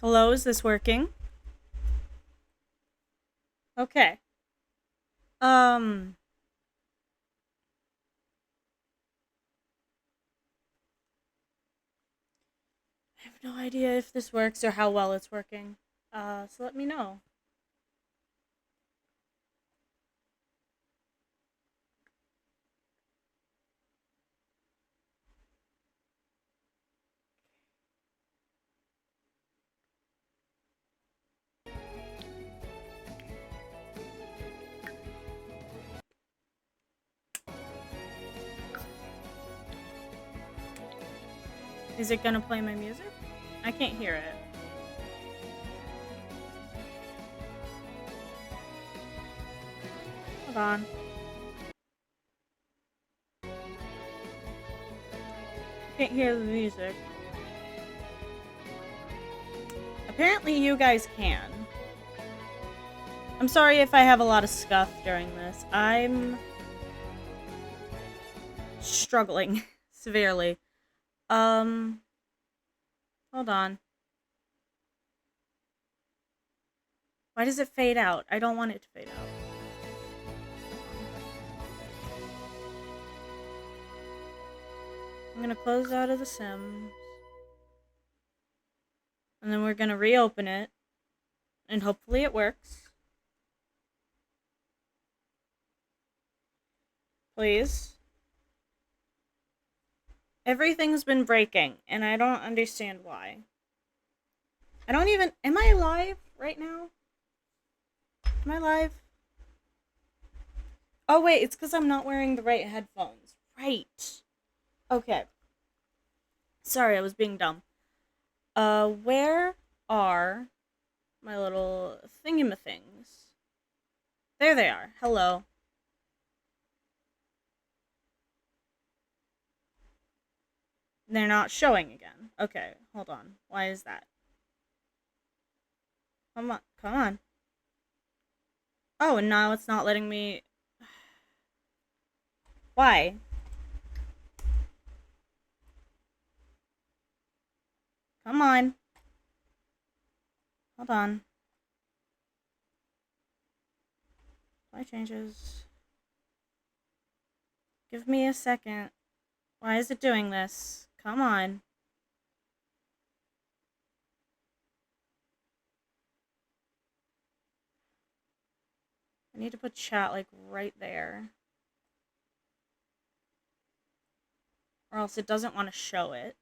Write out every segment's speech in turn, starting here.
Hello, is this working? Okay. Um, I have no idea if this works or how well it's working. So let me know. Is it gonna play my music? I can't hear it. Hold on. Can't hear the music. Apparently you guys can. I'm sorry if I have a lot of scuff during this. I'm struggling severely. Um, Hold on. Why does it fade out? I don't want it to fade out. I'm gonna close out of the Sims. And then we're gonna reopen it. And hopefully it works. Please. Everything's been breaking, and I don't understand why. I don't even. Am I live right now? Am I live? Oh, wait, it's because I'm not wearing the right headphones. Right. Okay. Sorry, I was being dumb. Where are my little thingamathings? There they are. Hello. They're not showing again. Okay, hold on. Why is that? Come on. Come on. Oh, and now it's not letting me. Why? Come on. Hold on. Why changes? Give me a second. Why is it doing this? Come on. I need to put chat, like, right there. Or else it doesn't want to show it.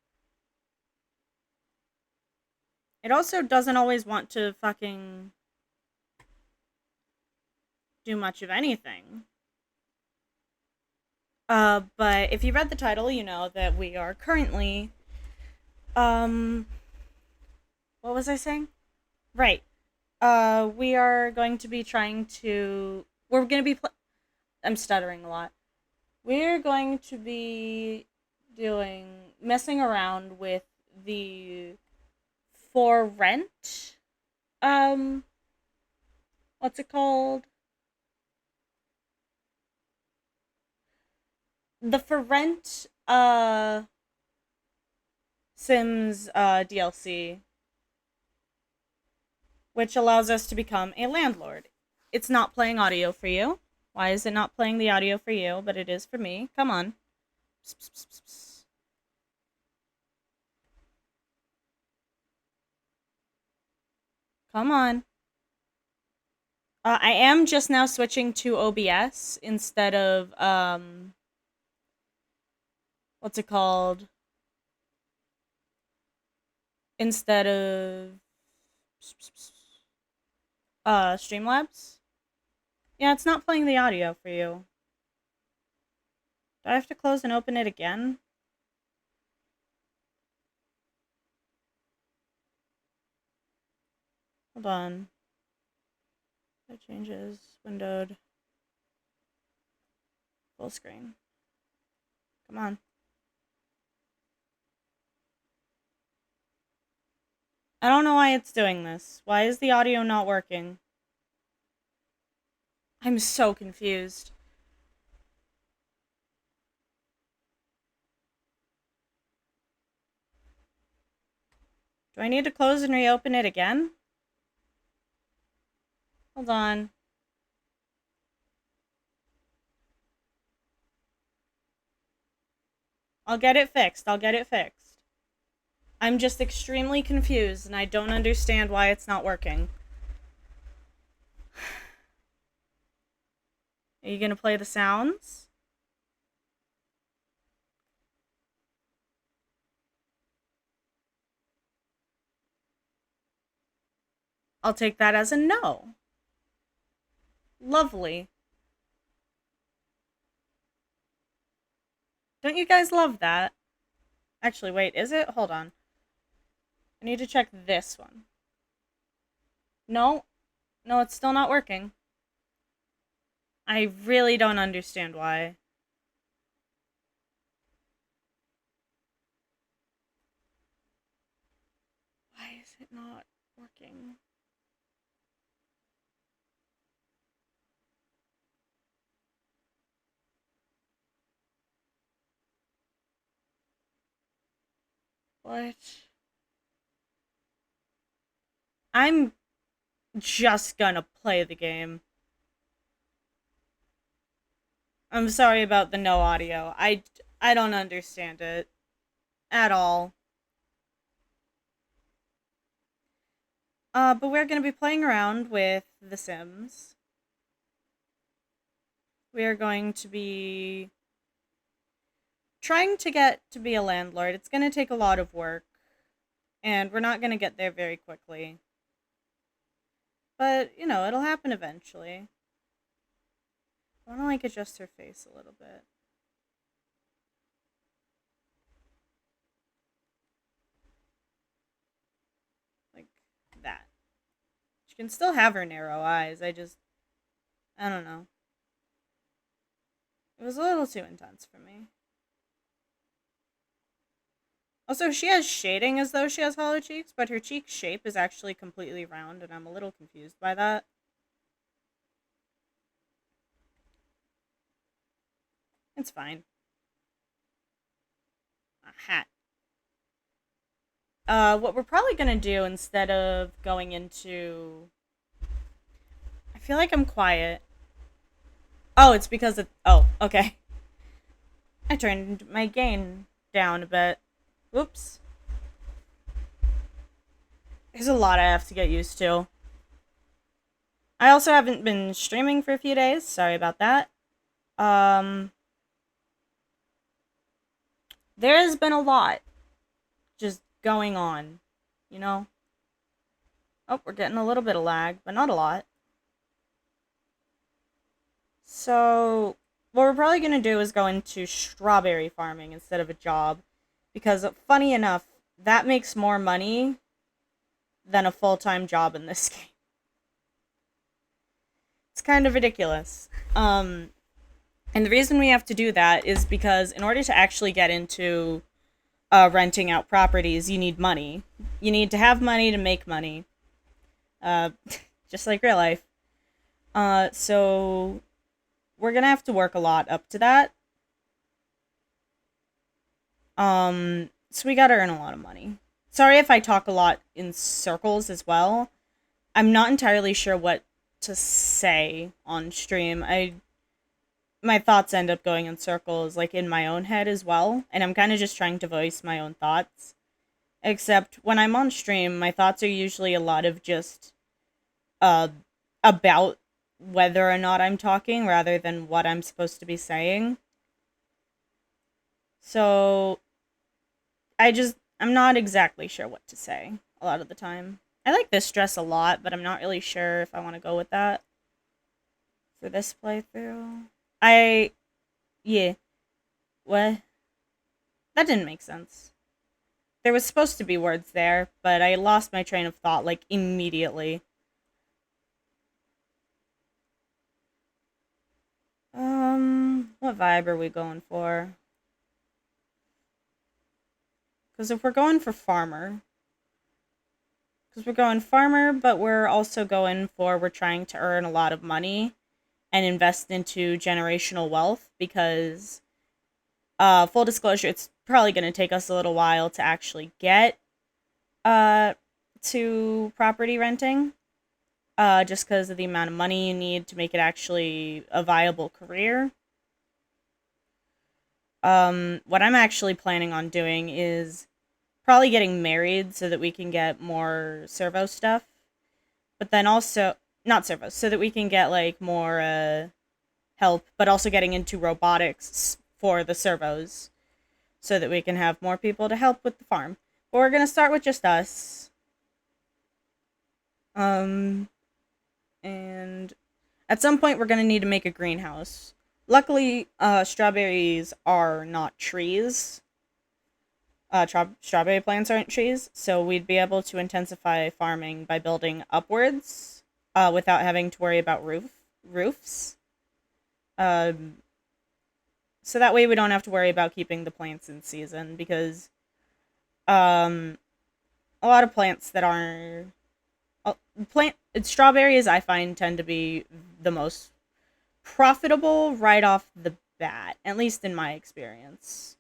It also doesn't always want to fucking do much of anything. But if you read the title, you know that we are currently, um, what was I saying? Right. We are going to be we're going to be, I'm stuttering a lot. We're going to be messing around with the for rent, um, what's it called? The for rent, Sims, DLC, which allows us to become a landlord. It's not playing audio for you. Why is it not playing the audio for you? But it is for me. Come on. Psst, psst, psst, psst. Come on. I am just now switching to OBS instead of, what's it called? Instead of, Streamlabs. Yeah, it's not playing the audio for you. Do I have to close and open it again? Hold on. That changes. Windowed. Full screen. Come on. I don't know why it's doing this. Why is the audio not working? I'm so confused. Do I need to close and reopen it again? Hold on. I'll get it fixed. I'll get it fixed. I'm just extremely confused and I don't understand why it's not working. Are you gonna play the sounds? I'll take that as a no. Lovely. Don't you guys love that? Actually, wait, is it? Hold on. I need to check this one. No. No, it's still not working. I really don't understand why. Why is it not working? What? I'm just gonna play the game. I'm sorry about the no audio. I don't understand it at all. But we're gonna be playing around with The Sims. We are going to be trying to get to be a landlord. It's gonna take a lot of work, and we're not gonna get there very quickly. But, you know, it'll happen eventually. I wanna, like, adjust her face a little bit. Like, that. She can still have her narrow eyes, I don't know. It was a little too intense for me. Also, she has shading as though she has hollow cheeks, but her cheek shape is actually completely round, and I'm a little confused by that. It's fine. A hat. What we're probably gonna do instead of going into... I feel like I'm quiet. Oh, it's because of... Oh, okay. I turned my gain down a bit. Whoops. There's a lot I have to get used to. I also haven't been streaming for a few days. Sorry about that. There has been a lot just going on, you know? Oh, we're getting a little bit of lag, but not a lot. So, what we're probably going to do is go into strawberry farming instead of a job. Because, funny enough, that makes more money than a full-time job in this game. It's kind of ridiculous. And the reason we have to do that is because in order to actually get into renting out properties, you need money. You need to have money to make money. Just like real life. So we're gonna have to work a lot up to that. So we gotta earn a lot of money. Sorry if I talk a lot in circles as well. I'm not entirely sure what to say on stream. My thoughts end up going in circles, like, in my own head as well, and I'm kind of just trying to voice my own thoughts. Except, when I'm on stream, my thoughts are usually a lot of just, about whether or not I'm talking, rather than what I'm supposed to be saying. So, I'm not exactly sure what to say, a lot of the time. I like this dress a lot, but I'm not really sure if I want to go with that for this playthrough. Yeah. What? That didn't make sense. There was supposed to be words there, but I lost my train of thought, like, immediately. What vibe are we going for? Because if we're going for farmer... Because we're going farmer, but we're also going for... We're trying to earn a lot of money and invest into generational wealth, because... full disclosure, it's probably going to take us a little while to actually get uh, to property renting, just because of the amount of money you need to make it actually a viable career. What I'm actually planning on doing is probably getting married so that we can get more servo stuff, but then also not servos, so that we can get like more help, but also getting into robotics for the servos so that we can have more people to help with the farm. But we're gonna start with just us. Um, and at some point, we're gonna need to make a greenhouse. Luckily, strawberries are not trees. Strawberry plants aren't trees, so we'd be able to intensify farming by building upwards, without having to worry about roofs. Um, so that way we don't have to worry about keeping the plants in season because um, a lot of plants that are plant strawberries I find tend to be the most profitable right off the bat, at least in my experience.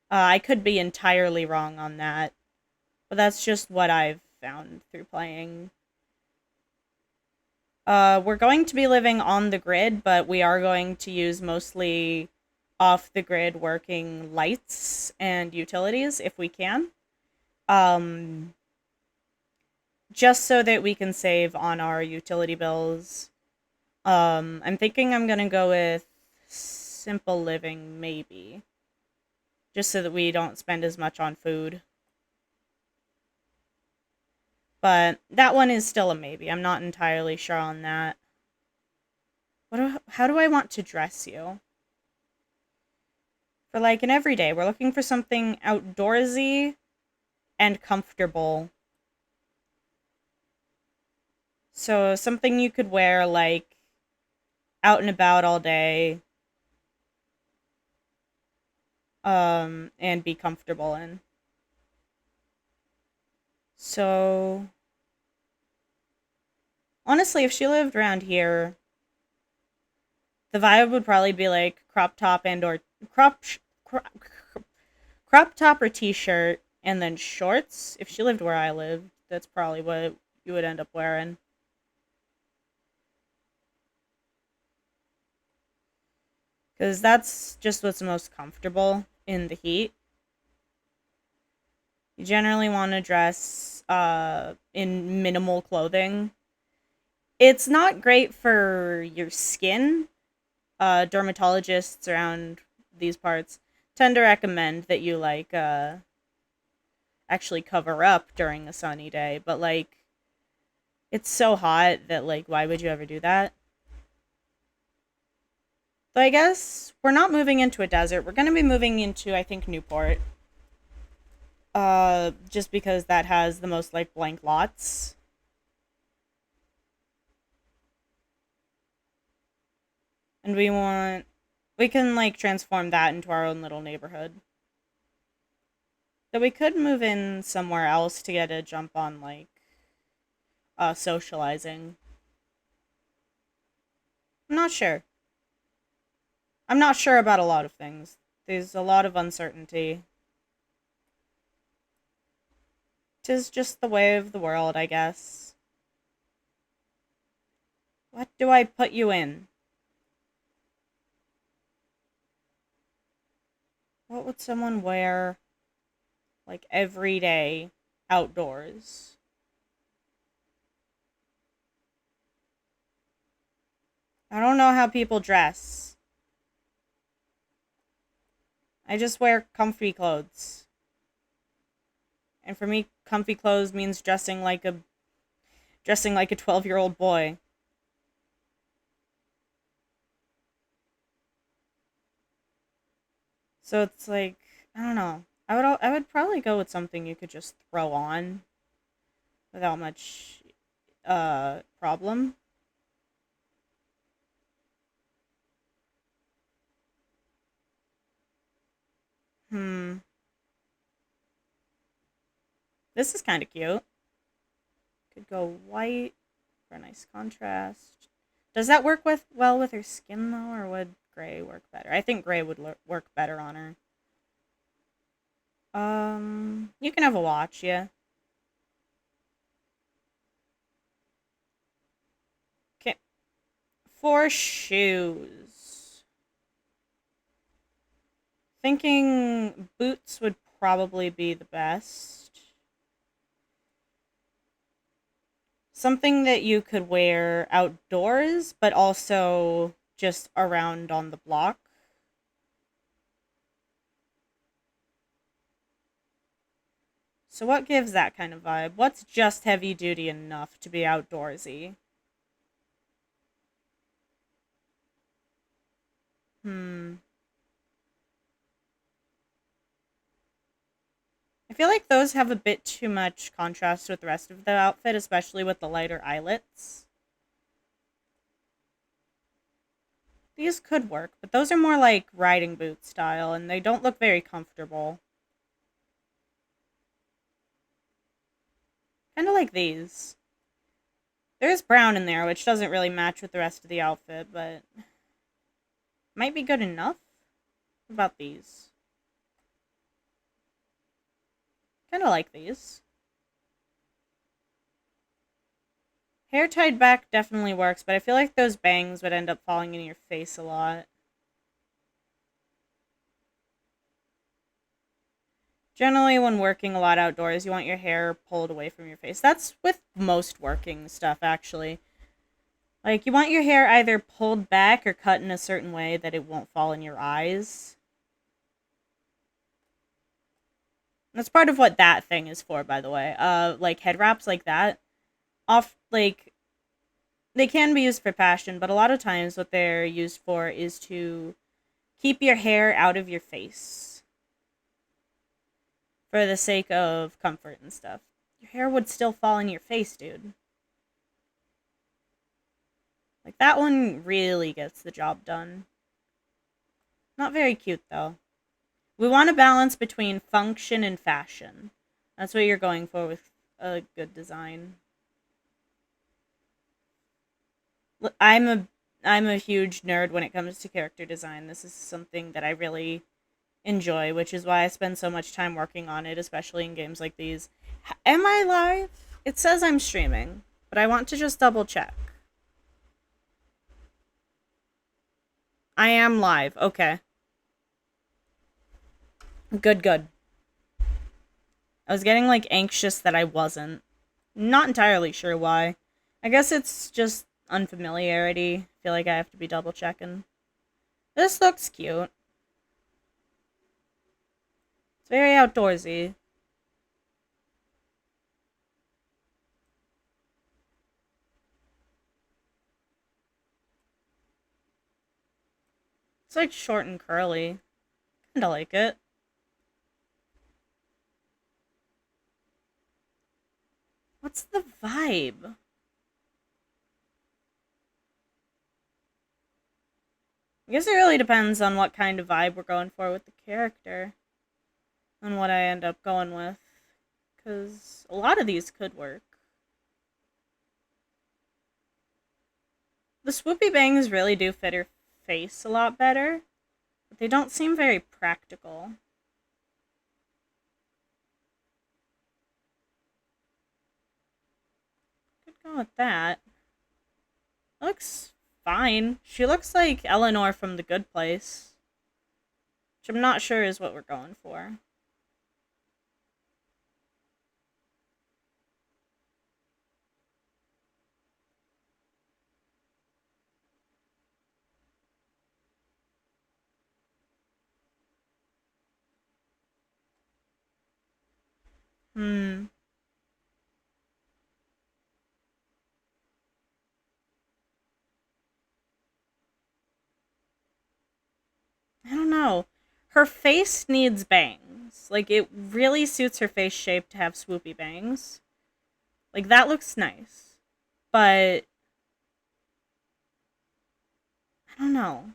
I could be entirely wrong on that, but that's just what I've found through playing. We're going to be living on the grid, but we are going to use mostly off the grid working lights and utilities if we can. Um, just so that we can save on our utility bills. I'm thinking I'm gonna go with simple living, maybe. Just so that we don't spend as much on food. But that one is still a maybe. I'm not entirely sure on that. How do I want to dress you? For like an everyday, we're looking for something outdoorsy and comfortable. So something you could wear like out and about all day, and be comfortable in. So honestly, if she lived around here, the vibe would probably be like crop top and or crop crop, crop top or t-shirt and then shorts. If she lived where I lived, that's probably what you would end up wearing. Because that's just what's most comfortable in the heat. You generally want to dress in minimal clothing. It's not great for your skin. Dermatologists around these parts tend to recommend that you like actually cover up during a sunny day, but like it's so hot that like why would you ever do that? So I guess we're not moving into a desert. We're going to be moving into I think Newport. Just because that has the most like blank lots. And we can like transform that into our own little neighborhood. So we could move in somewhere else to get a jump on like socializing. I'm not sure. I'm not sure about a lot of things. There's a lot of uncertainty. 'Tis just the way of the world, I guess. What do I put you in? What would someone wear like every day outdoors? I don't know how people dress. I just wear comfy clothes. And for me, comfy clothes means dressing like a 12-year-old boy. So it's like, I don't know. I would probably go with something you could just throw on without much problem. Hmm. This is kind of cute. Could go white for a nice contrast. Does that work with well with her skin though, or would gray work better? I think gray would work better on her. You can have a watch, yeah. For shoes, thinking boots would probably be the best. Something that you could wear outdoors, but also just around on the block. So what gives that kind of vibe? What's just heavy duty enough to be outdoorsy? Hmm. I feel like those have a bit too much contrast with the rest of the outfit, especially with the lighter eyelets. These could work, but those are more like riding boot style, and they don't look very comfortable. Kind of like these. There's brown in there, which doesn't really match with the rest of the outfit, but might be good enough. What about these? Kind of like these. Hair tied back definitely works, but I feel like those bangs would end up falling in your face a lot. Generally, when working a lot outdoors, you want your hair pulled away from your face. That's with most working stuff, actually. Like, you want your hair either pulled back or cut in a certain way that it won't fall in your eyes. That's part of what that thing is for, by the way. Like, head wraps like that. Like, they can be used for fashion, but a lot of times what they're used for is to keep your hair out of your face. For the sake of comfort and stuff. Your hair would still fall in your face, dude. Like, that one really gets the job done. Not very cute, though. We want a balance between function and fashion. That's what you're going for with a good design. I'm a I'm a huge nerd when it comes to character design. This is something that I really enjoy, which is why I spend so much time working on it, especially in games like these. Am I live? It says I'm streaming, but I want to just double check. I am live. Okay. Good, good. I was getting, like, anxious that I wasn't. Not entirely sure why. I guess it's just unfamiliarity. I feel like I have to be double checking. This looks cute. It's very outdoorsy. It's like short and curly. Kinda like it. What's the vibe? I guess it really depends on what kind of vibe we're going for with the character. And what I end up going with. Because a lot of these could work. The swoopy bangs really do fit her face a lot better. But they don't seem very practical. Could go with that. Looks fine. She looks like Eleanor from The Good Place. Which I'm not sure is what we're going for. Hmm. I don't know. Her face needs bangs. Like, it really suits her face shape to have swoopy bangs. Like, that looks nice. But I don't know.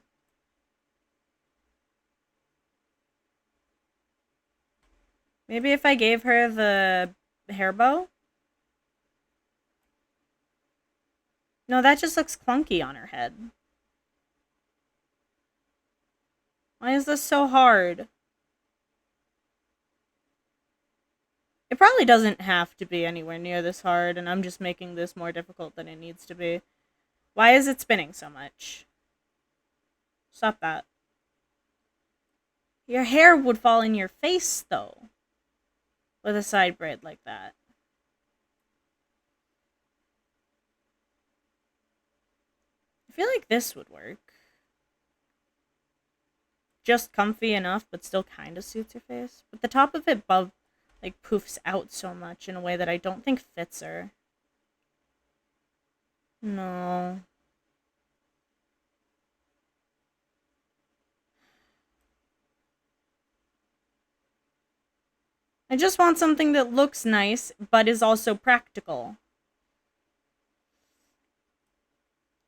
Maybe if I gave her the hair bow? No, that just looks clunky on her head. Why is this so hard? It probably doesn't have to be anywhere near this hard, and I'm just making this more difficult than it needs to be. Why is it spinning so much? Stop that. Your hair would fall in your face, though, with a side braid like that. I feel like this would work. Just comfy enough, but still kind of suits your face. But the top of it like, poofs out so much in a way that I don't think fits her. No. I just want something that looks nice, but is also practical.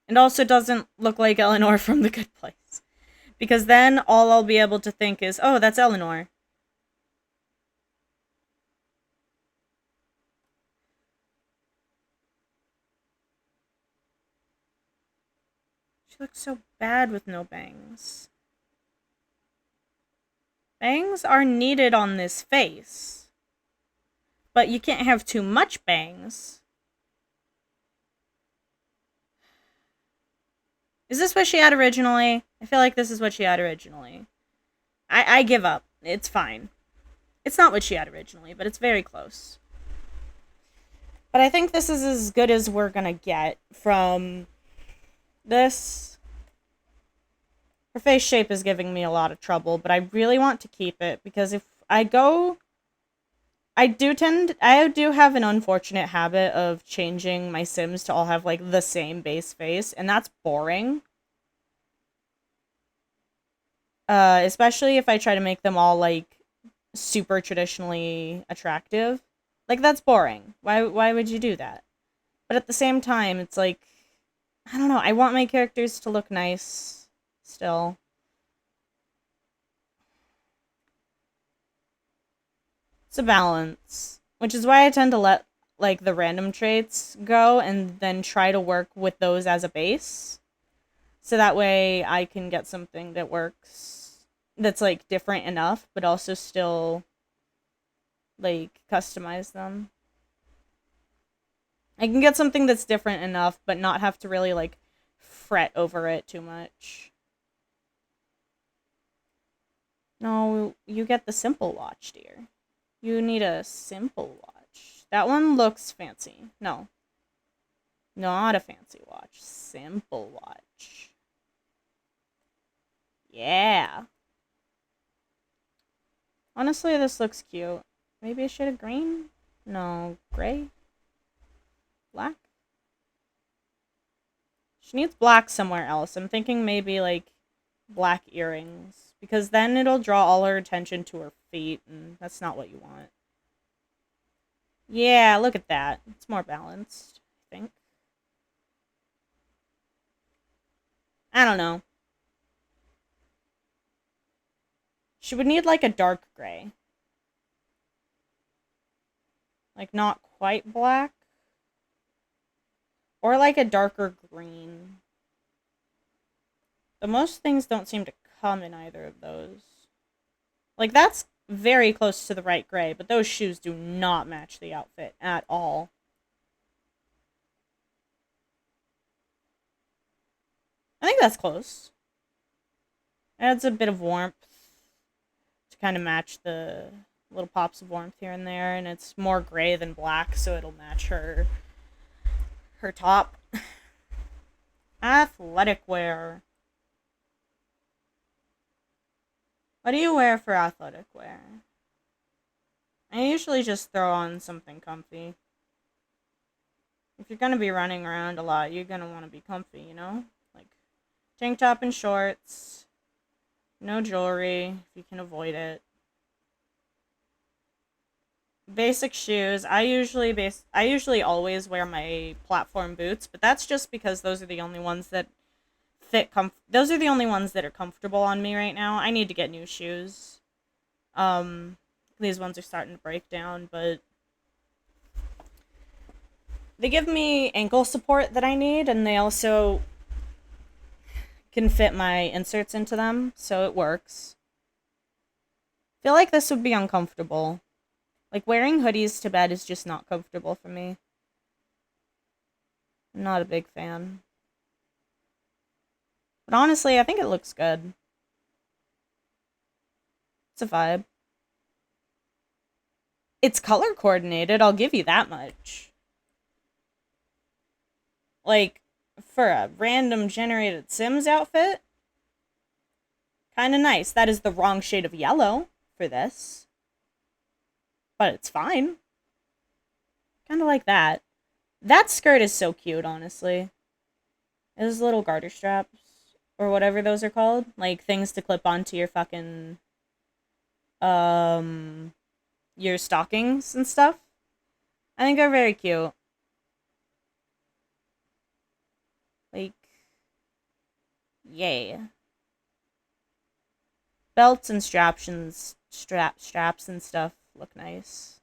And also doesn't look like Eleanor from The Good Place. Because then all I'll be able to think is, oh, that's Eleanor. She looks so bad with no bangs. Bangs are needed on this face. But you can't have too much bangs. Is this what she had originally? I feel like this is what she had originally. I give up. It's fine. It's not what she had originally, but it's very close. But I think this is as good as we're gonna get from this. Her face shape is giving me a lot of trouble, but I really want to keep it, because if I go... I do have an unfortunate habit of changing my Sims to all have, like, the same base face, and that's boring. Especially if I try to make them all, like, super traditionally attractive. Like, that's boring. Why would you do that? But at the same time, it's like, I don't know, I want my characters to look nice still. It's a balance, which is why I tend to let, like, the random traits go and then try to work with those as a base. So that way I can get something that works, that's, like, different enough, but also still, like, customize them. I can get something that's different enough, but not have to really, like, fret over it too much. No, you get the simple watch, dear. You need a simple watch. That one looks fancy. No. Not a fancy watch. Simple watch. Yeah. Honestly, this looks cute. Maybe a shade of green? No. Gray? Black? She needs black somewhere else. I'm thinking maybe, like, black earrings. Because then it'll draw all her attention to her feet, and that's not what you want. Yeah, look at that. It's more balanced, I think. I don't know. She would need, like, a dark gray. Like, not quite black. Or, like, a darker green. But most things don't seem to come in either of those. Like, that's very close to the right gray, but those shoes do not match the outfit at all. I think that's close. Adds a bit of warmth to kind of match the little pops of warmth here and there, and it's more gray than black, so it'll match her top. Athletic wear. What do you wear for athletic wear? I usually just throw on something comfy. If you're gonna be running around a lot, you're gonna want to be comfy, you know? Like, tank top and shorts. No jewelry, if you can avoid it. Basic shoes. I usually always wear my platform boots, but that's just because those are the only ones that those are the only ones that are comfortable on me right now. I need to get new shoes. These ones are starting to break down, but they give me ankle support that I need, and they also can fit my inserts into them, so it works. I feel like this would be uncomfortable. Like, wearing hoodies to bed is just not comfortable for me. I'm not a big fan. But honestly, I think it looks good. It's a vibe. It's color coordinated, I'll give you that much. Like, for a random generated Sims outfit, kind of nice. That is the wrong shade of yellow for this. But it's fine. Kind of like that. That skirt is so cute, honestly. Those little garter straps, or whatever those are called. Like, things to clip onto your fucking, your stockings and stuff. I think they're very cute. Like, yay. Belts and straps and stuff look nice.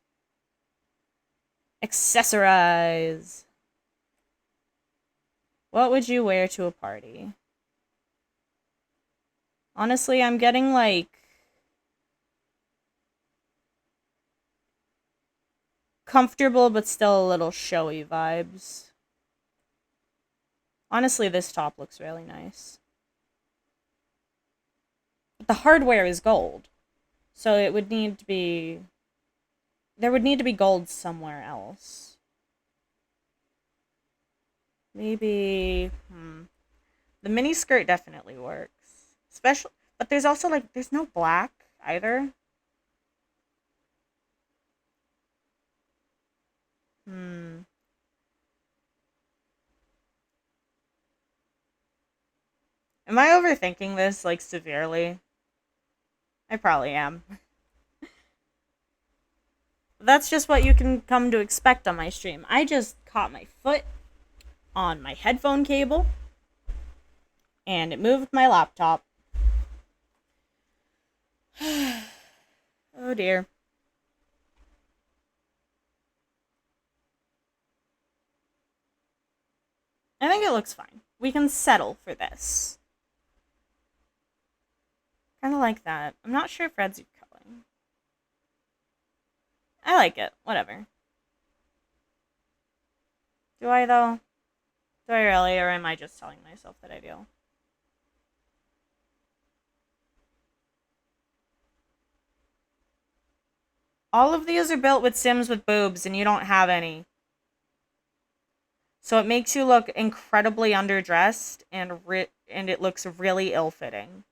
Accessorize. What would you wear to a party? Honestly, I'm getting, like, comfortable but still a little showy vibes. Honestly, this top looks really nice. But the hardware is gold. So it would need to be... There would need to be gold somewhere else. Maybe... The mini skirt definitely works. But there's also, like, there's no black either. Am I overthinking this, like, severely? I probably am. That's just what you can come to expect on my stream. I just caught my foot on my headphone cable, and it moved my laptop. Oh dear. I think it looks fine. We can settle for this. Kind of like that. I'm not sure if red's culling. I like it. Whatever. Do I, though? Do I really, or am I just telling myself that I do? All of these are built with Sims with boobs, and you don't have any. So it makes you look incredibly underdressed, and it looks really ill-fitting.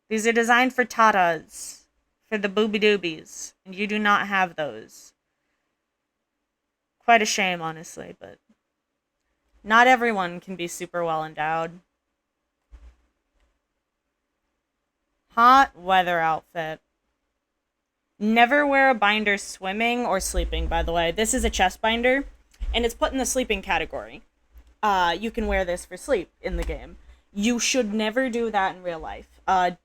These are designed for tatas, for the booby doobies, and you do not have those. Quite a shame, honestly, but not everyone can be super well endowed. Hot weather outfit. Never wear a binder swimming or sleeping, by the way. This is a chest binder, and it's put in the sleeping category. You can wear this for sleep in the game. You should never do that in real life.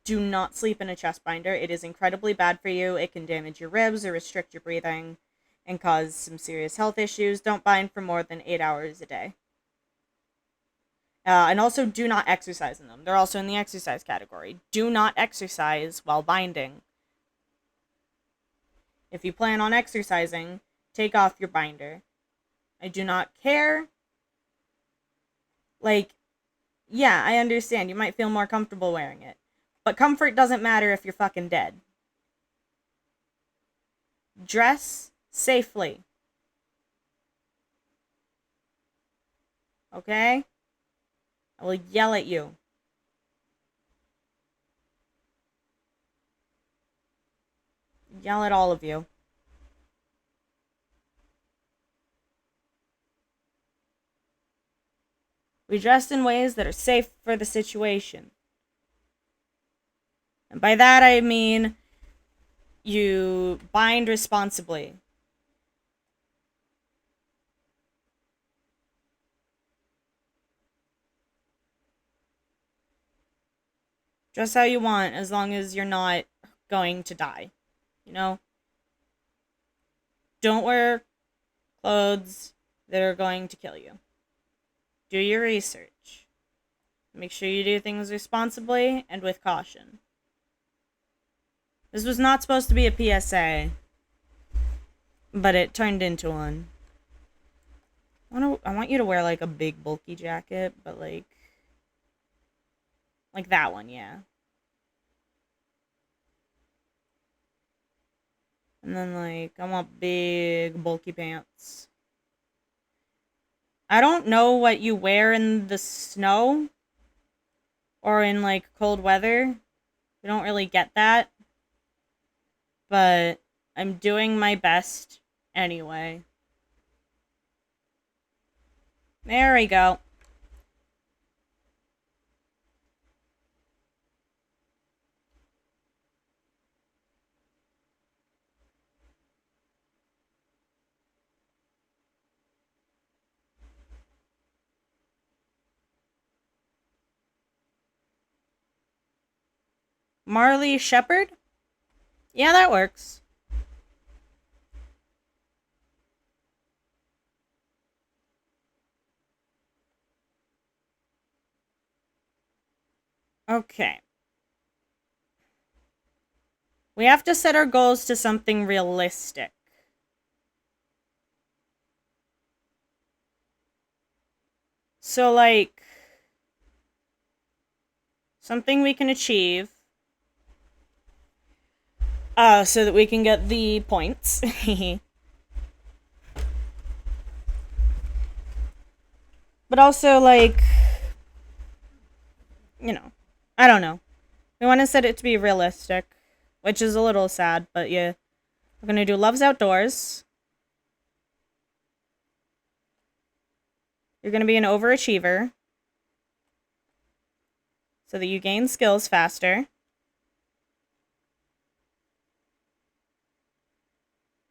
Do not sleep in a chest binder. It is incredibly bad for you. It can damage your ribs or restrict your breathing and cause some serious health issues. Don't bind for more than 8 hours a day. And also, do not exercise in them. They're also in the exercise category. Do not exercise while binding. If you plan on exercising, take off your binder. I do not care. Like, yeah, I understand. You might feel more comfortable wearing it. But comfort doesn't matter if you're fucking dead. Dress safely. Okay? I will yell at you. Yell at all of you. We dress in ways that are safe for the situation. And by that I mean you bind responsibly. Dress how you want as long as you're not going to die. You know? Don't wear clothes that are going to kill you. Do your research. Make sure you do things responsibly and with caution. This was not supposed to be a PSA, but it turned into one. I want you to wear like a big bulky jacket, but like that one, yeah. And then like I want big bulky pants. I don't know what you wear in the snow or in like cold weather. We don't really get that. But I'm doing my best anyway. There we go. Marley Shepherd? Yeah, that works. Okay. We have to set our goals to something realistic. So, like, something we can achieve. So that we can get the points. But also, like, you know, I don't know. We want to set it to be realistic, which is a little sad, but yeah. We're gonna do Loves Outdoors. You're gonna be an overachiever so that you gain skills faster.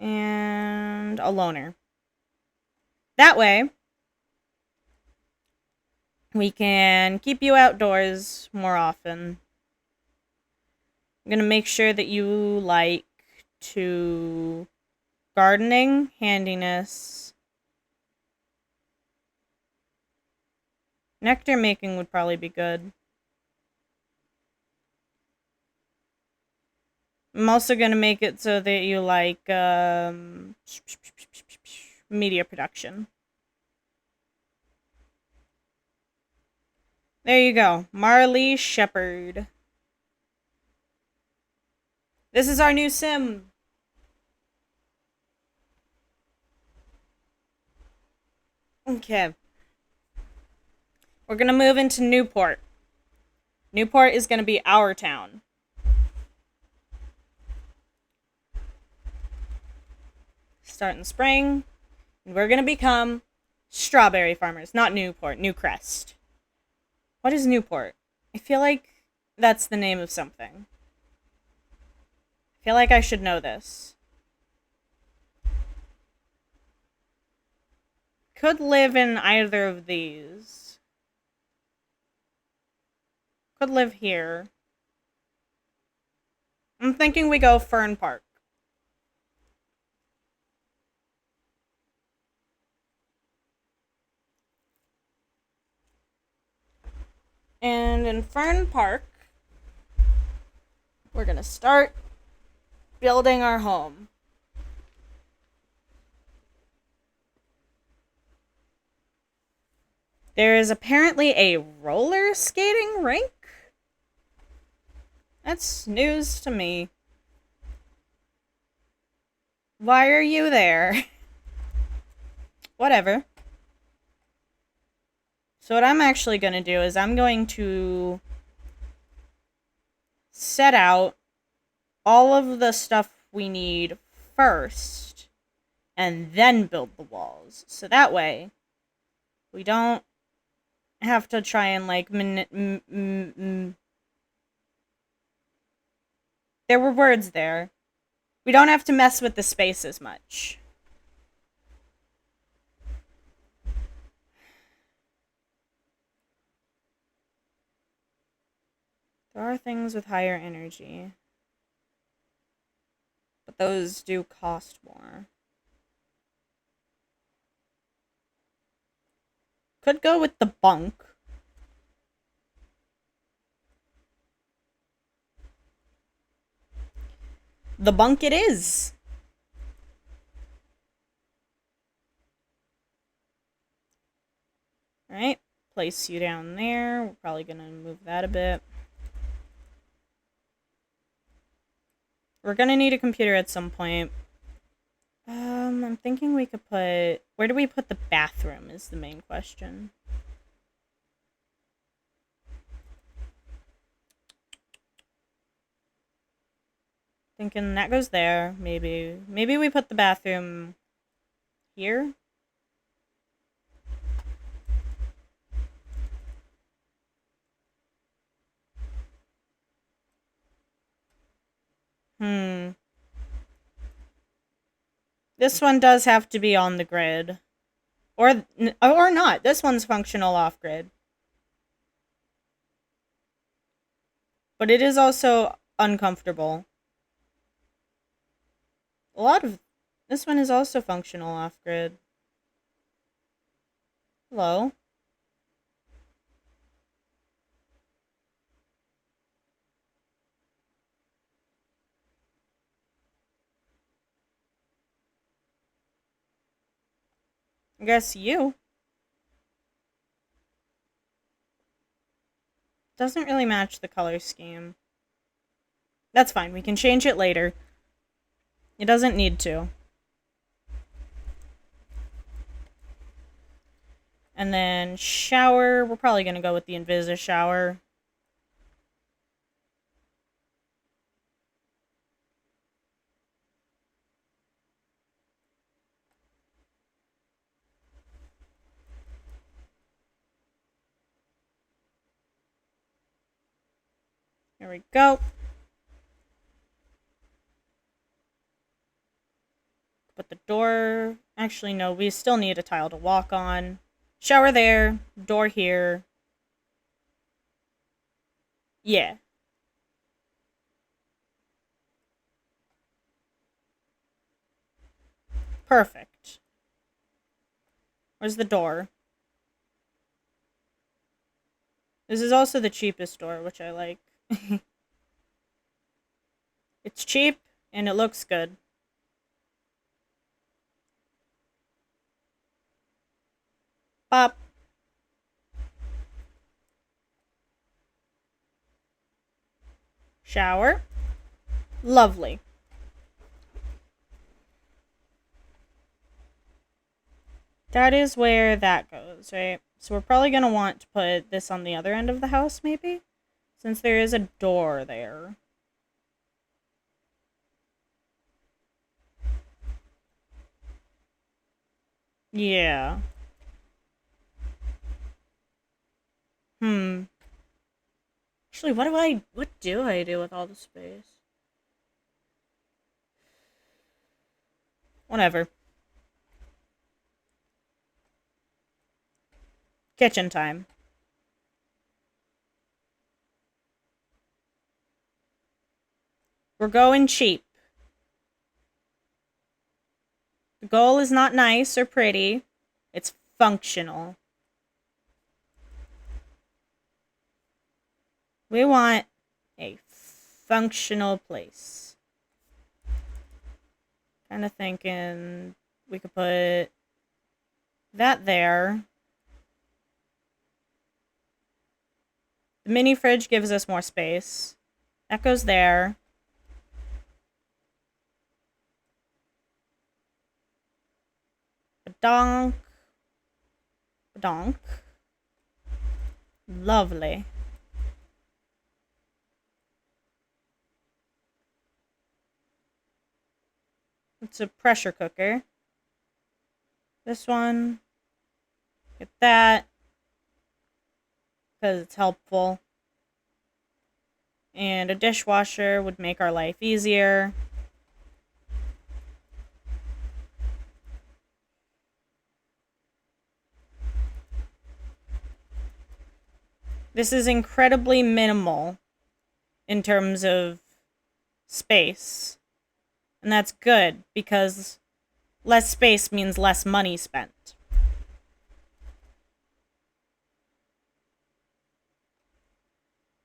And a loner. That way, we can keep you outdoors more often. I'm gonna make sure that you like to gardening, handiness. Nectar making would probably be good. I'm also gonna make it so that you like media production. There you go. Marley Shepherd. This is our new sim. Okay. We're gonna move into Newport. Newport is gonna be our town. Start in spring. And we're gonna become strawberry farmers. Not Newport, Newcrest. What is Newport? I feel like that's the name of something. I feel like I should know this. Could live in either of these. Could live here. I'm thinking we go Fern Park. And in Fern Park, we're gonna start building our home. There is apparently a roller skating rink. That's news to me. Why are you there? Whatever. So what I'm actually going to do is I'm going to set out all of the stuff we need first and then build the walls. So that way we don't have to try and like there were words there. We don't have to mess with the space as much. There are things with higher energy, but those do cost more. Could go with the bunk. The bunk it is. Alright, place you down there. We're probably gonna move that a bit. We're gonna need a computer at some point. I'm thinking we could put... Where do we put the bathroom is the main question. Thinking that goes there, maybe. Maybe we put the bathroom here? This one does have to be on the grid. Or not. This one's functional off-grid. But it is also uncomfortable. A lot of... This one is also functional off-grid. Hello? I guess you. Doesn't really match the color scheme. That's fine. We can change it later. It doesn't need to. And then shower. We're probably going to go with the Invisa shower. There we go. Put the door... Actually, no, we still need a tile to walk on. Shower there. Door here. Yeah. Perfect. Where's the door? This is also the cheapest door, which I like. It's cheap, and it looks good. Pop. Shower. Lovely. That is where that goes, right? So we're probably going to want to put this on the other end of the house, maybe? Since there is a door there. Yeah. Actually, what do I do with all the space? Whatever. Kitchen time. We're going cheap. The goal is not nice or pretty. It's functional. We want a functional place. Kind of thinking we could put that there. The mini fridge gives us more space. That goes there. Badonk. Badonk. Lovely. It's a pressure cooker. This one. Get that. Because it's helpful. And a dishwasher would make our life easier. This is incredibly minimal in terms of space. And that's good, because less space means less money spent.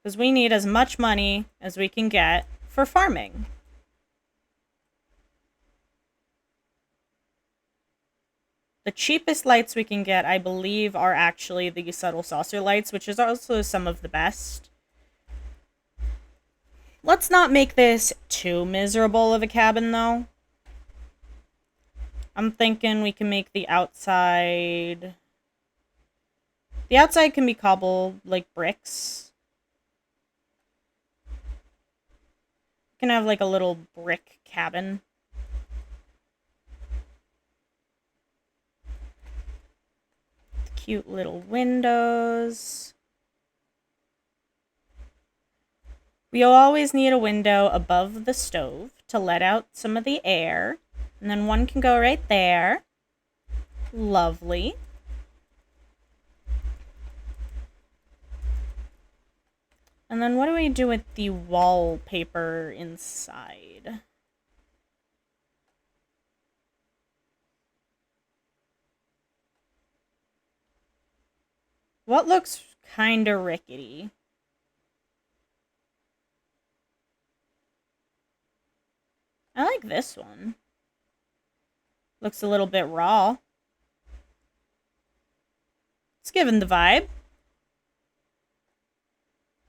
Because we need as much money as we can get for farming. The cheapest lights we can get, I believe, are actually the subtle saucer lights, which is also some of the best. Let's not make this too miserable of a cabin, though. I'm thinking we can make the outside... The outside can be cobbled like bricks. We can have like a little brick cabin. Cute little windows. We'll always need a window above the stove to let out some of the air. And then one can go right there. Lovely. And then what do we do with the wallpaper inside? What looks kind of rickety? I like this one. Looks a little bit raw. It's giving the vibe.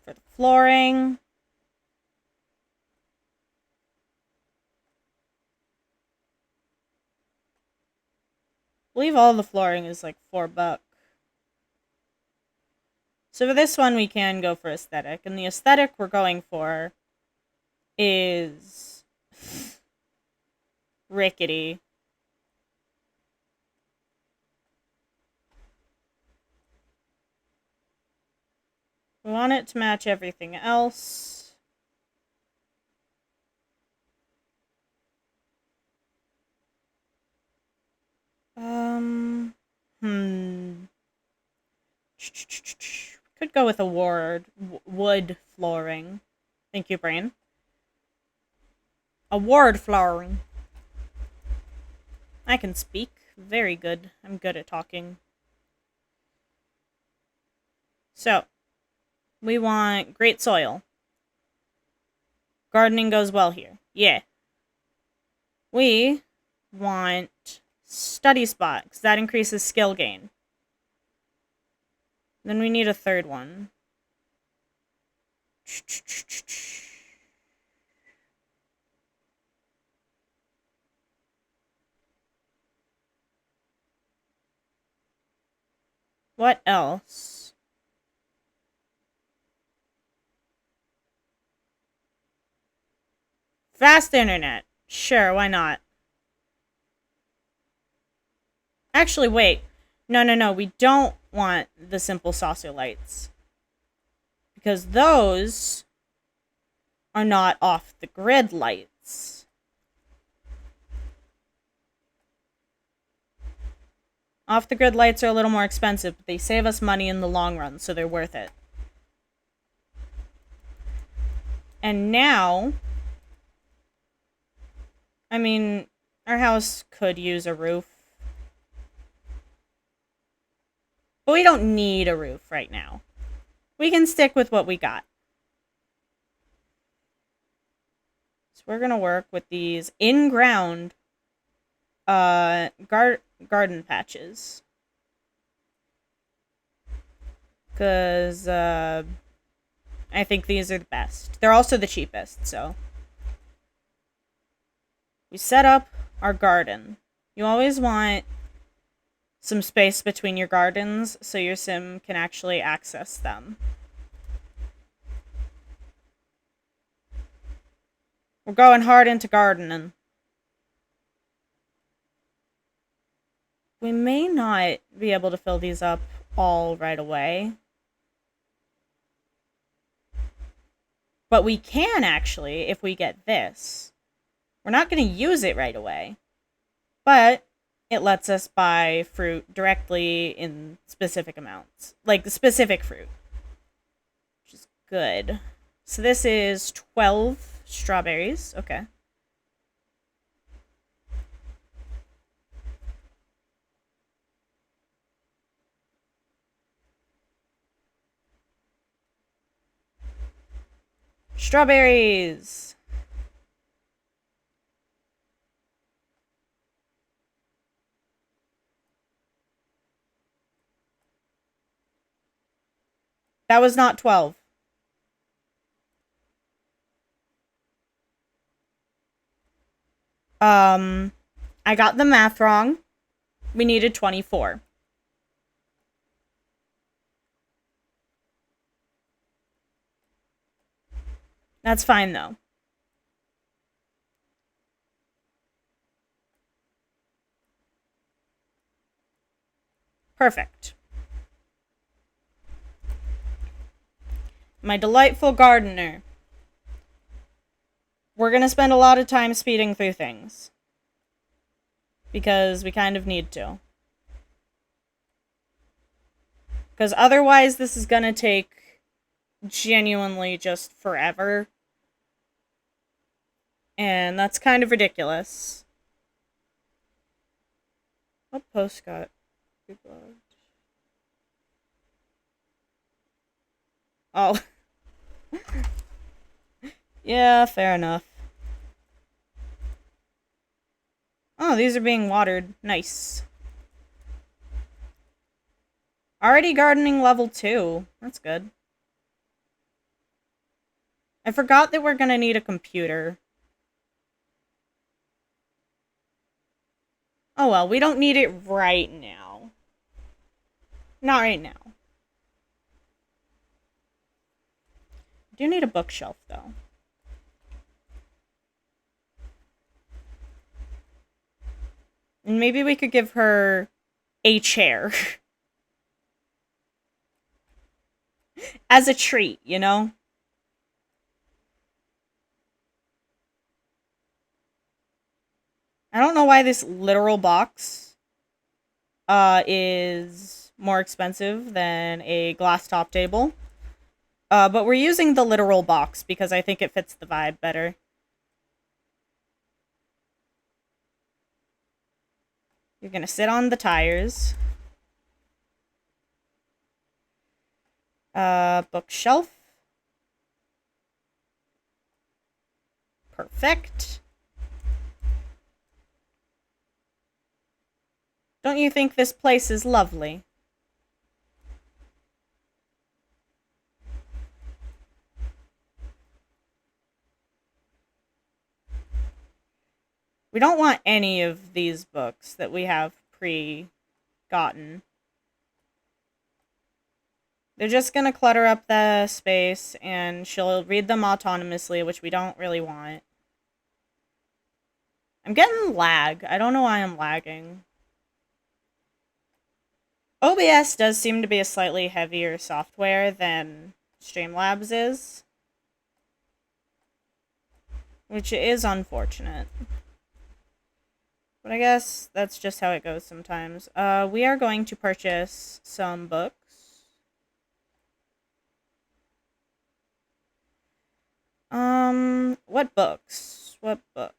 For the flooring. I believe all the flooring is like $4. So for this one, we can go for aesthetic. And the aesthetic we're going for is rickety. We want it to match everything else. Could go with a wood flooring. Thank you, brain. A ward flooring. I can speak. Very good. I'm good at talking. So, we want great soil. Gardening goes well here. Yeah. We want study spot, because that increases skill gain. Then we need a third one. What else? Fast internet. Sure, why not? Actually, wait. No. We don't want the simple saucer lights. Because those are not off-the-grid lights. Off-the-grid lights are a little more expensive, but they save us money in the long run, so they're worth it. And now... I mean, our house could use a roof. But we don't need a roof right now. We can stick with what we got. So we're going to work with these in-ground garden patches. Because I think these are the best. They're also the cheapest, so... We set up our garden. You always want some space between your gardens so your sim can actually access them. We're going hard into gardening. We may not be able to fill these up all right away. But we can actually if we get this. We're not going to use it right away, but it lets us buy fruit directly in specific amounts, like the specific fruit, which is good. So this is 12 strawberries. Okay. Strawberries. That was not 12. I got the math wrong. We needed 24. That's fine, though. Perfect. My delightful gardener. We're gonna spend a lot of time speeding through things. Because we kind of need to. Because otherwise, this is gonna take genuinely just forever. And that's kind of ridiculous. What post got reblogged? Oh. Yeah, fair enough. Oh, these are being watered. Nice. Already gardening level 2. That's good. I forgot that we're gonna need a computer. Oh well, we don't need it right now. Not right now. I do need a bookshelf, though. And maybe we could give her a chair. As a treat, you know? I don't know why this literal box is more expensive than a glass top table. But we're using the literal box because I think it fits the vibe better. You're gonna sit on the tires. Bookshelf. Perfect. Don't you think this place is lovely? We don't want any of these books that we have pre-gotten. They're just gonna clutter up the space, and she'll read them autonomously, which we don't really want. I'm getting lag. I don't know why I'm lagging. OBS does seem to be a slightly heavier software than Streamlabs is, which is unfortunate. But I guess that's just how it goes sometimes. We are going to purchase some books. What books? What books?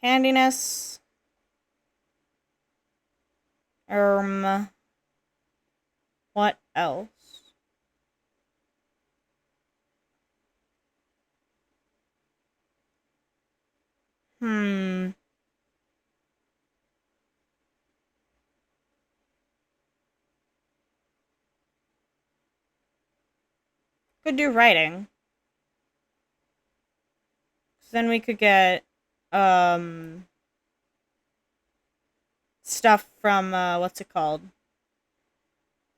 Handiness. What else? Could do writing. So then we could get, stuff from, what's it called?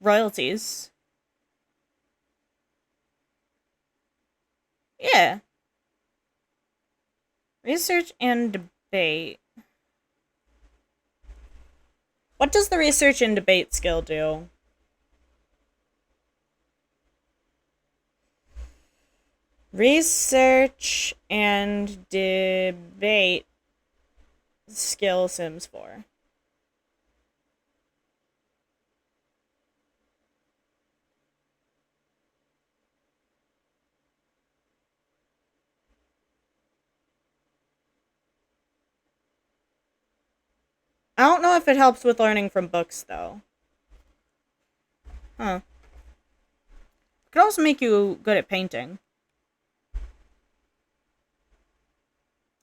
Royalties. Yeah. Research and debate. What does the research and debate skill do? Research and debate skill Sims 4. I don't know if it helps with learning from books, though. Huh. It could also make you good at painting.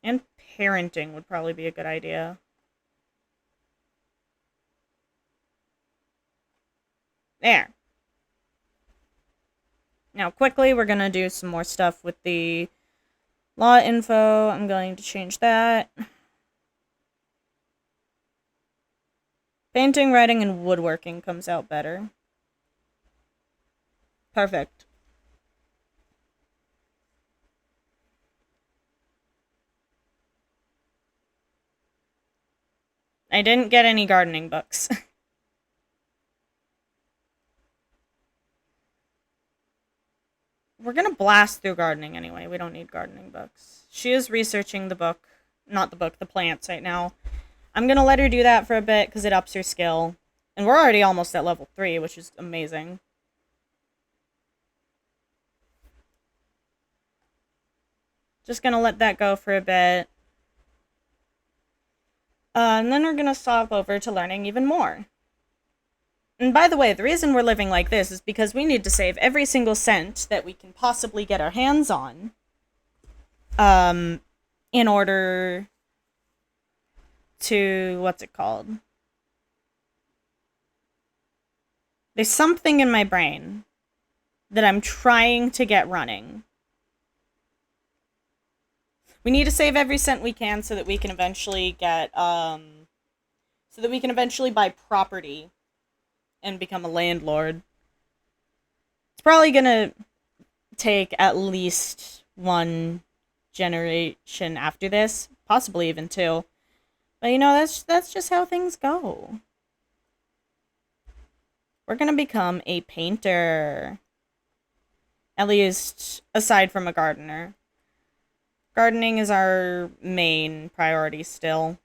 And parenting would probably be a good idea. There. Now, quickly, we're gonna do some more stuff with the law info. I'm going to change that. Painting, writing, and woodworking comes out better. Perfect. I didn't get any gardening books. We're gonna blast through gardening anyway. We don't need gardening books. She is researching the book. Not the book, the plants right now. I'm gonna let her do that for a bit because it ups her skill. And we're already almost at level 3, which is amazing. Just gonna let that go for a bit. And then we're gonna stop over to learning even more. And by the way, the reason we're living like this is because we need to save every single cent that we can possibly get our hands on. In order to, what's it called? There's something in my brain that I'm trying to get running. We need to save every cent we can so that we can eventually get, so that we can eventually buy property and become a landlord. It's probably gonna take at least 1 generation after this, possibly even 2. But you know, that's just how things go. We're gonna become a painter. At least, aside from a gardener. Gardening is our main priority still.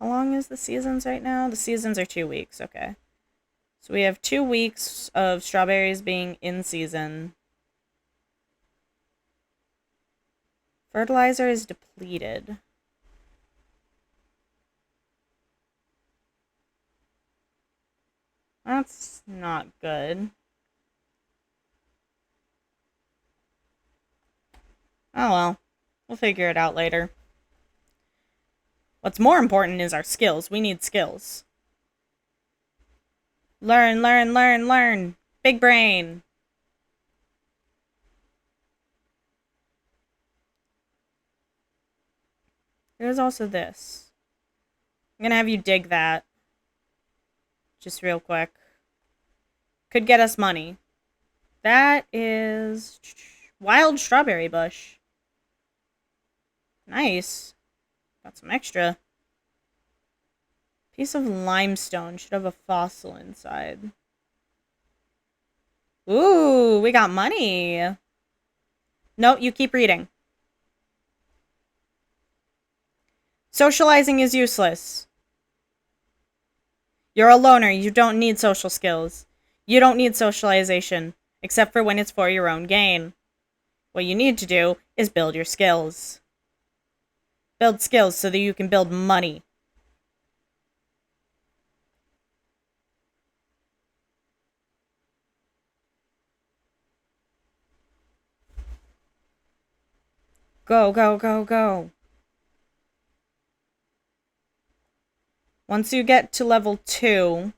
How long is the seasons right now? The seasons are 2 weeks, okay. So we have 2 weeks of strawberries being in season. Fertilizer is depleted. That's not good. Oh well. We'll figure it out later. What's more important is our skills. We need skills. Learn, learn, learn, learn. Big brain. There's also this. I'm gonna have you dig that. Just real quick. Could get us money. That is wild strawberry bush. Nice. Got some extra. Piece of limestone. Should have a fossil inside. Ooh, we got money. No, you keep reading. Socializing is useless. You're a loner. You don't need social skills. You don't need socialization, except for when it's for your own gain. What you need to do is build your skills. Build skills so that you can build money. Go, go, go, go. Once you get to level 2,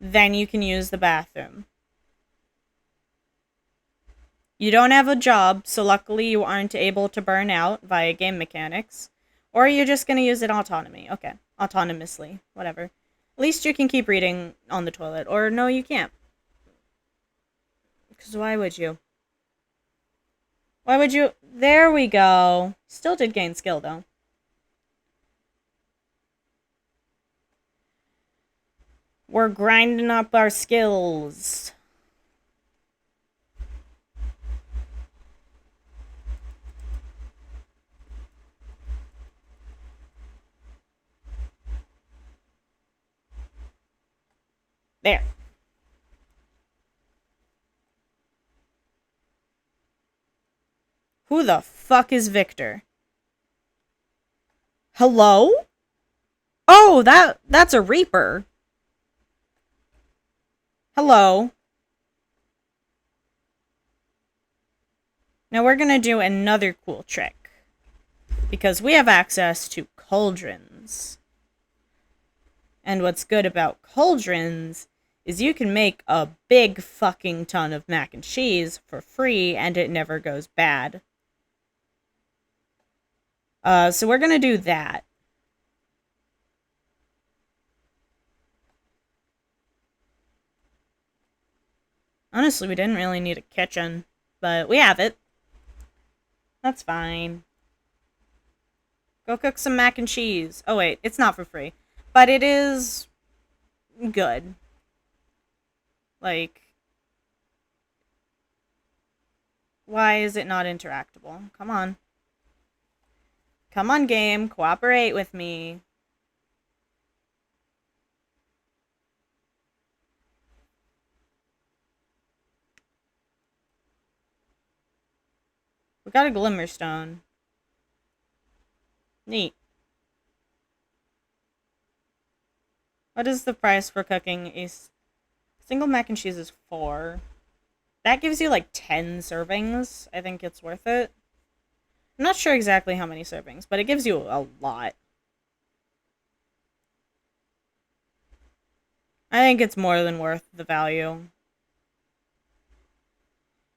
then you can use the bathroom. You don't have a job, so luckily you aren't able to burn out via game mechanics. Or you're just going to use it autonomy. Okay, autonomously. Whatever. At least you can keep reading on the toilet. Or no, you can't. Because why would you? Why would you? There we go. Still did gain skill, though. We're grinding up our skills. There. Who the fuck is Victor? Hello? Oh, that's a Reaper. Hello. Now we're gonna do another cool trick. Because we have access to cauldrons. And what's good about cauldrons is you can make a big fucking ton of mac and cheese for free and it never goes bad. So we're gonna do that. Honestly, we didn't really need a kitchen, but we have it. That's fine. Go cook some mac and cheese. Oh wait, it's not for free. But it is good. Like, why is it not interactable? Come on. Come on, game. Cooperate with me. We got a glimmerstone. Neat. What is the price for cooking a single mac and cheese is $4. That gives you like 10 servings. I think it's worth it. I'm not sure exactly how many servings, but it gives you a lot. I think it's more than worth the value.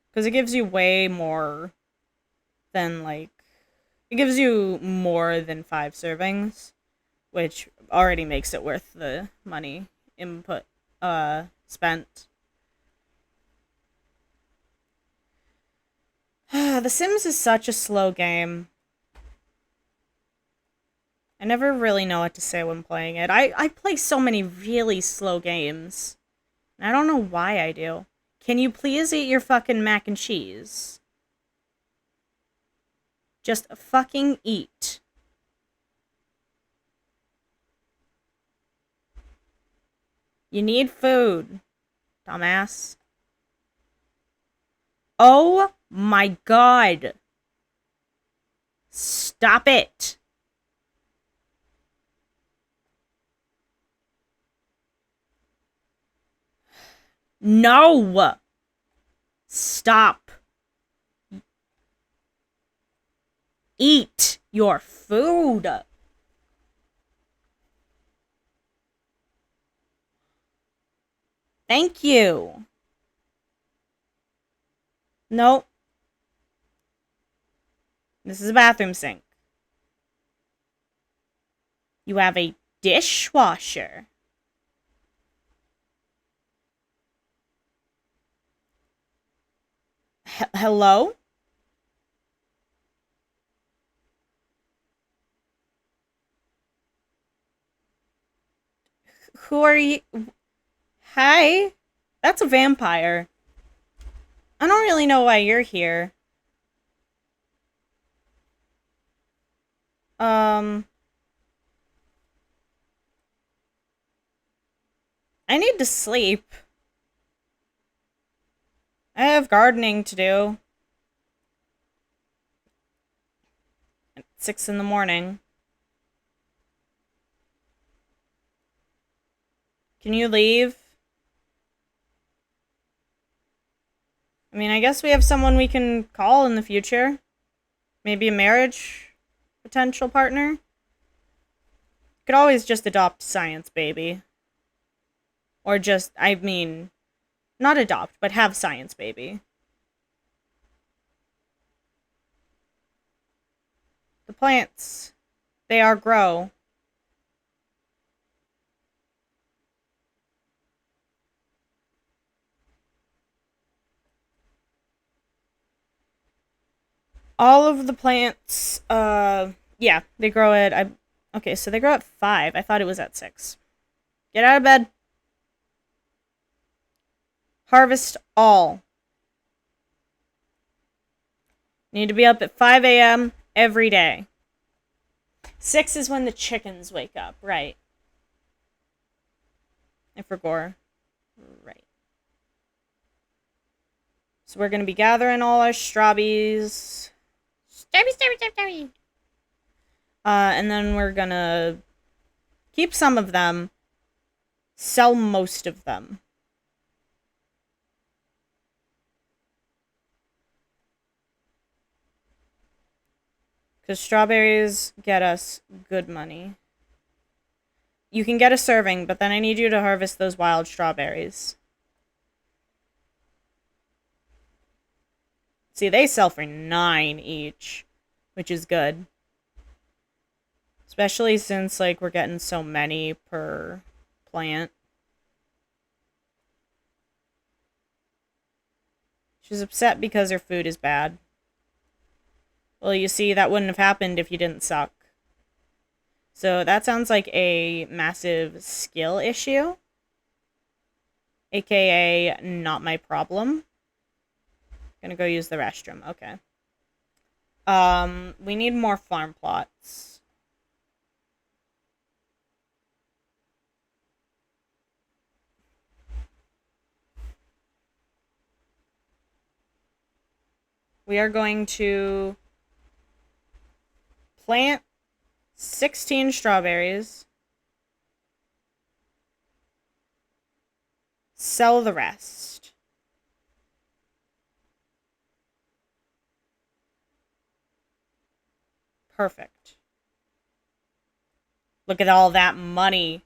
Because it gives you way more than, like... It gives you more than 5 servings, which already makes it worth the money spent. The Sims is such a slow game. I never really know what to say when playing it. I play so many really slow games. I don't know why I do. Can you please eat your fucking mac and cheese? Just fucking eat. You need food, dumbass. Oh my god. Stop it. No! Stop. Eat your food. Thank you. Nope. This is a bathroom sink. You have a dishwasher. Hello? Who are you? Hi? That's a vampire. I don't really know why you're here. I need to sleep. I have gardening to do. At 6 in the morning. Can you leave? I mean, I guess we have someone we can call in the future. Maybe a marriage potential partner. Could always just adopt Science Baby. Or just, I mean, not adopt, but have Science Baby. The plants, they are grow. All of the plants, yeah, they grow at, okay, so they grow at 5. I thought it was at 6. Get out of bed. Harvest all. Need to be up at 5 a.m. every day. 6 is when the chickens wake up, right. And for Gore. Right. So we're going to be gathering all our strawberries. Strawberry. And then we're going to keep some of them. Sell most of them. Because strawberries get us good money. You can get a serving, but then I need you to harvest those wild strawberries. See, they sell for 9 each, which is good. Especially since, like, we're getting so many per plant. She's upset because her food is bad. Well, you see, that wouldn't have happened if you didn't suck. So that sounds like a massive skill issue. AKA, not my problem. Gonna go use the restroom. Okay. We need more farm plots. We are going to plant 16 strawberries. Sell the rest. Perfect. Look at all that money.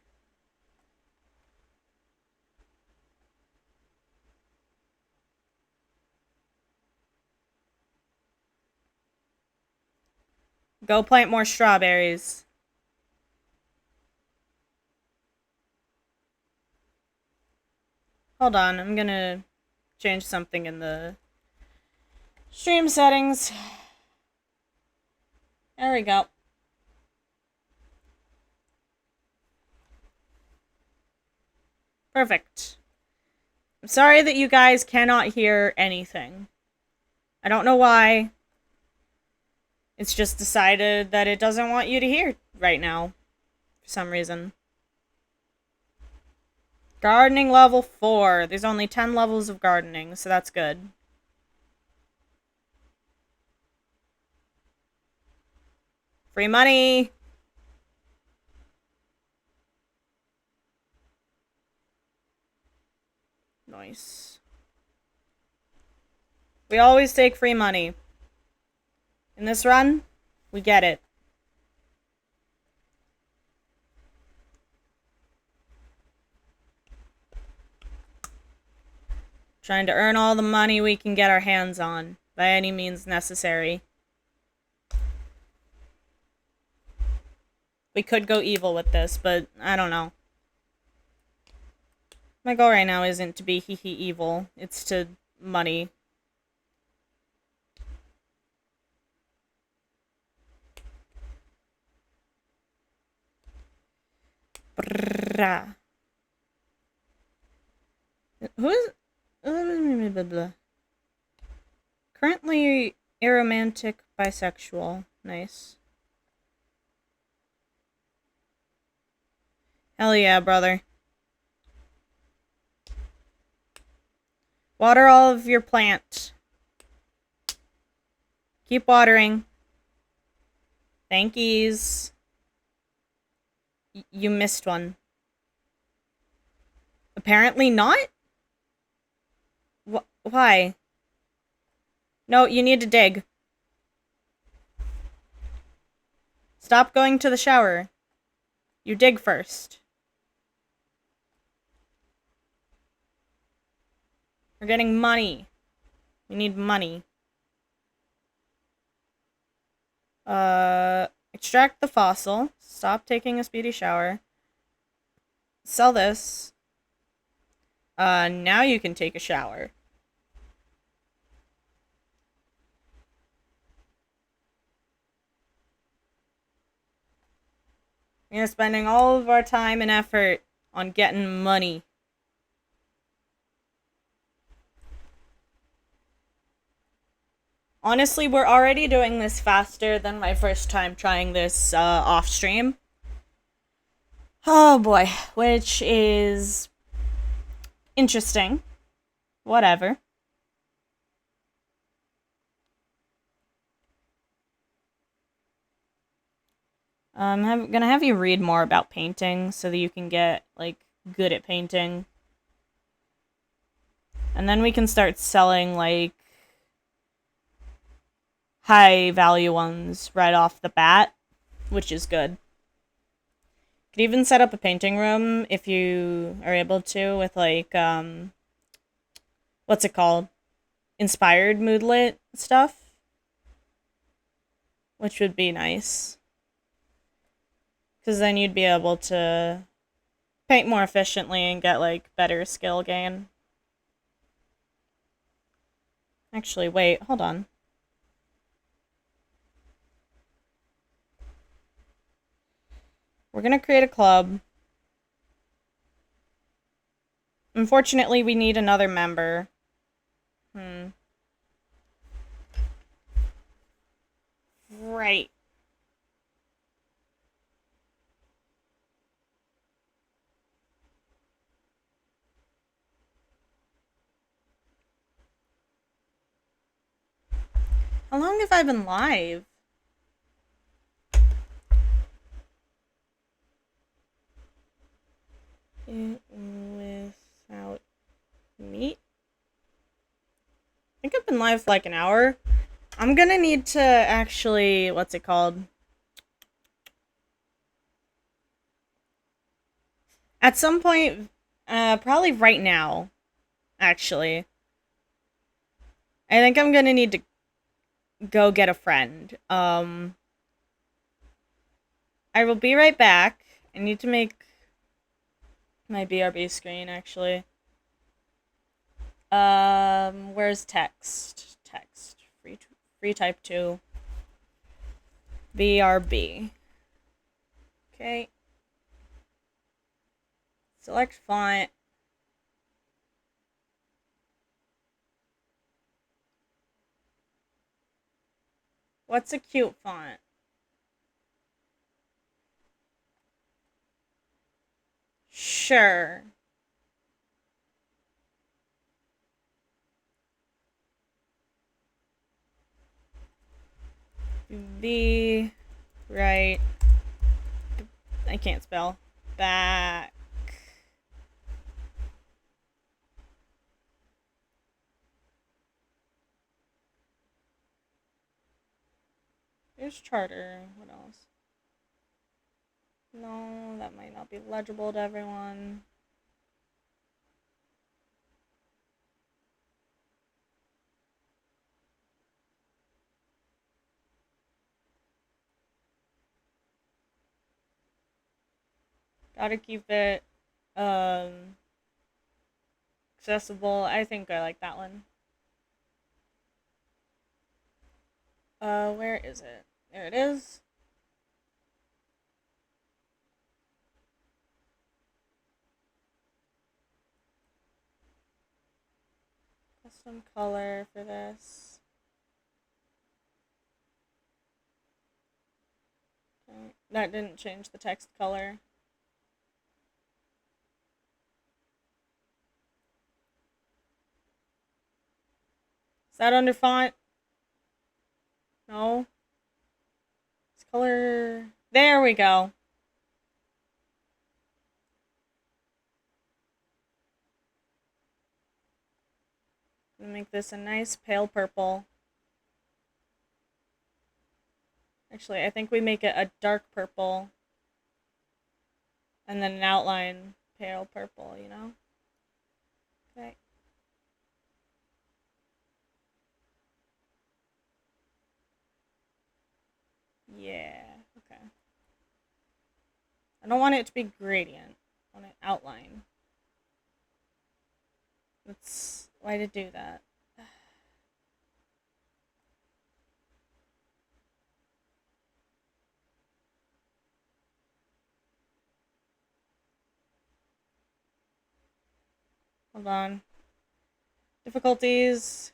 Go plant more strawberries. Hold on, I'm gonna change something in the stream settings. There we go. Perfect. I'm sorry that you guys cannot hear anything. I don't know why. It's just decided that it doesn't want you to hear right now. For some reason. Gardening level 4. There's only 10 levels of gardening, so that's good. Free money! Nice. We always take free money. In this run, we get it. Trying to earn all the money we can get our hands on, by any means necessary. We could go evil with this, but I don't know. My goal right now isn't to be hee-hee evil. It's to money. Brrrah. Who is... Currently aromantic bisexual. Nice. Hell yeah, brother. Water all of your plant. Keep watering. Thankies. You missed one. Apparently not? Why? No, you need to dig. Stop going to the shower. You dig first. We're getting money. We need money. Extract the fossil. Stop taking a speedy shower. Sell this. Now you can take a shower. We're spending all of our time and effort on getting money. Honestly, we're already doing this faster than my first time trying this off stream. Oh boy, which is interesting. Whatever. I'm gonna have you read more about painting so that you can get, like, good at painting. And then we can start selling, like, high value ones right off the bat, which is good. Could even set up a painting room if you are able to with like what's it called? Inspired moodlet stuff, which would be nice. Cuz then you'd be able to paint more efficiently and get like better skill gain. Actually, wait, hold on. We're gonna create a club. Unfortunately, we need another member. Right. How long have I been live? Without meat? I think I've been live for like an hour. I'm gonna need to actually, what's it called? At some point, probably right now, actually. I think I'm gonna need to go get a friend. I will be right back. I need to make my BRB screen, actually. Where's text? Text. Free type 2. BRB. Okay. Select font. What's a cute font? Sure. B. Right. I can't spell. Back. There's charter. What else? No, that might not be legible to everyone. Gotta keep it accessible. I think I like that one. Where is it? There it is. Custom color for this. Okay. That didn't change the text color. Is that under font? No. It's color. There we go. I'm gonna make this a nice pale purple. Actually, I think we make it a dark purple. And then an outline pale purple, you know? Okay. Yeah, okay. I don't want it to be gradient. I want it outline. That's why to do that. Hold on. Difficulties.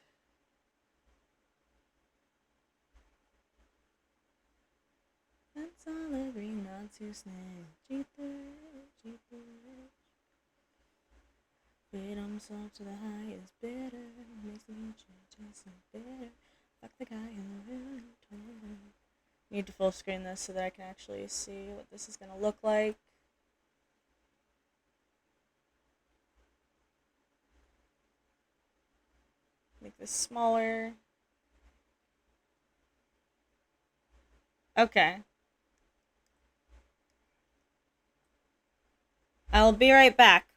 Let's all agree not to snag. Cheaper. Freedom sold to the highest bidder. Makes the changes better. Fuck the guy in the room. Need to full screen this so that I can actually see what this is gonna look like. Make this smaller. Okay. I'll be right back.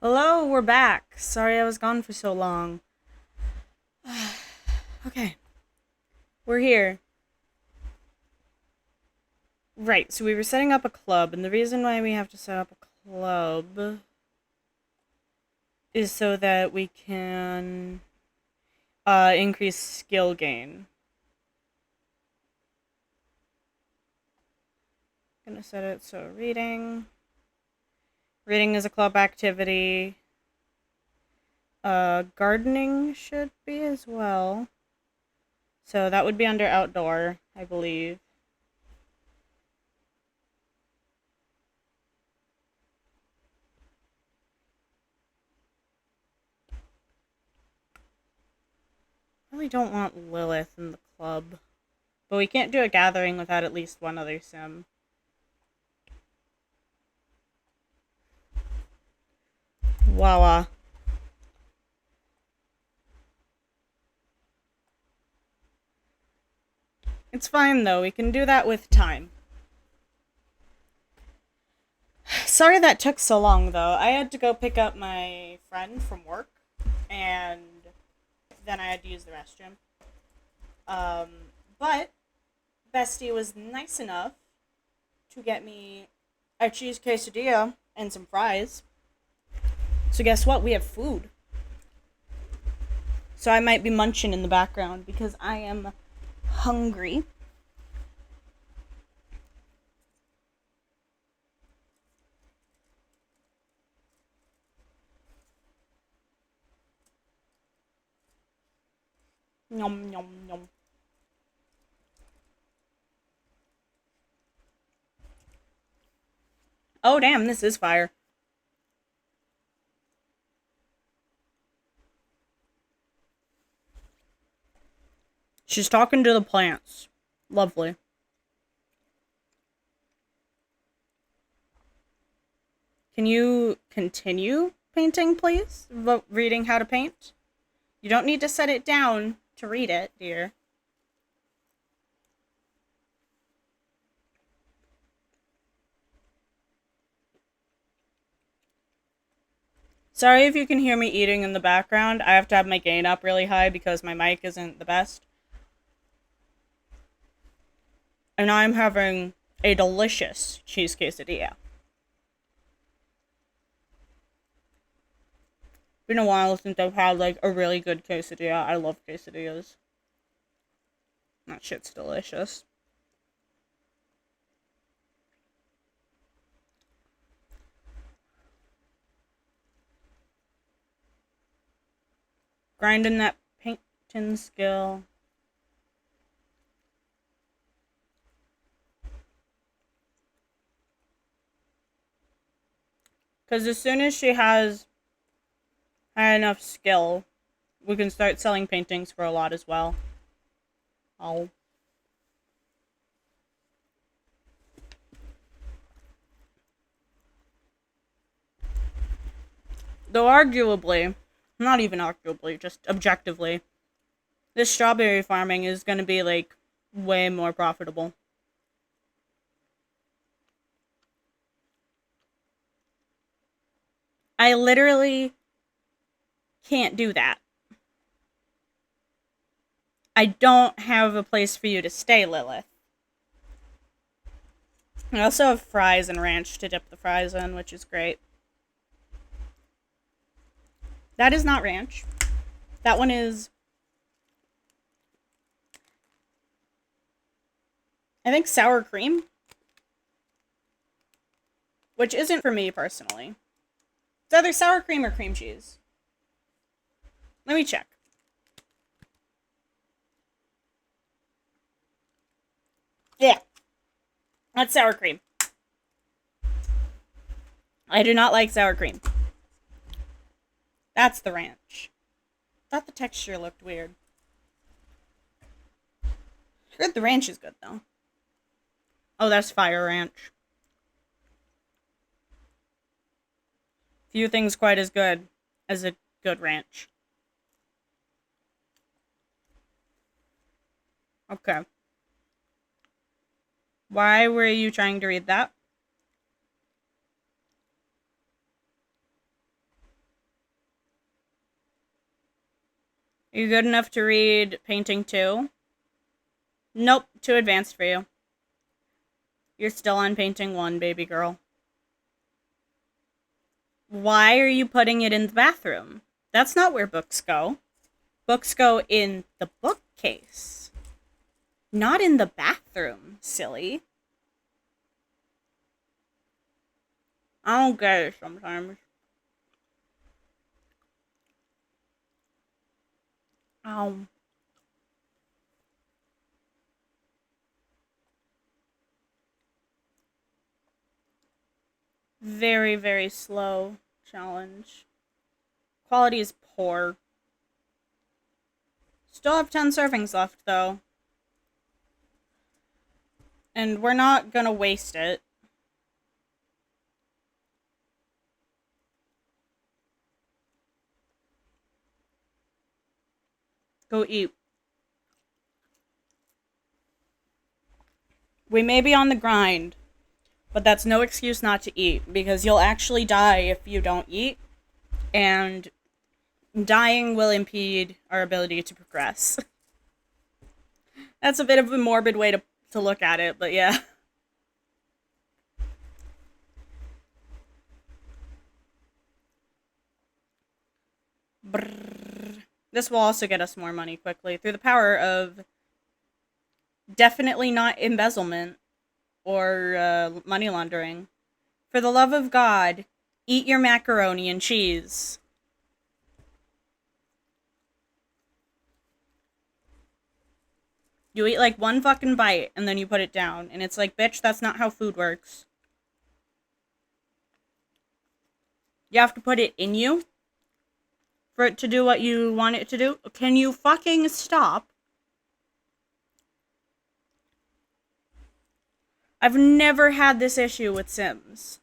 Hello, we're back. Sorry I was gone for so long. Okay. We're here. Right, so we were setting up a club, and the reason why we have to set up a club is so that we can increase skill gain. Gonna set it so reading. Reading is a club activity. Gardening should be as well. So that would be under outdoor, I believe. I really don't want Lilith in the club. But we can't do a gathering without at least one other sim. Voila. It's fine though, we can do that with time. Sorry that took so long though. I had to go pick up my friend from work, and then I had to use the restroom. But Bestie was nice enough to get me a cheese quesadilla and some fries. So guess what? We have food. So I might be munching in the background because I am hungry. Nom nom nom. Oh damn, this is fire. She's talking to the plants. Lovely. Can you continue painting, please? Reading how to paint? You don't need to set it down to read it, dear. Sorry if you can hear me eating in the background. I have to have my gain up really high because my mic isn't the best. And I'm having a delicious cheese quesadilla. Been a while since I've had like a really good quesadilla. I love quesadillas. That shit's delicious. Grinding that painting skill. Because as soon as she has high enough skill, we can start selling paintings for a lot as well. Oh. Though arguably, not even arguably, just objectively, this strawberry farming is going to be, like, way more profitable. I literally can't do that. I don't have a place for you to stay, Lilith. I also have fries and ranch to dip the fries in, which is great. That is not ranch. That one is, I think, sour cream. Which isn't for me, personally. It's either sour cream or cream cheese. Let me check. Yeah. That's sour cream. I do not like sour cream. That's the ranch. Thought the texture looked weird. Heard the ranch is good, though. Oh, that's fire ranch. Few things quite as good as a good ranch. Okay. Why were you trying to read that? Are you good enough to read Painting 2? Nope, too advanced for you. You're still on Painting 1, baby girl. Why are you putting it in the bathroom? That's not where books go. Books go in the bookcase. Not in the bathroom, silly. I don't get it sometimes. Very, very slow challenge. Quality is poor. Still have 10 servings left, though. And we're not gonna waste it. Go eat. We may be on the grind, but that's no excuse not to eat, because you'll actually die if you don't eat, and dying will impede our ability to progress. That's a bit of a morbid way to look at it, but yeah. Brrr. This will also get us more money quickly through the power of definitely not embezzlement or money laundering. For the love of God, eat your macaroni and cheese. You eat like one fucking bite and then you put it down. And it's like, bitch, that's not how food works. You have to put it in you for it to do what you want it to do. Can you fucking stop? I've never had this issue with Sims.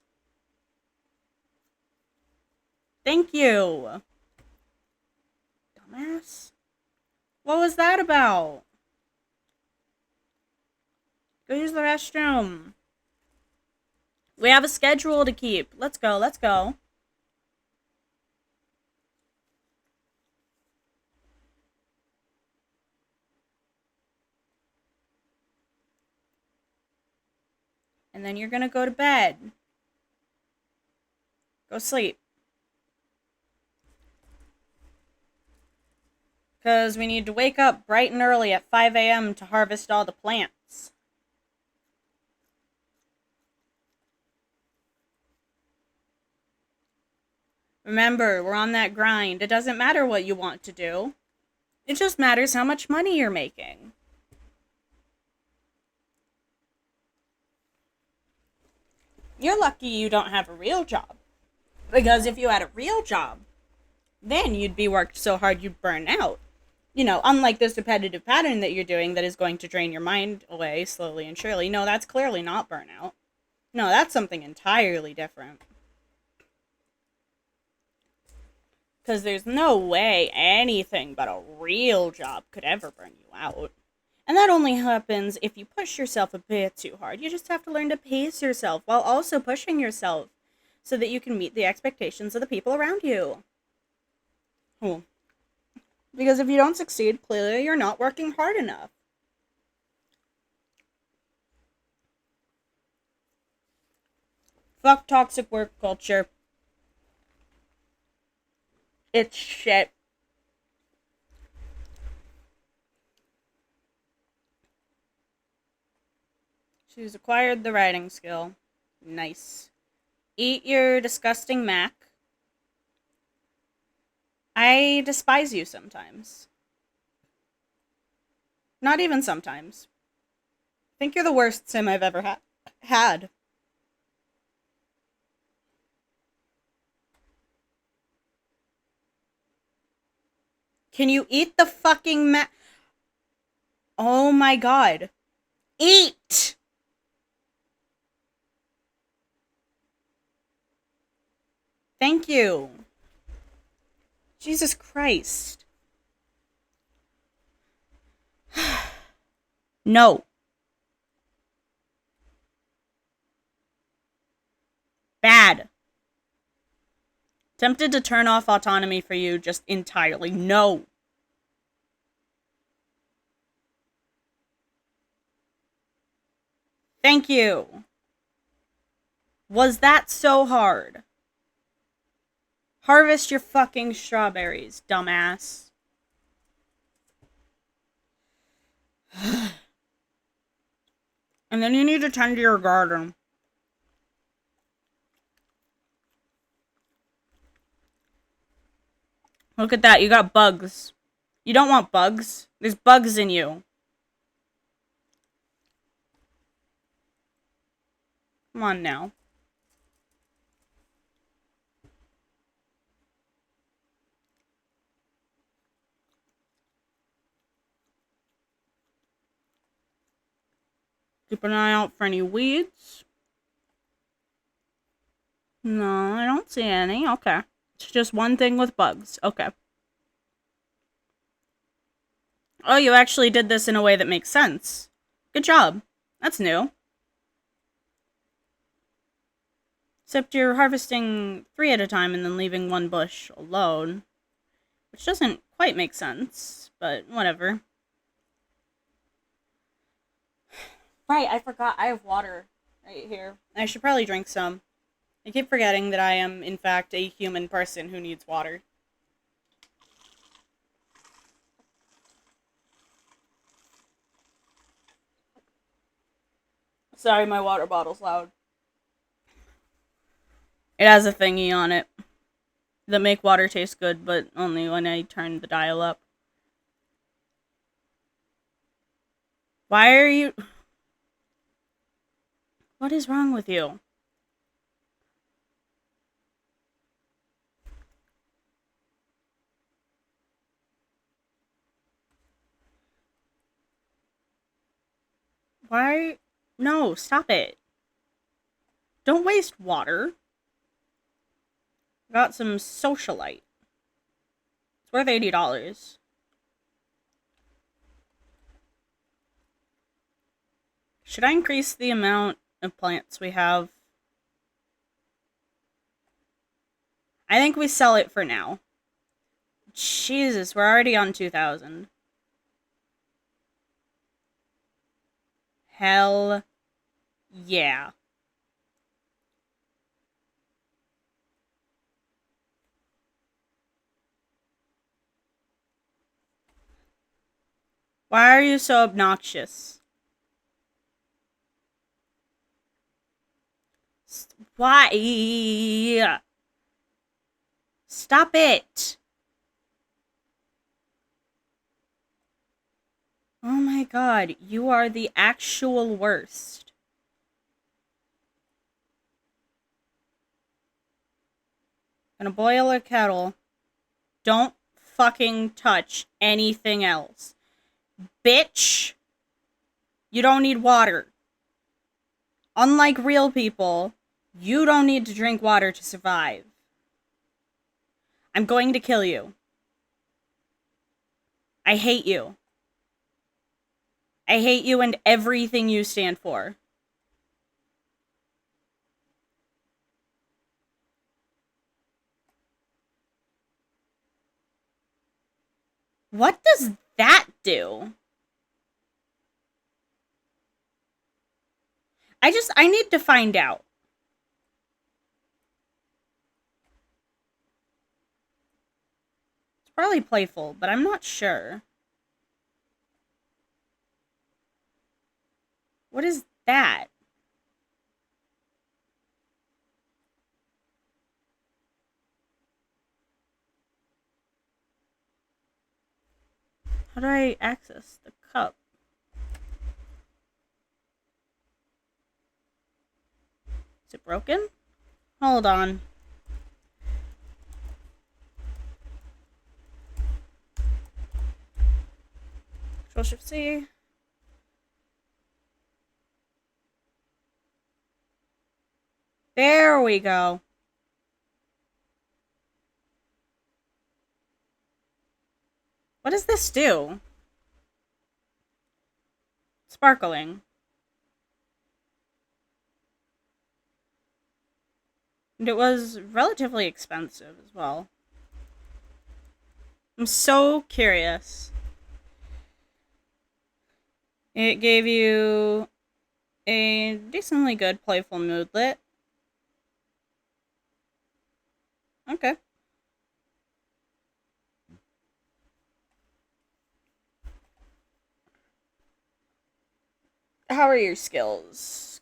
Thank you. Dumbass. What was that about? Go use the restroom. We have a schedule to keep. Let's go, let's go. And then you're gonna go to bed. Go sleep. Because we need to wake up bright and early at 5 a.m. to harvest all the plants. Remember, we're on that grind. It doesn't matter what you want to do. It just matters how much money you're making. You're lucky you don't have a real job. Because if you had a real job, then you'd be worked so hard you'd burn out. You know, unlike this repetitive pattern that you're doing that is going to drain your mind away slowly and surely. No, that's clearly not burnout. No, that's something entirely different. Because there's no way anything but a real job could ever burn you out. And that only happens if you push yourself a bit too hard. You just have to learn to pace yourself while also pushing yourself so that you can meet the expectations of the people around you. Cool. Because if you don't succeed, clearly you're not working hard enough. Fuck toxic work culture. It's shit. She's acquired the writing skill. Nice. Eat your disgusting mac. I despise you sometimes. Not even sometimes. I think you're the worst sim I've ever had. Can you eat the fucking mac? Oh my god. Eat! Thank you. Jesus Christ. No. Bad. Tempted to turn off autonomy for you just entirely. No. Thank you. Was that so hard? Harvest your fucking strawberries, dumbass. And then you need to tend to your garden. Look at that, you got bugs. You don't want bugs. There's bugs in you. Come on now. Keep an eye out for any weeds. No, I don't see any. Okay. It's just one thing with bugs. Okay. Oh, you actually did this in a way that makes sense. Good job. That's new. Except you're harvesting 3 at a time and then leaving 1 bush alone. Which doesn't quite make sense, but whatever. Right, I forgot. I have water right here. I should probably drink some. I keep forgetting that I am, in fact, a human person who needs water. Sorry, my water bottle's loud. It has a thingy on it that make water taste good, but only when I turn the dial up. Why are you... What is wrong with you? Why? No, stop it. Don't waste water. Got some socialite. It's worth $80. Should I increase the amount of plants we have? I think we sell it for now. Jesus, we're already on 2,000. Hell yeah. Why are you so obnoxious? Why? Stop it. Oh my god, you are the actual worst. Gonna boil a kettle. Don't fucking touch anything else. Bitch! You don't need water. Unlike real people, you don't need to drink water to survive. I'm going to kill you. I hate you. I hate you and everything you stand for. What does that do? I need to find out. It's probably playful, but I'm not sure. What is that? How do I access the cup? Is it broken? Hold on. Control-Shift-C. There we go. What does this do? Sparkling. And it was relatively expensive as well. I'm so curious. It gave you a decently good playful moodlet. Okay. How are your skills?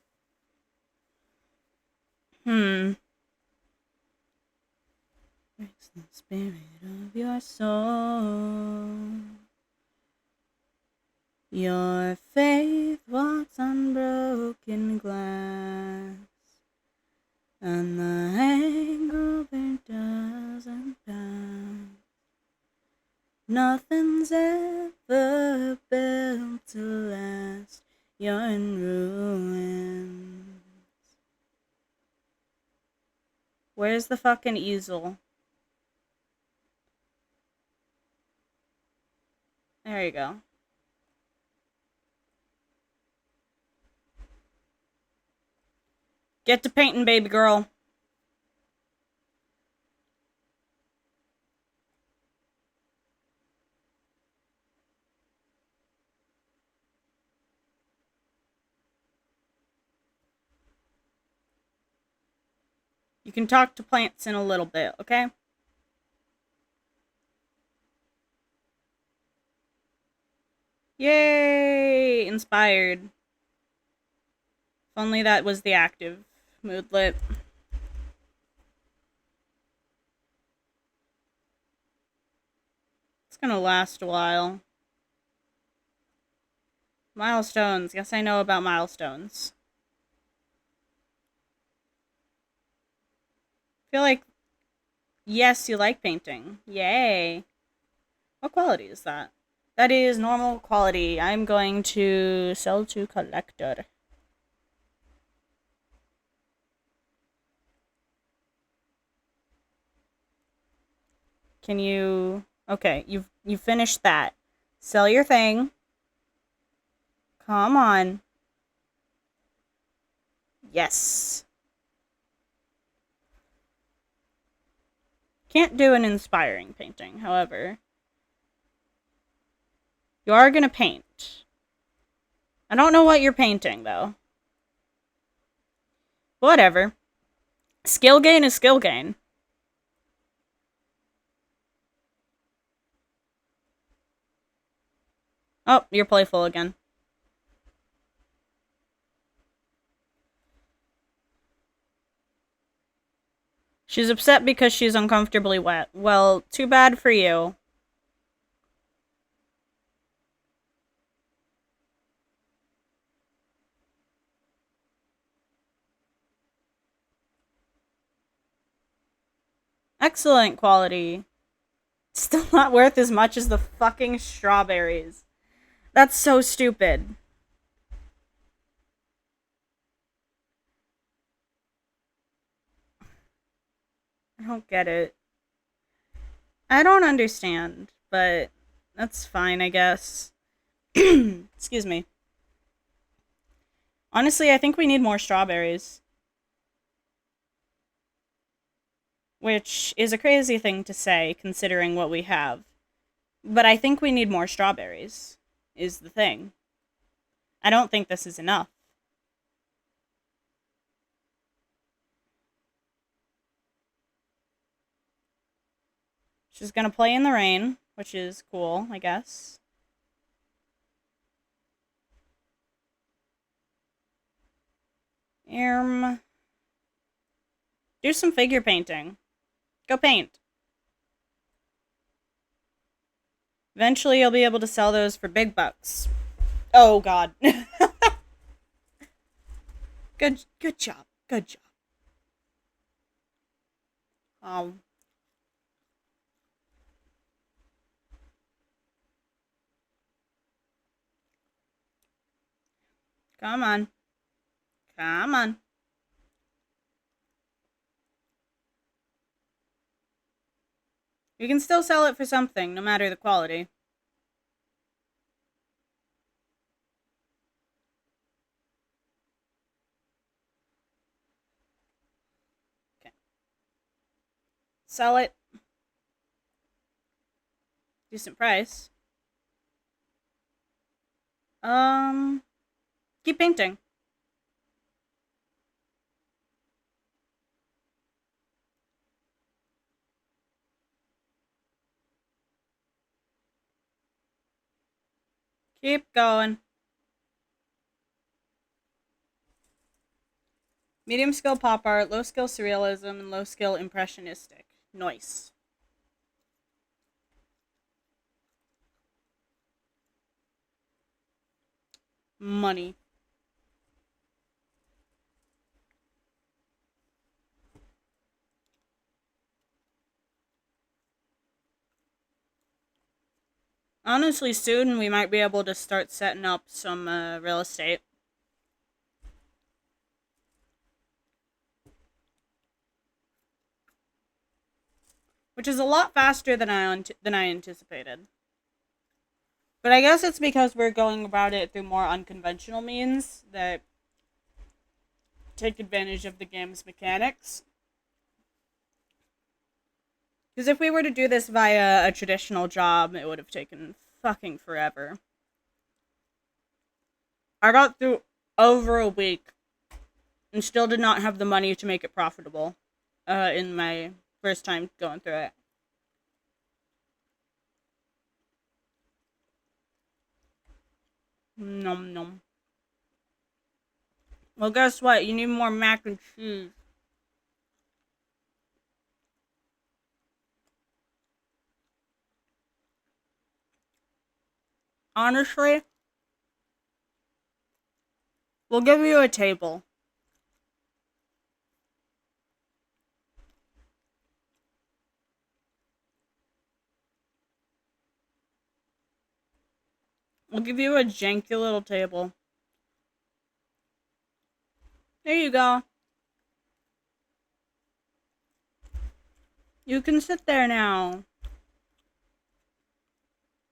Where's the spirit of your soul? Your faith walks on broken glass, and the hangover doesn't pass. Nothing's ever built to last. You're in ruins. Where's the fucking easel? There you go. Get to painting, baby girl. You can talk to plants in a little bit, okay? Yay! Inspired. If only that was the active moodlet. It's gonna last a while. Milestones. Yes, I know about milestones. I feel like, yes, you like painting. Yay. What quality is that? That is normal quality. I'm going to sell to collector. Can you... Okay, you've finished that. Sell your thing. Come on. Yes. Can't do an inspiring painting, however. You are gonna paint. I don't know what you're painting, though. Whatever. Skill gain is skill gain. Oh, you're playful again. She's upset because she's uncomfortably wet. Well, too bad for you. Excellent quality. Still not worth as much as the fucking strawberries. That's so stupid. I don't get it. I don't understand, but that's fine, I guess. Excuse me. Honestly, I think we need more strawberries. Which is a crazy thing to say, considering what we have. But I think we need more strawberries, is the thing. I don't think this is enough. She's gonna play in the rain, which is cool, I guess. Do some figure painting. Go paint. Eventually, you'll be able to sell those for big bucks. Oh, God. Good job. Good job. Come on. Come on. You can still sell it for something, no matter the quality. Okay. Sell it. Decent price. Keep painting. Keep going. Medium skill pop art, low skill surrealism, and low skill impressionistic. Nice. Money. Honestly, soon we might be able to start setting up some real estate. Which is a lot faster than I anticipated. But I guess it's because we're going about it through more unconventional means that take advantage of the game's mechanics. Because if we were to do this via a traditional job, it would have taken fucking forever. I got through over a week and still did not have the money to make it profitable in my first time going through it. Nom nom. Well, guess what? You need more mac and cheese. Honestly, we'll give you a table. We'll give you a janky little table. There you go. You can sit there now.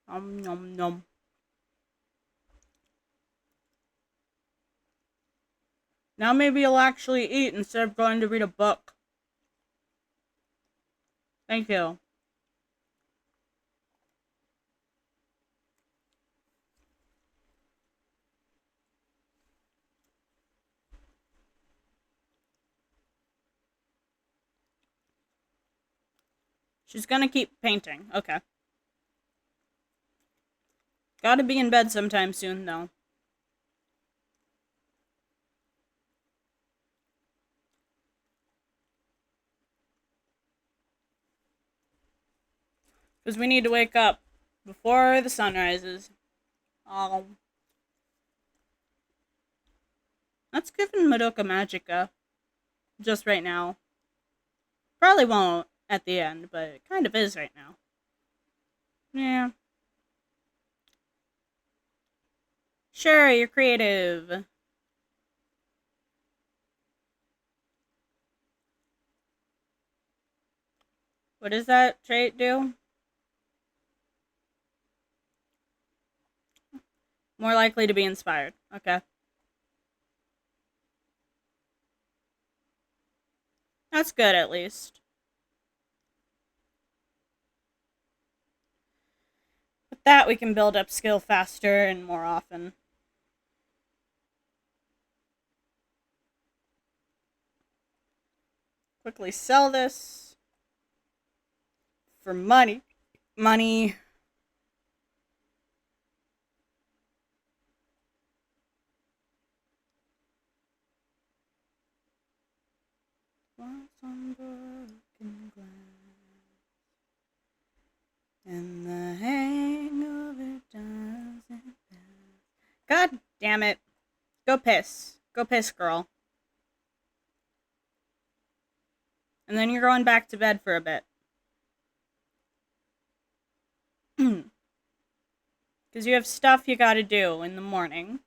Nom nom nom. Now maybe you'll actually eat instead of going to read a book. Thank you. She's gonna keep painting. Okay. Gotta be in bed sometime soon, though. Because we need to wake up before the sun rises. That's giving Madoka Magica. Just right now. Probably won't at the end, but it kind of is right now. Yeah. Sure, you're creative. What does that trait do? More likely to be inspired. Okay. That's good, at least. With that, we can build up skill faster and more often. Quickly sell this. For money. Money. Some broken glass, and the hangover doesn't pass. God damn it. Go piss. Go piss, girl. And then you're going back to bed for a bit. Because you have stuff you gotta do in the morning.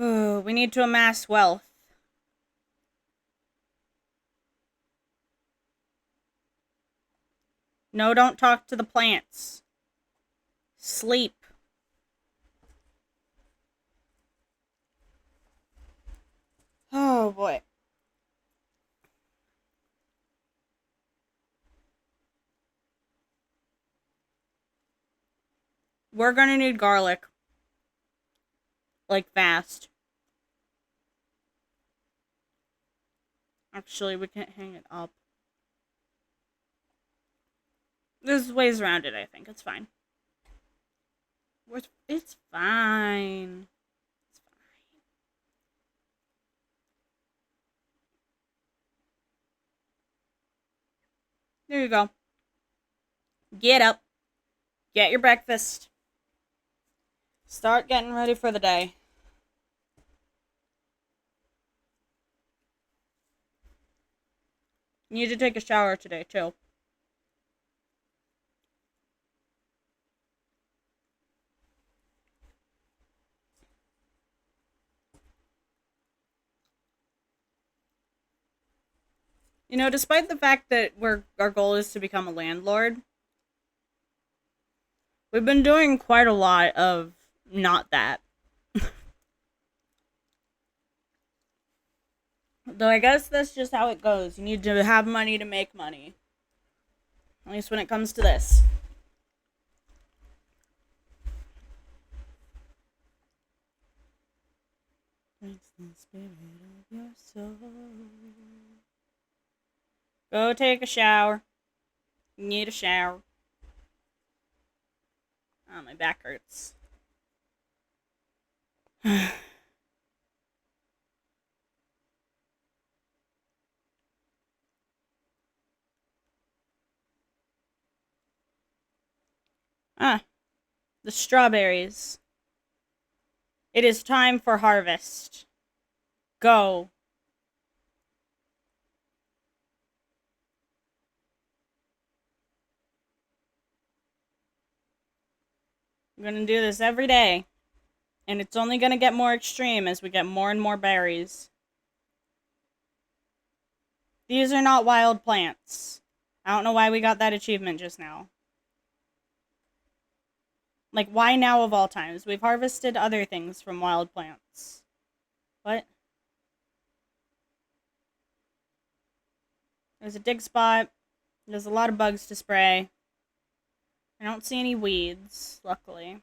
Oh, we need to amass wealth. No, don't talk to the plants. Sleep. Oh, boy. We're gonna need garlic. Like, fast. Actually, we can't hang it up. There's ways around it, I think. It's fine. It's fine. It's fine. There you go. Get up. Get your breakfast. Start getting ready for the day. You need to take a shower today, too. You know, despite the fact that our goal is to become a landlord, we've been doing quite a lot of not that. Though I guess that's just how it goes. You need to have money to make money. At least when it comes to this. It's the spirit of your soul. Go take a shower. You need a shower. Oh, my back hurts. Ah, the strawberries. It is time for harvest. Go. I'm gonna do this every day. And it's only gonna get more extreme as we get more and more berries. These are not wild plants. I don't know why we got that achievement just now. Like, why now of all times? We've harvested other things from wild plants. What? There's a dig spot. There's a lot of bugs to spray. I don't see any weeds, luckily.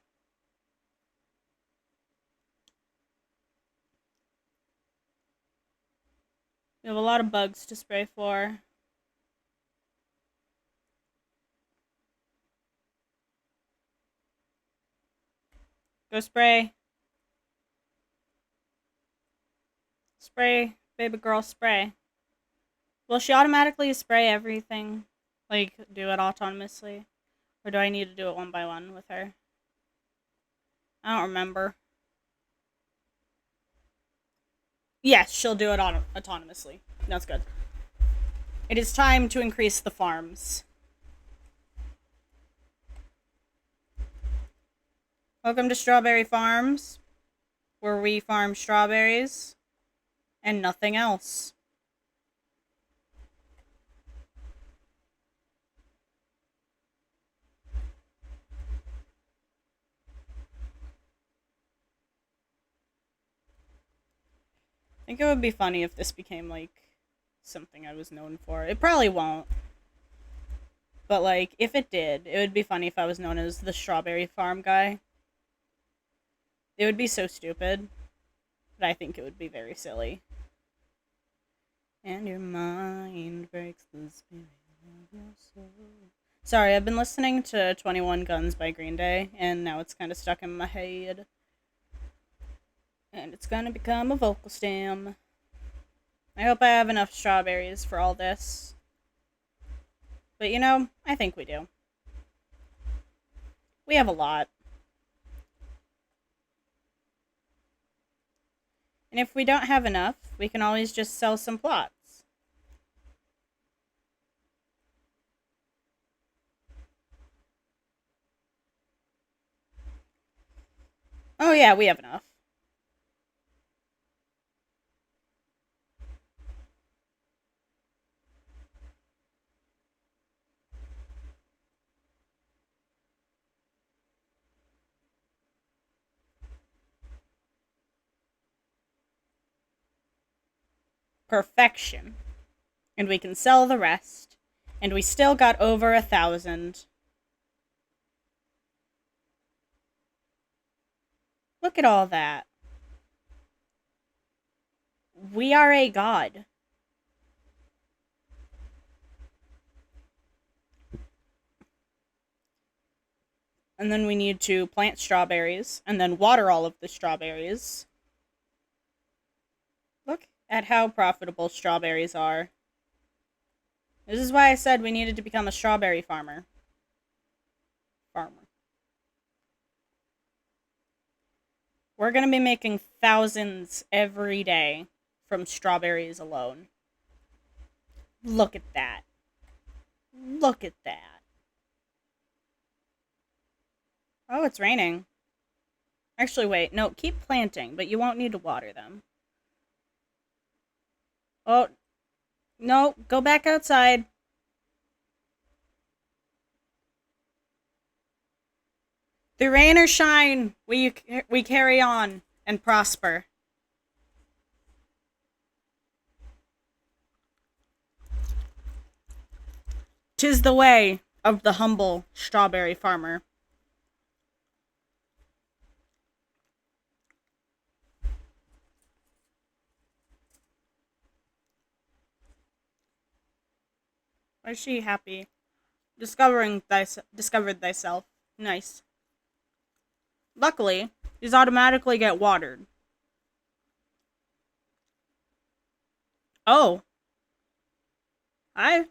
We have a lot of bugs to spray for. Go spray. Spray, baby girl, spray. Will she automatically spray everything? Like, do it autonomously? Or do I need to do it one by one with her? I don't remember. Yes, she'll do it autonomously. That's good. It is time to increase the farms. Welcome to Strawberry Farms, where we farm strawberries and nothing else. I think it would be funny if this became, like, something I was known for. It probably won't. But, like, if it did, it would be funny if I was known as the strawberry farm guy. It would be so stupid. But I think it would be very silly. And your mind breaks the spirit of your soul. Sorry, I've been listening to 21 Guns by Green Day, and now it's kind of stuck in my head. And it's gonna become a vocal stem. I hope I have enough strawberries for all this. But you know, I think we do. We have a lot. And if we don't have enough, we can always just sell some plots. Oh yeah, we have enough. Perfection. And we can sell the rest. And we still got over 1,000. Look at all that. We are a god. And then we need to plant strawberries and then water all of the strawberries. Look at how profitable strawberries are. This is why I said we needed to become a strawberry farmer. We're gonna be making thousands every day from strawberries alone. Look at that. Look at that. Oh, it's raining. Actually, wait. No, keep planting, but you won't need to water them. Oh, no. Go back outside. Through rain or shine, we carry on and prosper. 'Tis the way of the humble strawberry farmer. Why is she happy? Discovered thyself. Nice. Luckily, these automatically get watered. Oh. I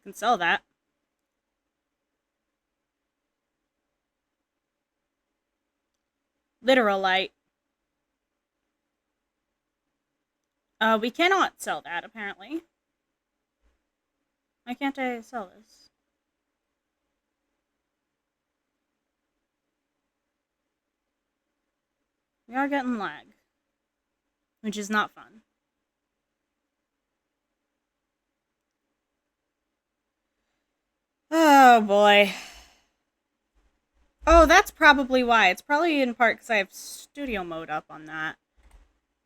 can sell that. Literalite. We cannot sell that, apparently. Why can't I sell this? We are getting lag. Which is not fun. Oh, boy. Oh, that's probably why. It's probably in part because I have studio mode up on that.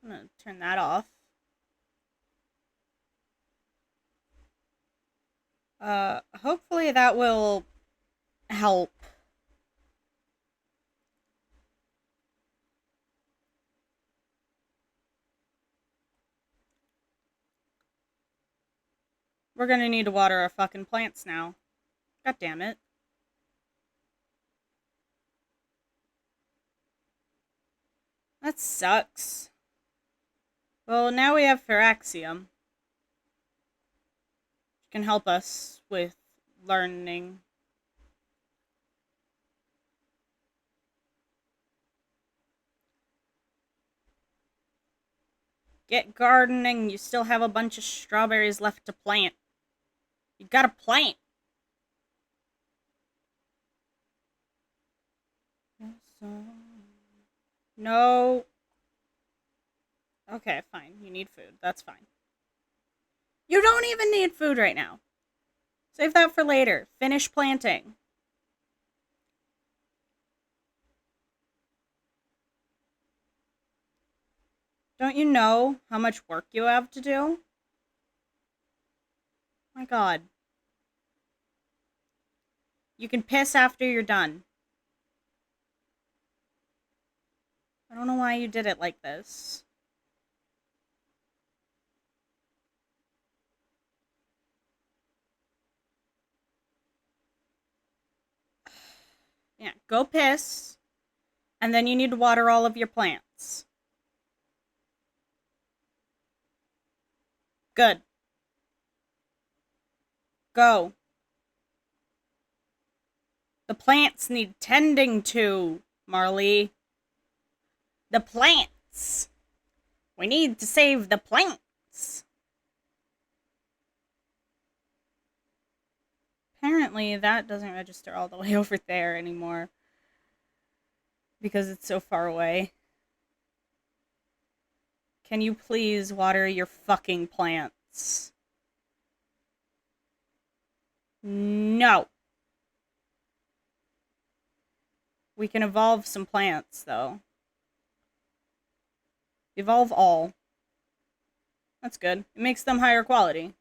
I'm gonna turn that off. Hopefully that will help. We're gonna need to water our fucking plants now. God damn it. That sucks. Well, now we have Feraxium. Which can help us with learning. Get gardening. You still have a bunch of strawberries left to plant. You gotta plant. No. Okay, fine. You need food. That's fine. You don't even need food right now. Save that for later. Finish planting. Don't you know how much work you have to do? My god. You can piss after you're done. I don't know why you did it like this. Yeah, go piss. And then you need to water all of your plants. Good. Go. The plants need tending to, Marley. The plants. We need to save the plants. Apparently, that doesn't register all the way over there anymore. Because it's so far away. Can you please water your fucking plants? No. We can evolve some plants, though. Evolve all. That's good. It makes them higher quality.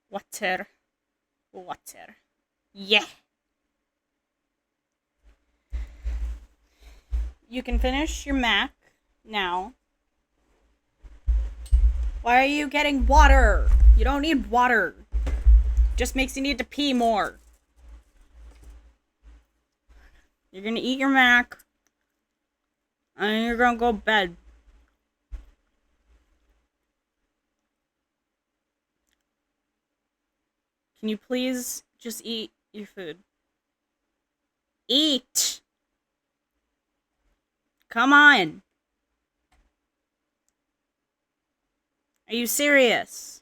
Water. Water. Yeah. You can finish your Mac now. Why are you getting water? You don't need water. Just makes you need to pee more. You're gonna eat your Mac. And you're gonna go to bed. Can you please just eat your food? Eat! Come on! Are you serious?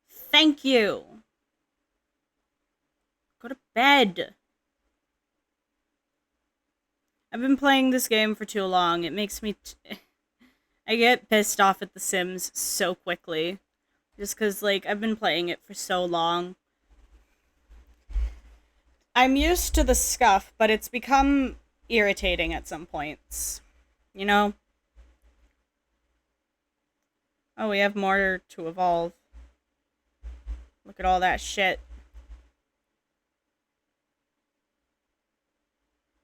Thank you! Go to bed. I've been playing this game for too long. It makes me... I get pissed off at The Sims so quickly. Just because, like, I've been playing it for so long. I'm used to the scuff, but it's become irritating at some points. You know? Oh, we have more to evolve. Look at all that shit.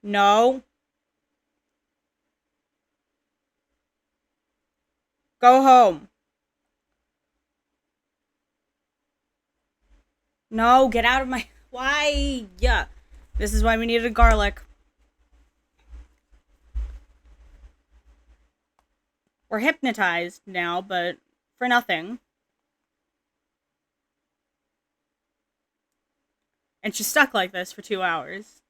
No. Go home. No, get out of my... Why? Yeah. This is why we needed garlic. We're hypnotized now, but for nothing. And she's stuck like this for 2 hours.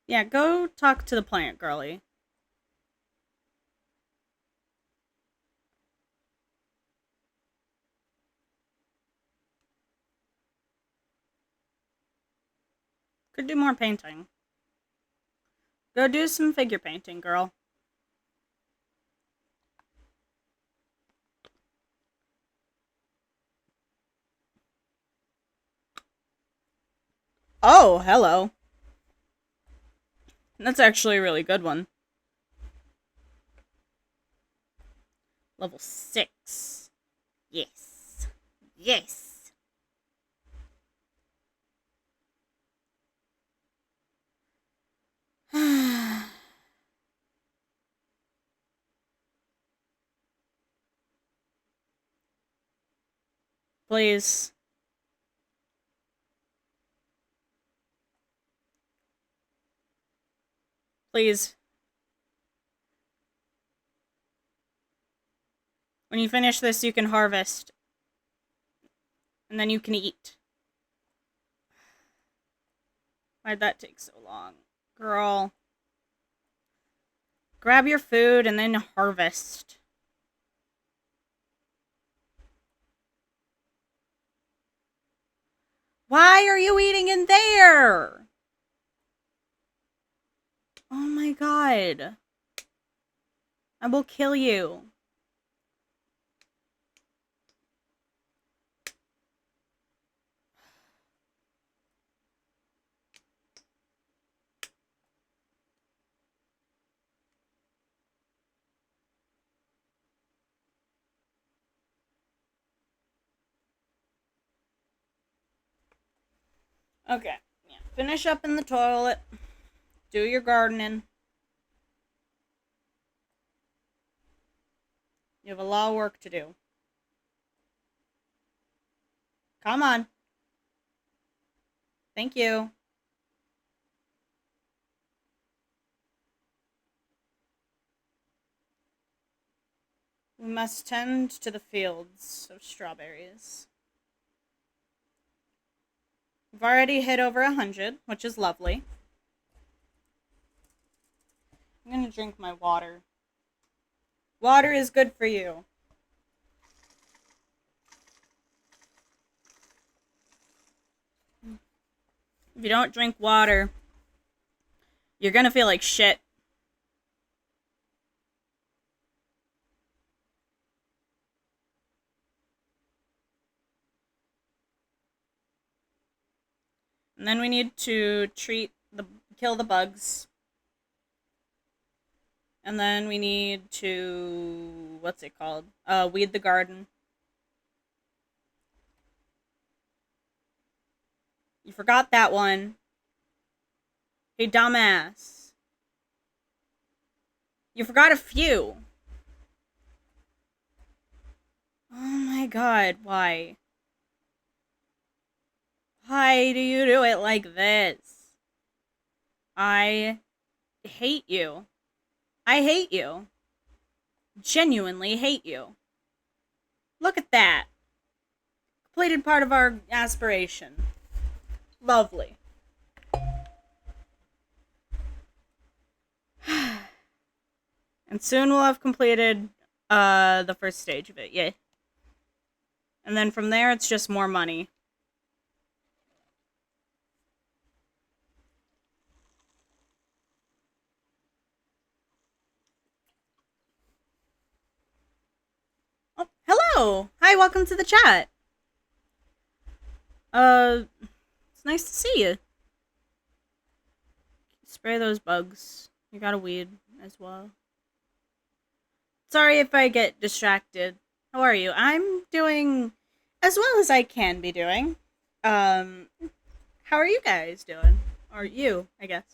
Yeah, go talk to the plant, girly. Could do more painting. Go do some figure painting, girl. Oh, hello. That's actually a really good one. Level 6. Yes. Yes. Please. Please. When you finish this, you can harvest. And then you can eat. Why'd that take so long? Girl. Grab your food and then harvest. Why are you eating in there? Oh my god. I will kill you. Okay. Yeah. Finish up in the toilet. Do your gardening. You have a lot of work to do. Come on. Thank you. We must tend to the fields of strawberries. We've already hit over 100, which is lovely. I'm gonna drink my water. Water is good for you. If you don't drink water, you're gonna feel like shit. And then we need to kill the bugs. And then we need to, what's it called? Weed the garden. You forgot that one. Hey, dumbass. You forgot a few. Oh my god, why? Why do you do it like this? I hate you. I hate you. Genuinely hate you. Look at that. Completed part of our aspiration. Lovely. And soon we'll have completed the first stage of it. Yay. And then from there it's just more money. Oh, hello. Hi, welcome to the chat. It's nice to see you. Spray those bugs. You got a weed as well. Sorry if I get distracted. How are you? I'm doing as well as I can be doing. How are you guys doing? Or you, I guess.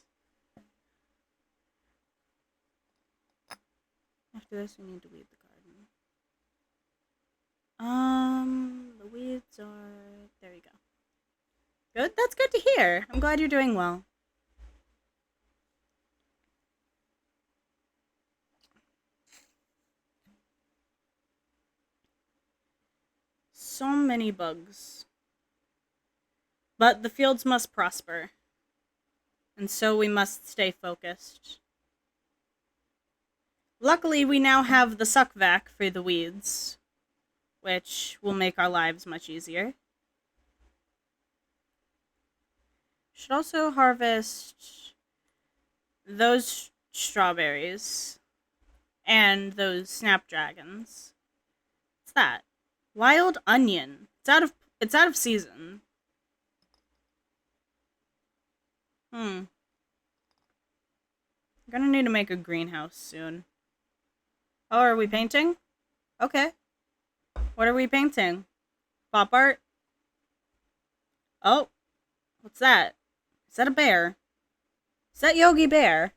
After this, we need to weed the garden. The weeds are... There you go. Good? That's good to hear. I'm glad you're doing well. So many bugs. But the fields must prosper. And so we must stay focused. Luckily, we now have the suck vac for the weeds, which will make our lives much easier. Should also harvest those strawberries and those snapdragons. What's that? Wild onion. It's out of season. I'm gonna need to make a greenhouse soon. Oh, are we painting? Okay. What are we painting? Pop art? Oh. What's that? Is that a bear? Is that Yogi Bear?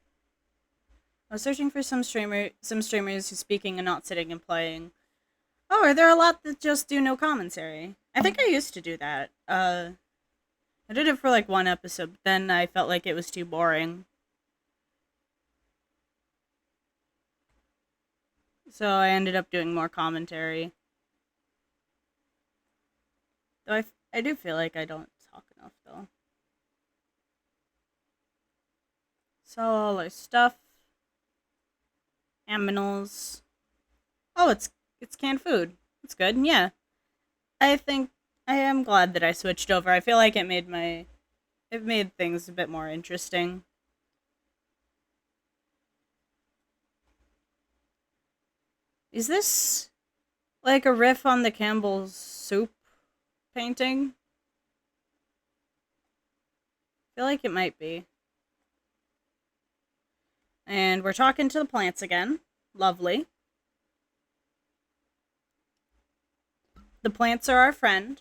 I was searching for some streamers who's speaking and not sitting and playing. Oh, are there a lot that just do no commentary? I think I used to do that. I did it for like one episode, but then I felt like it was too boring. So I ended up doing more commentary. Though I do feel like I don't talk enough, though. Sell all our stuff. Aminals. Oh, it's canned food. It's good, yeah. I think I am glad that I switched over. I feel like it made things a bit more interesting. Is this like a riff on the Campbell's soup painting? I feel like it might be. And we're talking to the plants again. Lovely. The plants are our friend.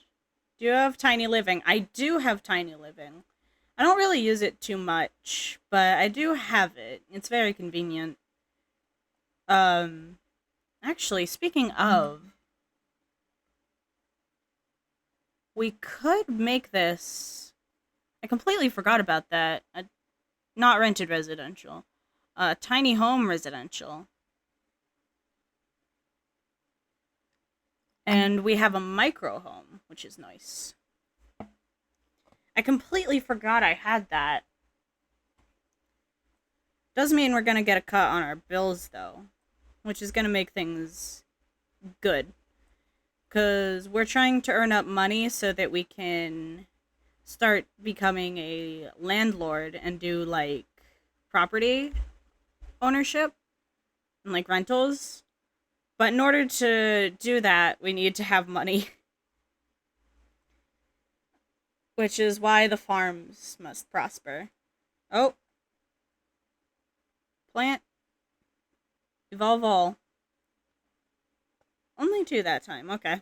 Do you have Tiny Living? I do have Tiny Living. I don't really use it too much, but I do have it. It's very convenient. Actually, speaking of, we could make this... I completely forgot about that. Not rented residential. Tiny home residential. And we have a micro home, which is nice. I completely forgot I had that. Does mean we're gonna get a cut on our bills, though. Which is gonna make things good. Because we're trying to earn up money so that we can start becoming a landlord and do, like, property ownership and, like, rentals. But in order to do that, we need to have money. Which is why the farms must prosper. Oh. Plant. Evolve all. Only 2 that time, okay.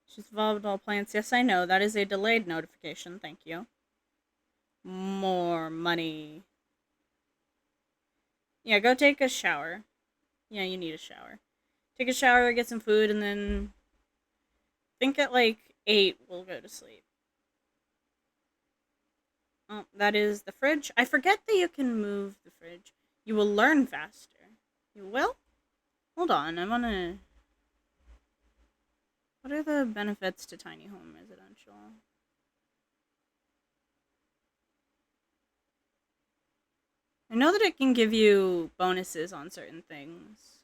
She's evolved all plants. Yes, I know. That is a delayed notification. Thank you. More money. Yeah, go take a shower. Yeah, you need a shower. Take a shower, get some food, and then I think at like 8 we'll go to sleep. Oh, that is the fridge. I forget that you can move the fridge. You will learn faster. You will? Hold on, I wanna... What are the benefits to tiny home residential? I know that it can give you bonuses on certain things.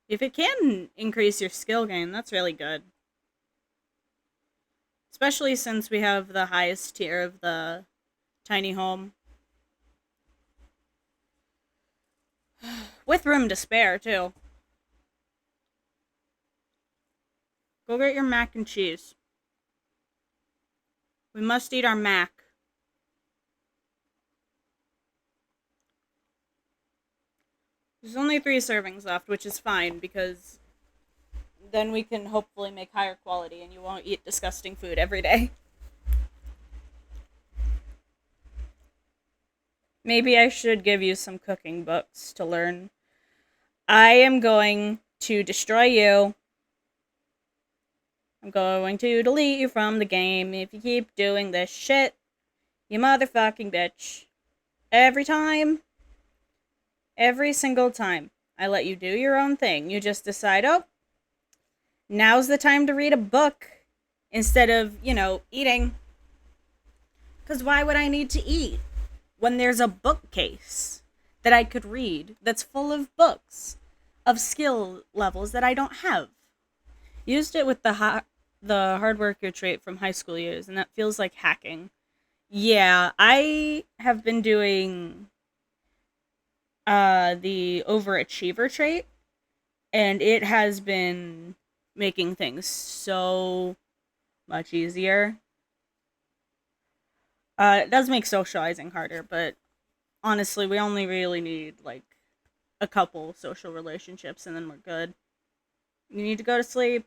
If it can increase your skill gain, that's really good. Especially since we have the highest tier of the tiny home. With room to spare, too. Go get your mac and cheese. We must eat our mac. There's only 3 servings left, which is fine, because then we can hopefully make higher quality and you won't eat disgusting food every day. Maybe I should give you some cooking books to learn. I am going to destroy you. I'm going to delete you from the game if you keep doing this shit. You motherfucking bitch. Every time. Every single time. I let you do your own thing. You just decide, oh, now's the time to read a book instead of, eating. Because why would I need to eat when there's a bookcase that I could read that's full of books of skill levels that I don't have? Used it with the hard worker trait from high school years, and that feels like hacking. Yeah, I have been doing the overachiever trait, and it has been making things so much easier. It does make socializing harder, but honestly, we only really need like a couple social relationships and then we're good. You need to go to sleep.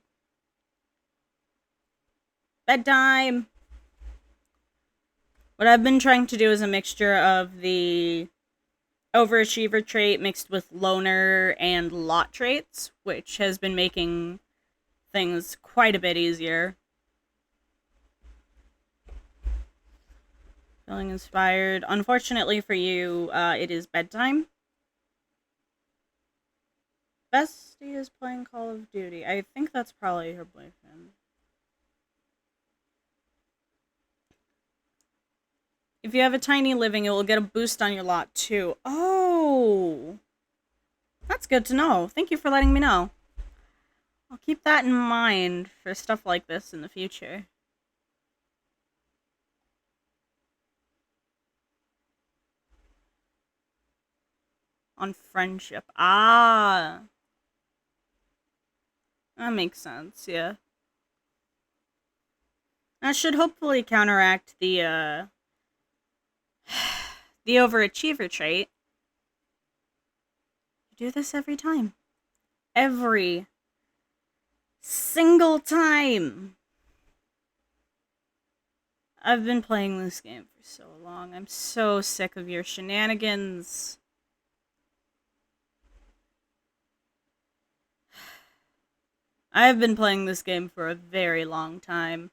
Bedtime. What I've been trying to do is a mixture of the overachiever trait mixed with loner and lot traits, which has been making things quite a bit easier. Feeling inspired. Unfortunately for you, it is bedtime. Bestie is playing Call of Duty. I think that's probably her boyfriend. If you have a tiny living, it will get a boost on your lot, too. Oh! That's good to know. Thank you for letting me know. I'll keep that in mind for stuff like this in the future. On friendship. Ah! That makes sense, yeah. That should hopefully counteract the the overachiever trait. You do this every time. Every single time. I've been playing this game for so long. I'm so sick of your shenanigans. I've been playing this game for a very long time.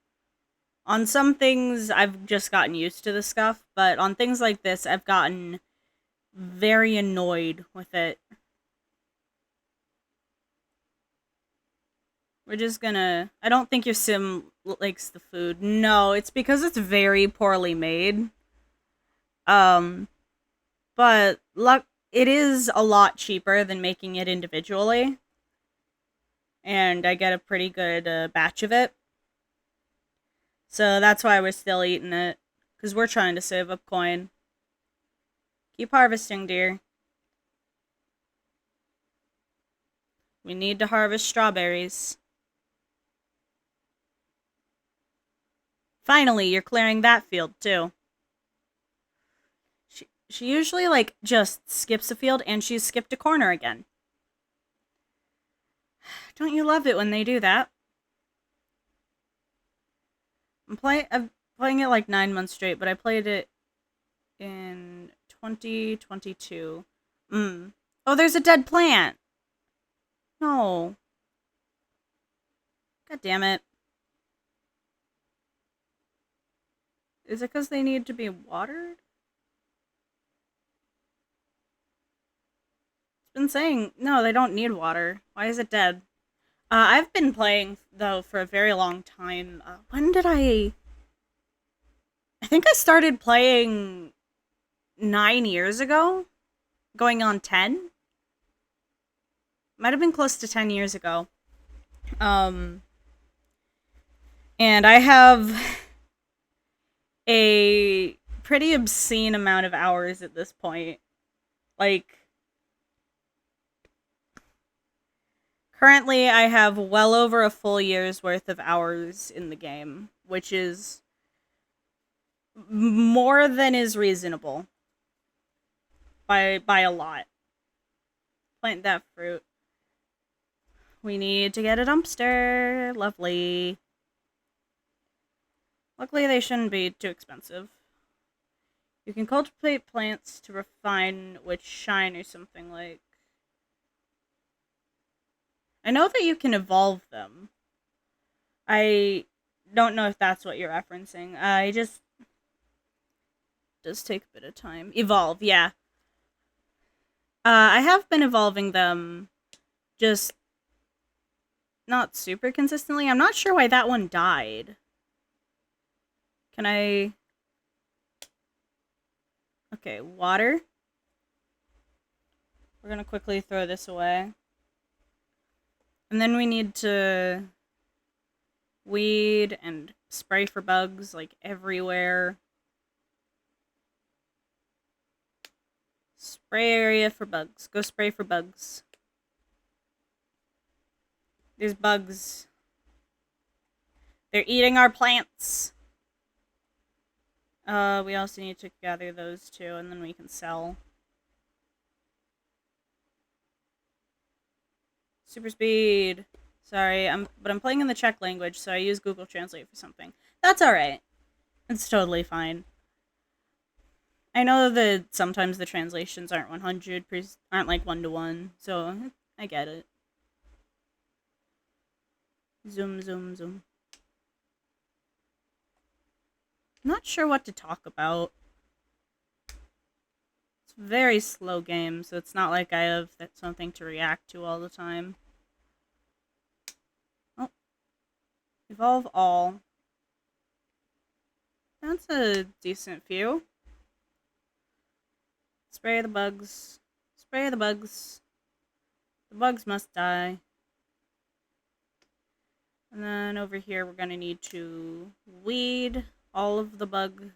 On some things, I've just gotten used to the stuff, but on things like this, I've gotten very annoyed with it. We're just gonna... I don't think your sim likes the food. No, it's because it's very poorly made. But it is a lot cheaper than making it individually. And I get a pretty good batch of it. So that's why we're still eating it. Because we're trying to save up coin. Keep harvesting, dear. We need to harvest strawberries. Finally, you're clearing that field, too. She usually, like, just skips a field, and she's skipped a corner again. Don't you love it when they do that? I'm playing it like 9 months straight, but I played it in 2022. Oh, there's a dead plant! No. God damn it. Is it because they need to be watered? It's been saying, no, they don't need water. Why is it dead? I've been playing, though, for a very long time. When did I think I started playing 9 years ago? Going on 10? Might have been close to 10 years ago. And I have a pretty obscene amount of hours at this point. Like, currently I have well over a full year's worth of hours in the game, which is more than is reasonable. By a lot. Plant that fruit. We need to get a dumpster. Lovely. Luckily, they shouldn't be too expensive. You can cultivate plants to refine which shine or something like. I know that you can evolve them. I don't know if that's what you're referencing. Does take a bit of time. Evolve, yeah. I have been evolving them, just not super consistently. I'm not sure why that one died. Can I... Okay, water. We're gonna quickly throw this away. And then we need to weed and spray for bugs, like, everywhere. Spray area for bugs. Go spray for bugs. There's bugs. They're eating our plants. We also need to gather those too, and then we can sell. Super speed. Sorry, but I'm playing in the Czech language, so I use Google Translate for something. That's alright. It's totally fine. I know that sometimes the translations aren't aren't like 1-to-1, so I get it. Zoom, zoom, zoom. I'm not sure what to talk about. It's a very slow game, so it's not like I have something to react to all the time. Oh. Evolve all. That's a decent few. Spray the bugs. Spray the bugs. The bugs must die. And then over here we're going to need to weed all of the bug.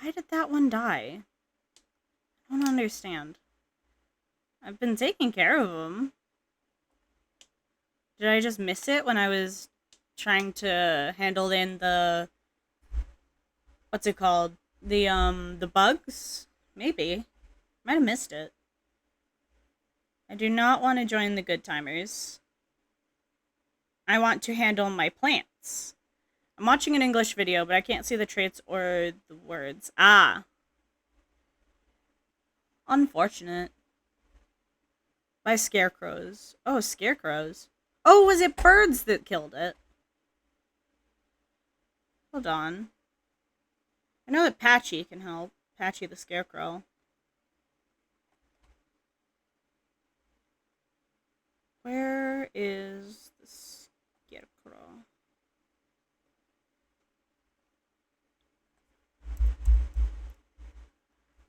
Why did that one die? I don't understand. I've been taking care of them. Did I just miss it when I was trying to handle in the... What's it called? The bugs? Maybe. Might have missed it. I do not want to join the good timers. I want to handle my plants. I'm watching an English video, but I can't see the traits or the words. Ah. Unfortunate. By scarecrows. Oh, scarecrows. Oh, was it birds that killed it? Hold on. I know that Patchy can help. Patchy the scarecrow. Where is the scarecrow?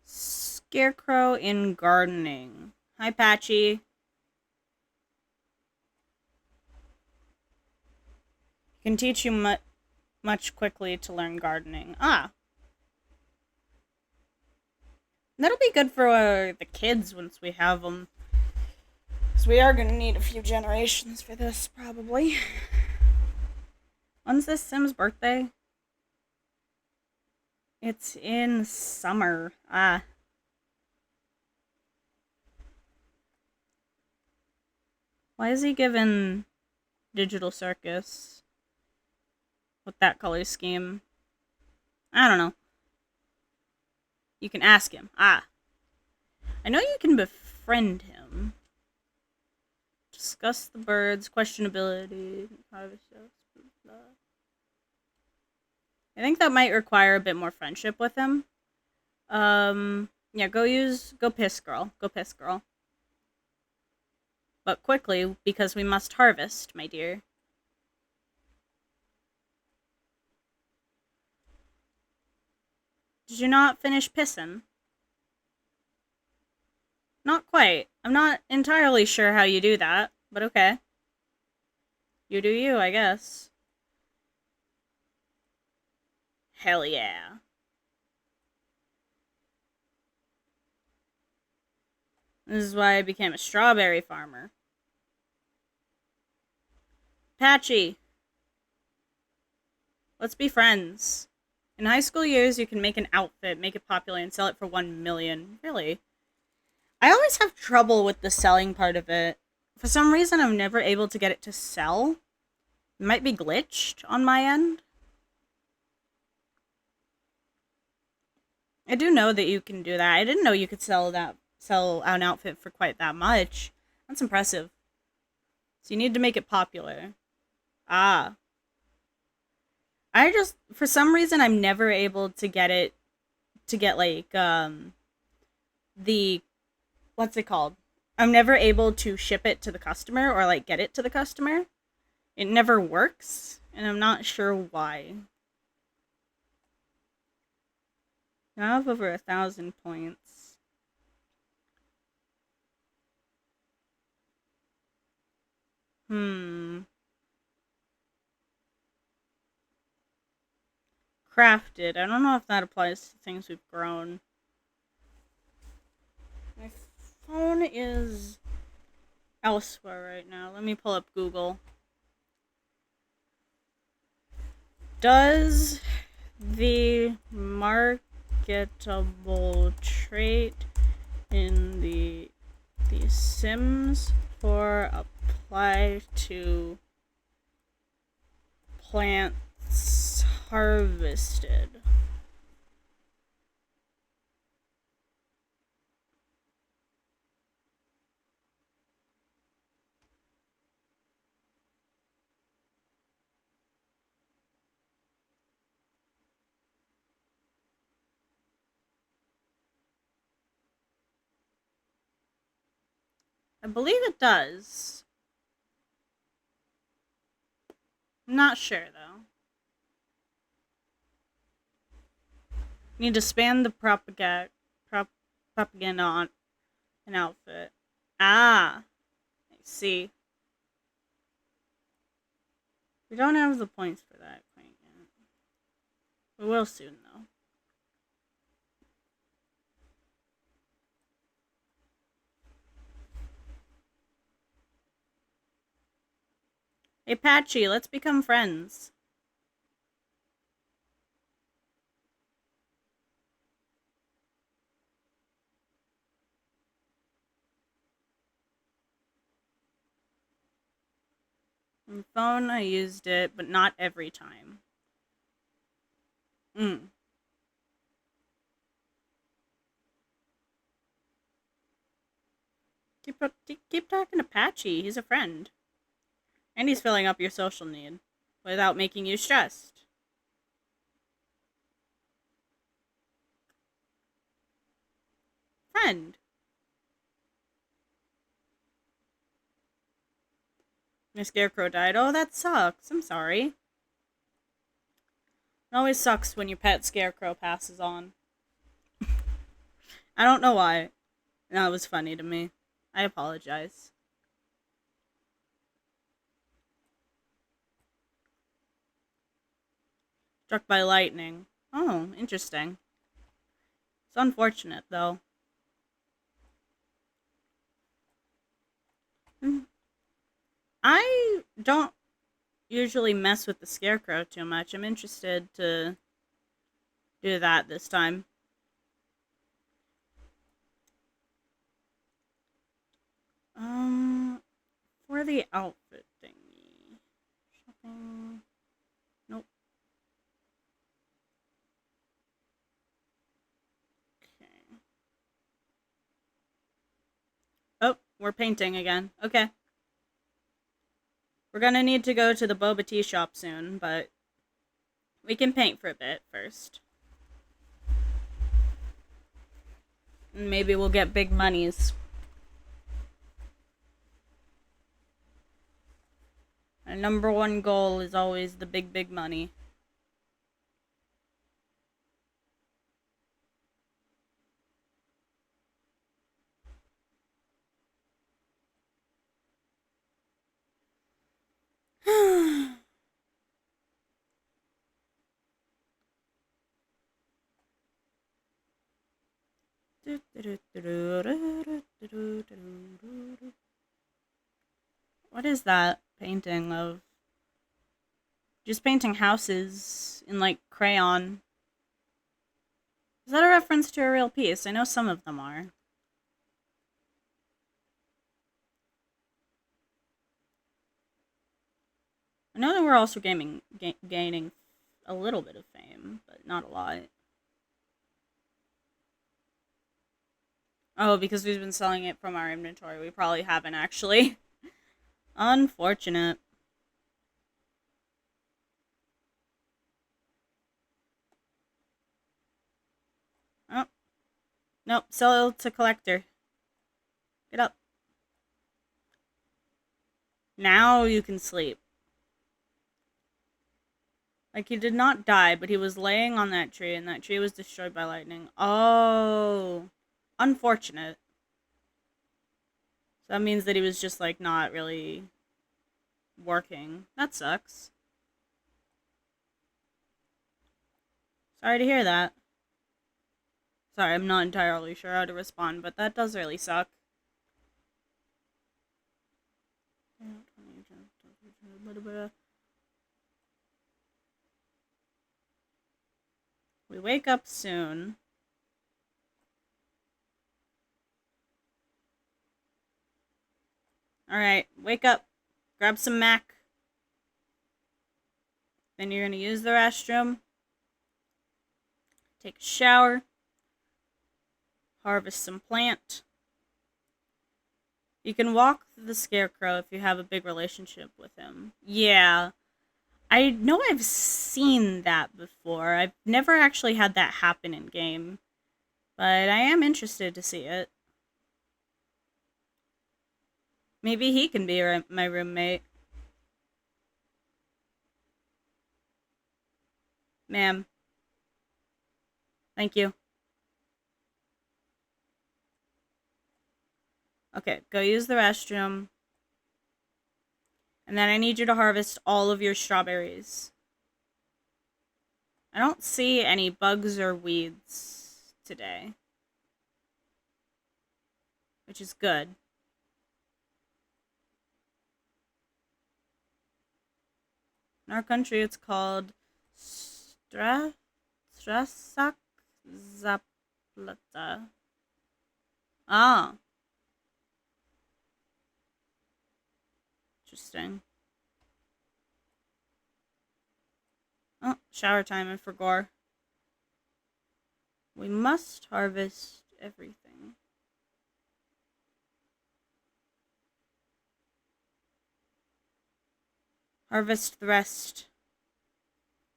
Scarecrow in gardening. Hi, Patchy. Can teach you much quickly to learn gardening. Ah. That'll be good for the kids once we have them. Because we are going to need a few generations for this, probably. When's this Sim's birthday? It's in summer. Ah. Why is he given Digital Circus with that color scheme? I don't know. You can ask him. Ah. I know you can befriend him. Discuss the birds, questionability, private stuff, blah. I think that might require a bit more friendship with him. Yeah, go piss girl. Go piss girl. But quickly, because we must harvest, my dear. Did you not finish pissing? Not quite. I'm not entirely sure how you do that, but okay. You do you, I guess. Hell yeah. This is why I became a strawberry farmer. Patchy. Let's be friends. In high school years, you can make an outfit, make it popular, and sell it for 1 million. Really? I always have trouble with the selling part of it. For some reason, I'm never able to get it to sell. It might be glitched on my end. I do know that you can do that. I didn't know you could sell an outfit for quite that much. That's impressive. So you need to make it popular. Ah. For some reason, I'm never able to get it, like, the, what's it called? I'm never able to ship it to the customer or, like, get it to the customer. It never works, and I'm not sure why. I have over 1,000 points. Crafted. I don't know if that applies to things we've grown. My phone is elsewhere right now. Let me pull up Google. Does the marketable trait in the Sims 4 apply to plants harvested? I believe it does. I'm not sure, though. Need to span the propaganda on an outfit. Ah, I see. We don't have the points for that quite yet. We will soon, though. Hey, Patchy, let's become friends. On the phone, I used it, but not every time. Keep talking to Patchy. He's a friend. And he's filling up your social need without making you stressed. Friend. My scarecrow died. Oh, that sucks. I'm sorry. It always sucks when your pet scarecrow passes on. I don't know why. That was funny to me. I apologize. Struck by lightning. Oh, interesting. It's unfortunate, though. I don't usually mess with the scarecrow too much. I'm interested to do that this time. For the outfit thingy. Shopping. Nope. Okay. Oh, we're painting again. Okay. We're gonna need to go to the boba tea shop soon, but we can paint for a bit first. And maybe we'll get big monies. Our number one goal is always the big money. What is that painting of? Just painting houses in, like, crayon. Is that a reference to a real piece? I know some of them are. I know that we're also gaining a little bit of fame, but not a lot. Oh, because we've been selling it from our inventory. We probably haven't, actually. Unfortunate. Oh. Nope, sell to collector. Get up. Now you can sleep. Like, he did not die, but he was laying on that tree, and that tree was destroyed by lightning. Oh. Unfortunate. So that means that he was just, like, not really working. That sucks. Sorry to hear that. Sorry, I'm not entirely sure how to respond, but that does really suck. We wake up soon. Alright, wake up. Grab some Mac. Then you're gonna use the restroom. Take a shower. Harvest some plant. You can walk the scarecrow if you have a big relationship with him. Yeah. I know I've seen that before. I've never actually had that happen in game. But I am interested to see it. Maybe he can be my roommate. Ma'am. Thank you. Okay, go use the restroom. And then I need you to harvest all of your strawberries. I don't see any bugs or weeds today. Which is good. In our country, it's called Strasak Zaplata. Ah. Interesting. Oh, shower time, I forgot. We must harvest everything. Harvest the rest.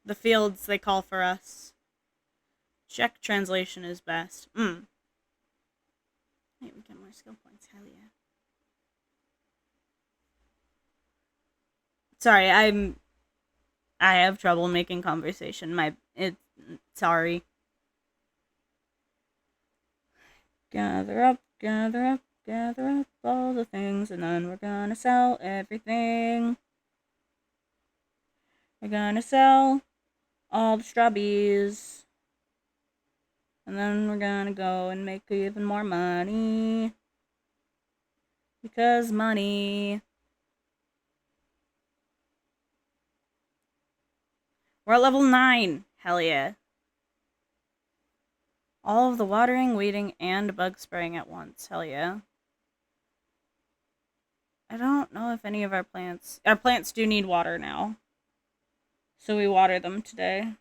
The fields they call for us. Czech translation is best. Hey, we get more skill points. Hell yeah. Sorry, I have trouble making conversation. Sorry. Gather up all the things, and then we're gonna sell everything. We're gonna sell all the strawberries. And then we're gonna go and make even more money. Because money. We're at level 9. Hell yeah. All of the watering, weeding, and bug spraying at once. Hell yeah. I don't know if any of our plants... Our plants do need water now. So we water them today.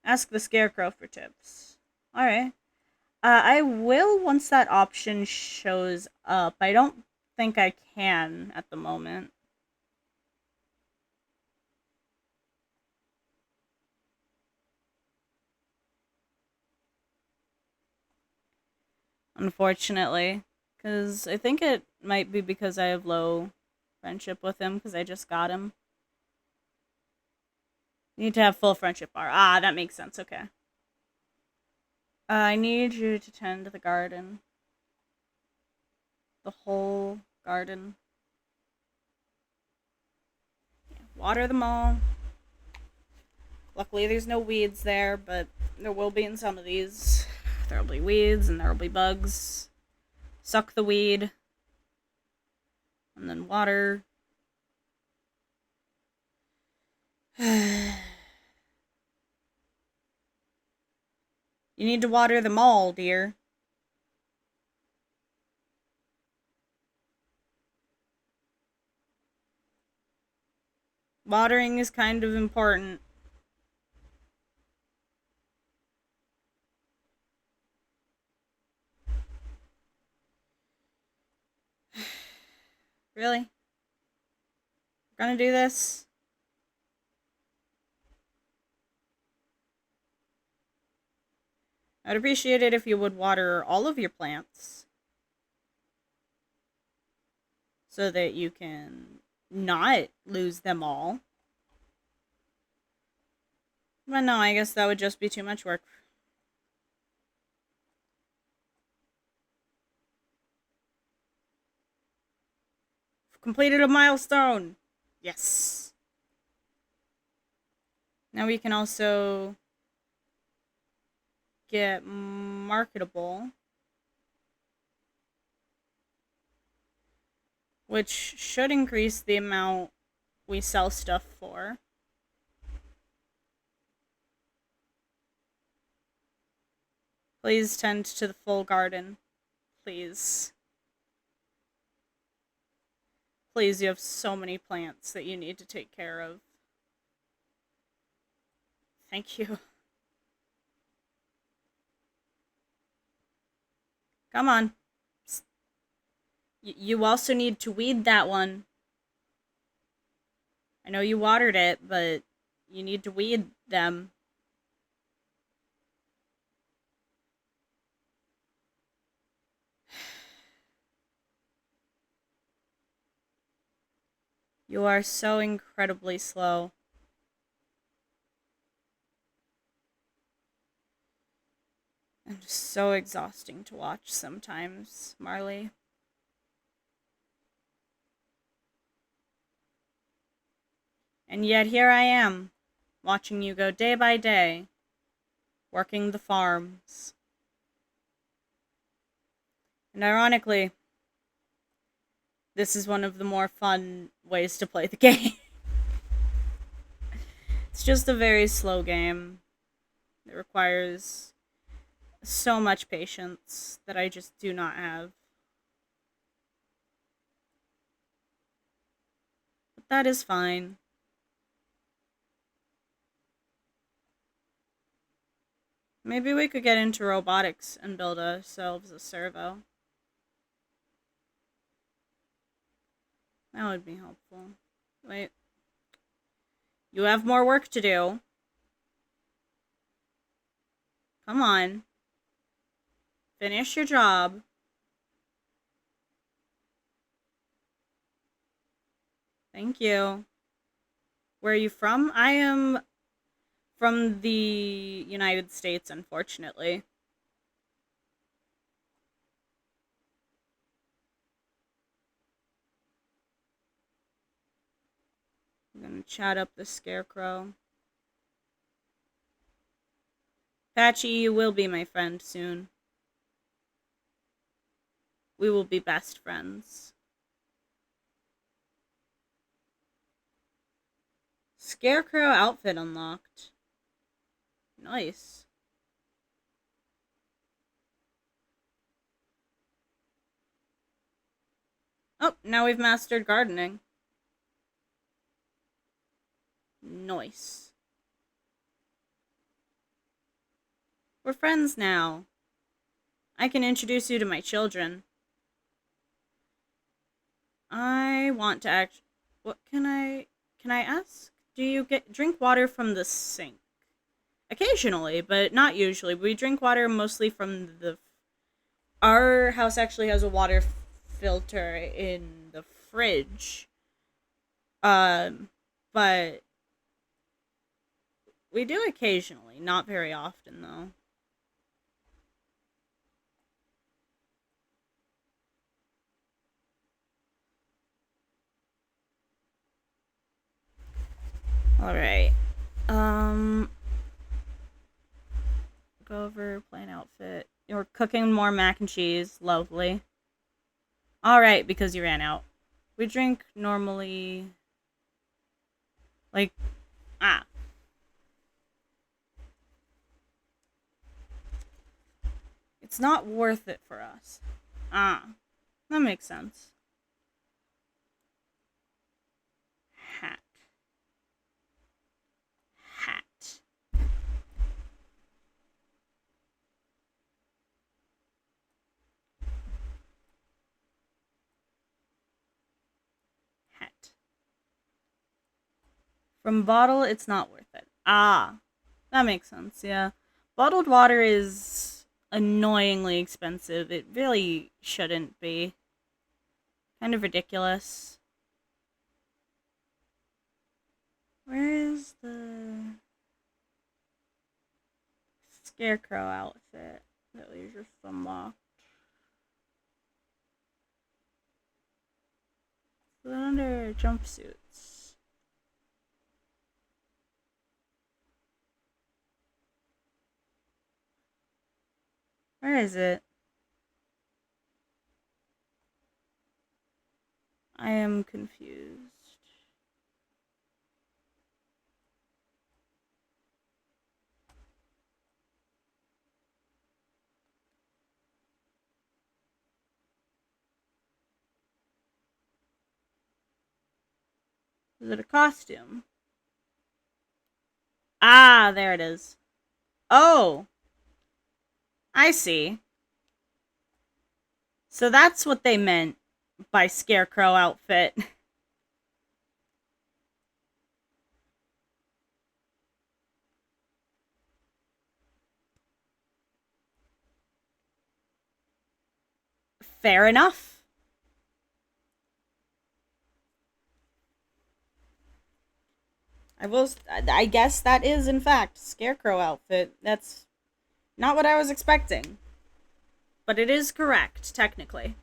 Ask the scarecrow for tips. Alright. I will once that option shows up. I don't think I can at the moment. Unfortunately. Because I think it might be because I have low friendship with him because I just got him. You need to have full friendship bar. Ah, that makes sense. Okay. I need you to tend to the garden. The whole garden. Yeah, water them all. Luckily, there's no weeds there, but there will be in some of these. There'll be weeds and there'll be bugs. Suck the weed. And then water. You need to water them all, dear. Watering is kind of important. Really? We're gonna do this? I'd appreciate it if you would water all of your plants. So that you can not lose them all. But no, I guess that would just be too much work. Completed a milestone! Yes! Now we can also get marketable. Which should increase the amount we sell stuff for. Please tend to the full garden. Please. Please, you have so many plants that you need to take care of. Thank you. Come on. You also need to weed that one. I know you watered it, but you need to weed them. You are so incredibly slow. And just so exhausting to watch sometimes, Marley. And yet here I am, watching you go day by day, working the farms. And ironically, this is one of the more fun ways to play the game. It's just a very slow game. It requires so much patience that I just do not have. But that is fine. Maybe we could get into robotics and build ourselves a servo. That would be helpful. Wait. You have more work to do. Come on. Finish your job. Thank you. Where are you from? I am from the United States, unfortunately. I'm gonna chat up the scarecrow. Patchy, you will be my friend soon. We will be best friends. Scarecrow outfit unlocked. Nice. Oh, now we've mastered gardening. Nice. We're friends now. I can introduce you to my children. I want to act. What can I ask? Do you drink water from the sink? Occasionally, but not usually. We drink water mostly from the. Our house actually has a water filter in the fridge. But we do occasionally, not very often though. All right. Go over plain outfit. You're cooking more mac and cheese. Lovely. All right, because you ran out. We drink normally. Like, ah. It's not worth it for us. Ah. That makes sense. Hat. Hat. Hat. From bottle, it's not worth it. Ah. That makes sense, yeah. Bottled water is annoyingly expensive. It really shouldn't be. Kind of ridiculous. Where is the Scarecrow outfit that we just unlocked? Under jumpsuits. Where is it? I am confused. Is it a costume? Ah, there it is. Oh! I see. So that's what they meant by Scarecrow outfit. Fair enough. I guess that is, in fact, Scarecrow outfit. That's not what I was expecting. But it is correct, technically.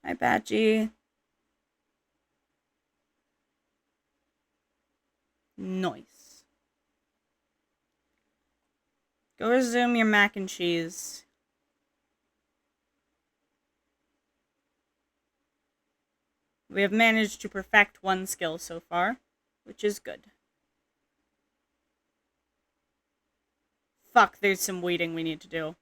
Hi, Badgie. Nice. Go resume your mac and cheese. We have managed to perfect one skill so far, which is good. Fuck, there's some weeding we need to do.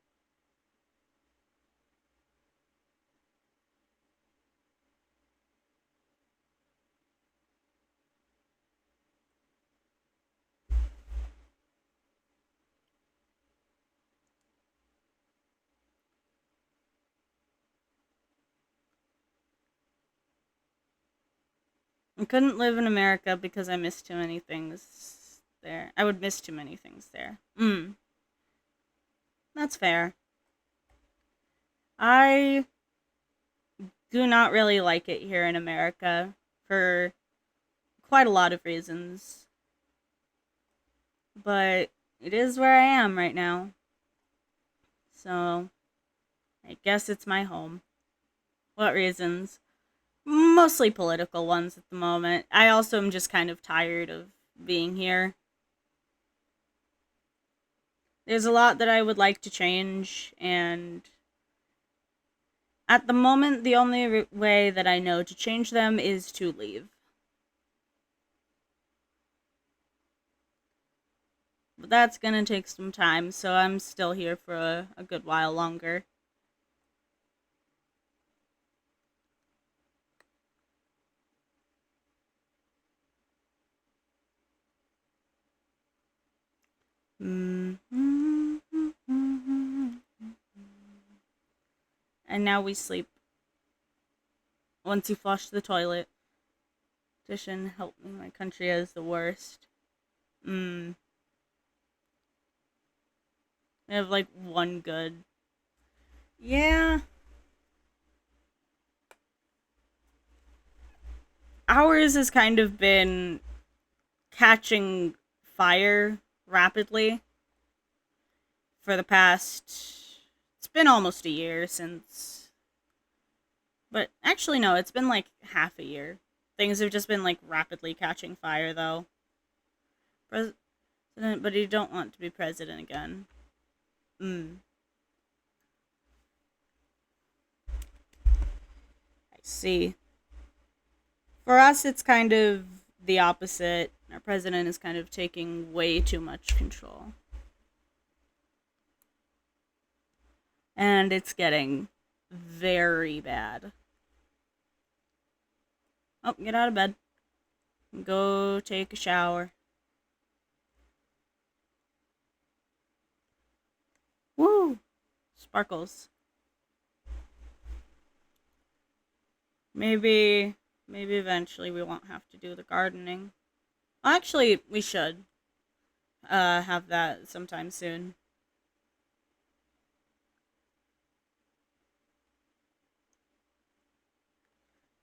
I couldn't live in America because I miss too many things there. I would miss too many things there. That's fair. I do not really like it here in America for quite a lot of reasons. But it is where I am right now. So, I guess it's my home. What reasons? Mostly political ones at the moment. I also am just kind of tired of being here. There's a lot that I would like to change, and at the moment, the only way that I know to change them is to leave. But that's gonna take some time, so I'm still here for a good while longer. And now we sleep. Once you flush the toilet. Petition, help me, my country is the worst. We have like one good. Yeah. Ours has kind of been catching fire rapidly for the past. It's been almost a year since. But actually, no, it's been like half a year. Things have just been like rapidly catching fire, though. President, but you don't want to be president again. I see. For us, it's kind of the opposite. Our president is kind of taking way too much control. And it's getting very bad. Oh, get out of bed. Go take a shower. Woo! Sparkles. Maybe eventually we won't have to do the gardening. Actually, we should have that sometime soon.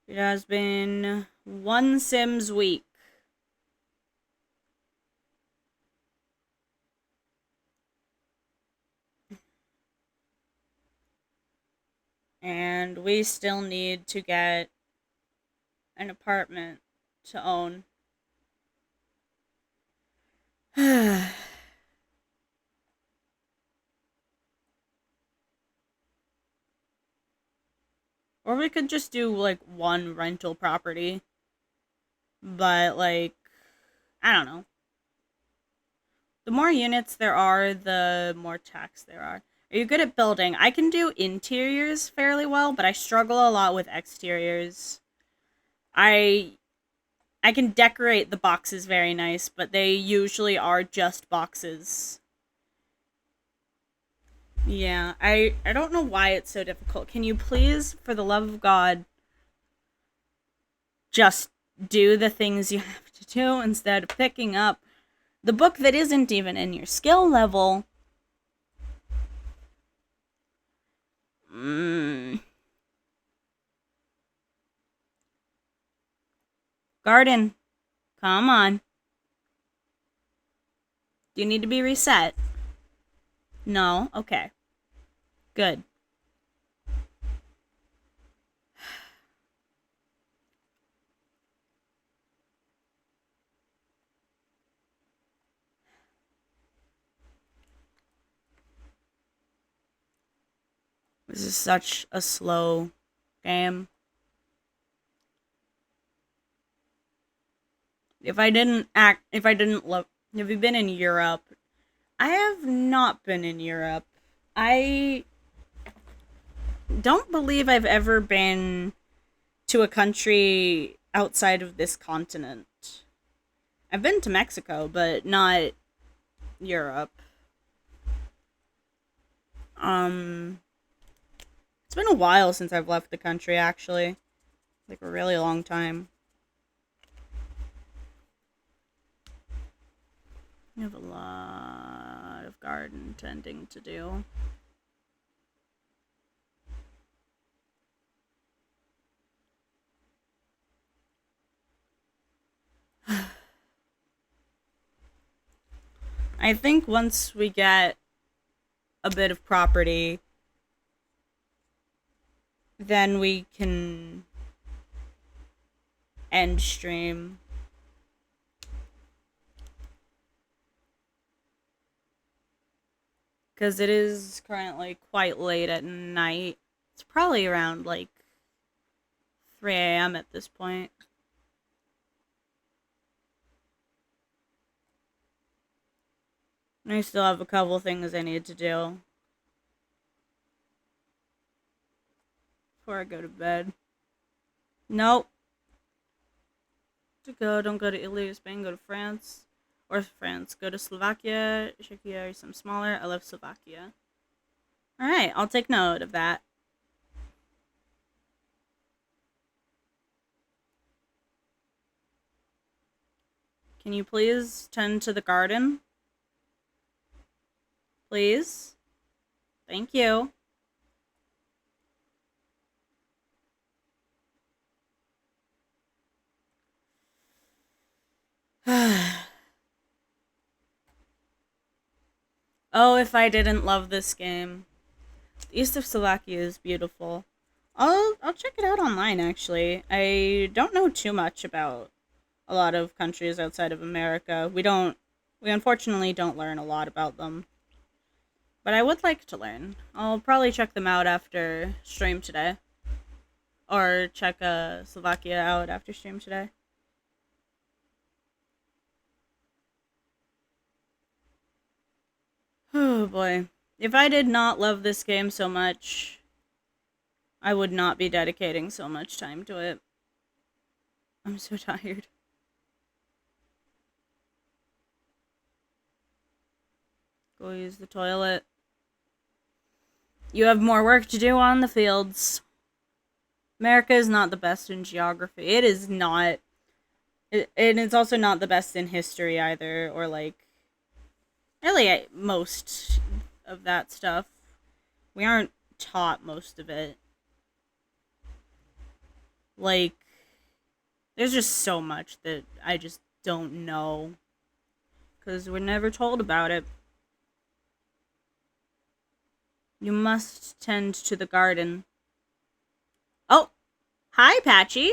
It has been one Sims week. And we still need to get an apartment to own. Or we could just do like one rental property. But like, I don't know. The more units there are, the more tax there are. Are you good at building? I can do interiors fairly well, but I struggle a lot with exteriors. I can decorate the boxes very nice, but they usually are just boxes. Yeah, I don't know why it's so difficult. Can you please, for the love of God, just do the things you have to do instead of picking up the book that isn't even in your skill level? Garden, come on. Do you need to be reset? No? Okay. Good. This is such a slow game. If have you been in Europe? I have not been in Europe. I don't believe I've ever been to a country outside of this continent. I've been to Mexico, but not Europe. It's been a while since I've left the country, actually. Like a really long time. I have a lot of garden tending to do. I think once we get a bit of property, then we can end stream. Because it is currently quite late at night. It's probably around like 3 a.m. at this point. I still have a couple things I need to do before I go to bed. Nope. Don't go to Italy, Spain, go to France. Or France. Go to Slovakia, Czechia, or some smaller. I love Slovakia. Alright, I'll take note of that. Can you please tend to the garden? Please? Thank you. Oh, if I didn't love this game. The east of Slovakia is beautiful. I'll check it out online actually. I don't know too much about a lot of countries outside of America. We unfortunately don't learn a lot about them. But I would like to learn. I'll probably check them out after stream today. Or check Slovakia out after stream today. Oh boy. If I did not love this game so much, I would not be dedicating so much time to it. I'm so tired. Go use the toilet. You have more work to do on the fields. America is not the best in geography. It is not. And it's also not the best in history either, or like really most of that stuff. We aren't taught most of it. Like, there's just so much that I just don't know. Because we're never told about it. You must tend to the garden. Oh! Hi, Patchy!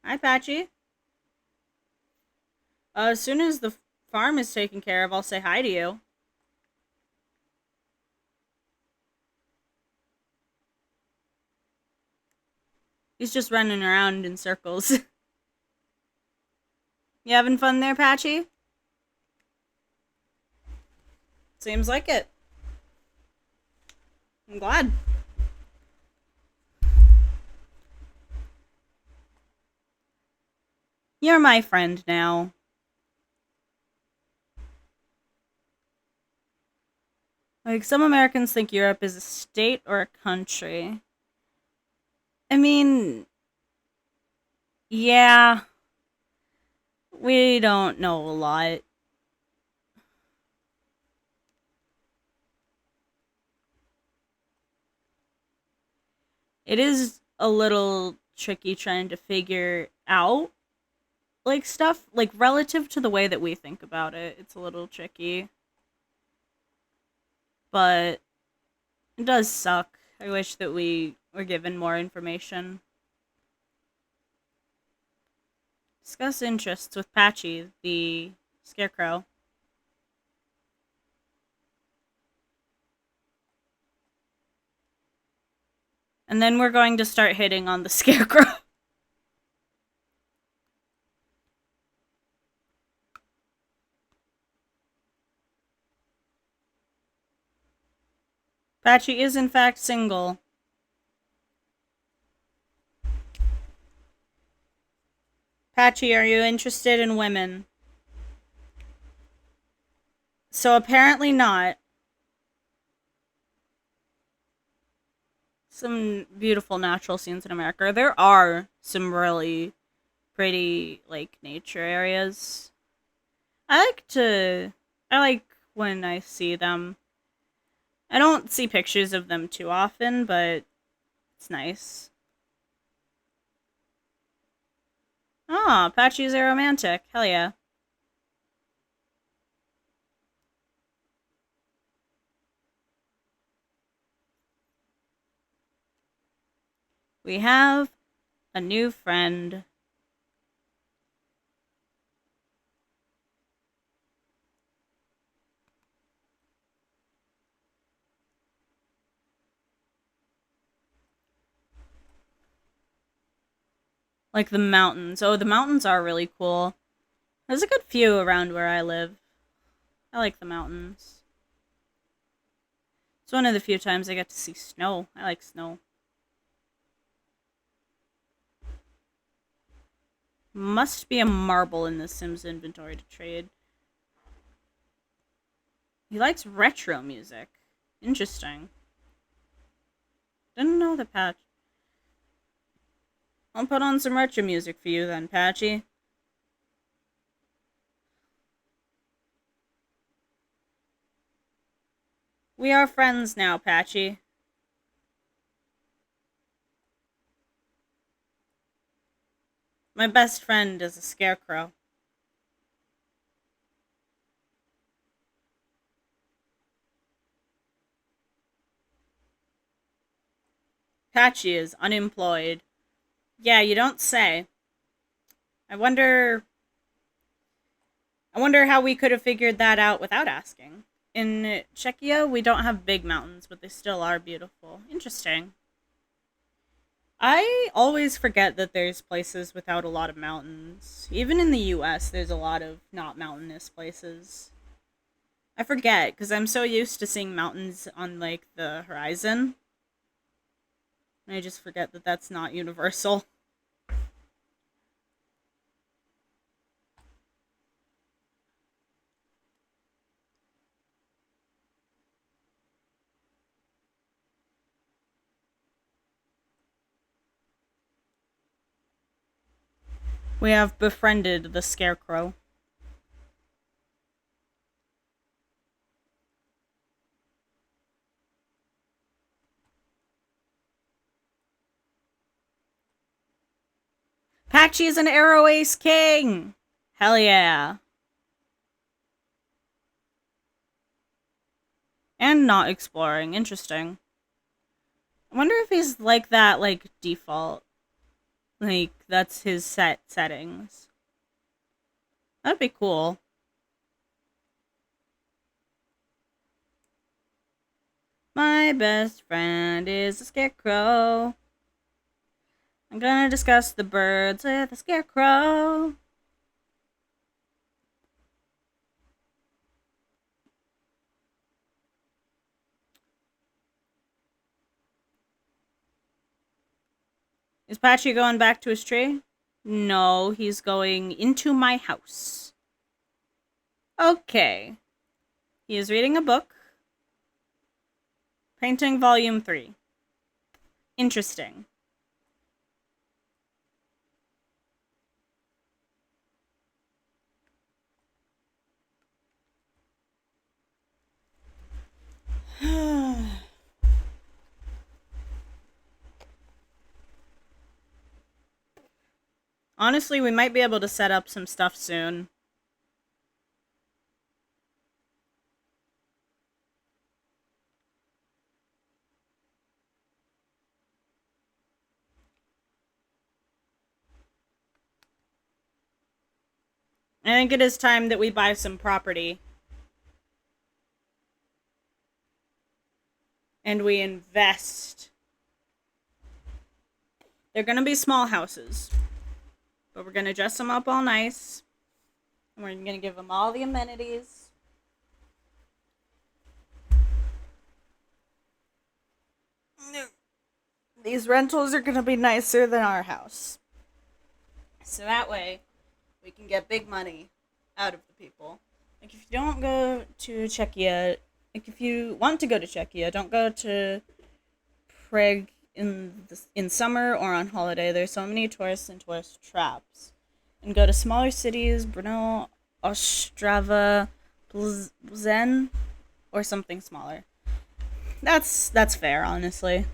Hi, Patchy. As soon as the farm is taken care of, I'll say hi to you. He's just running around in circles. You having fun there, Patchy? Seems like it. I'm glad. You're my friend now. Like, some Americans think Europe is a state or a country. I mean, yeah. We don't know a lot. It is a little tricky trying to figure out, like, stuff, like, relative to the way that we think about it. It's a little tricky. But it does suck. I wish that we were given more information. Discuss interests with Patchy, the scarecrow. And then we're going to start hitting on the scarecrow. Patchy is in fact single. Patchy, are you interested in women? So apparently not. Some beautiful natural scenes in America. There are some really pretty, like, nature areas. I like when I see them. I don't see pictures of them too often, but it's nice. Oh, Apache's a romantic. Hell yeah. We have a new friend. Like the mountains. Oh, the mountains are really cool. There's a good few around where I live. I like the mountains. It's one of the few times I get to see snow. I like snow. Must be a marble in the Sims inventory to trade. He likes retro music. Interesting. Didn't know the Patch. I'll put on some retro music for you then, Patchy. We are friends now, Patchy. My best friend is a scarecrow. Patchy is unemployed. Yeah, you don't say. I wonder how we could have figured that out without asking. In Czechia, we don't have big mountains, but they still are beautiful. Interesting. I always forget that there's places without a lot of mountains. Even in the US, there's a lot of not mountainous places. I forget because I'm so used to seeing mountains on like the horizon. And I just forget that that's not universal. We have befriended the scarecrow. Patchy is an arrow ace king! Hell yeah. And not exploring. Interesting. I wonder if he's like that, like, default. Like, that's his settings. That'd be cool. My best friend is a scarecrow. I'm gonna discuss the birds with a scarecrow. Is Patchy going back to his tree? No, he's going into my house. Okay. He is reading a book. Painting Volume 3. Interesting. Honestly, we might be able to set up some stuff soon. I think it is time that we buy some property. And we invest. They're gonna be small houses. But we're gonna dress them up all nice. And we're gonna give them all the amenities. These rentals are gonna be nicer than our house. So that way, we can get big money out of the people. Like, if you don't go to Czechia, like, if you want to go to Czechia, don't go to Prague in summer or on holiday. There's so many tourists and tourist traps. And go to smaller cities, Brno, Ostrava, Plzeň, or something smaller. That's fair, honestly.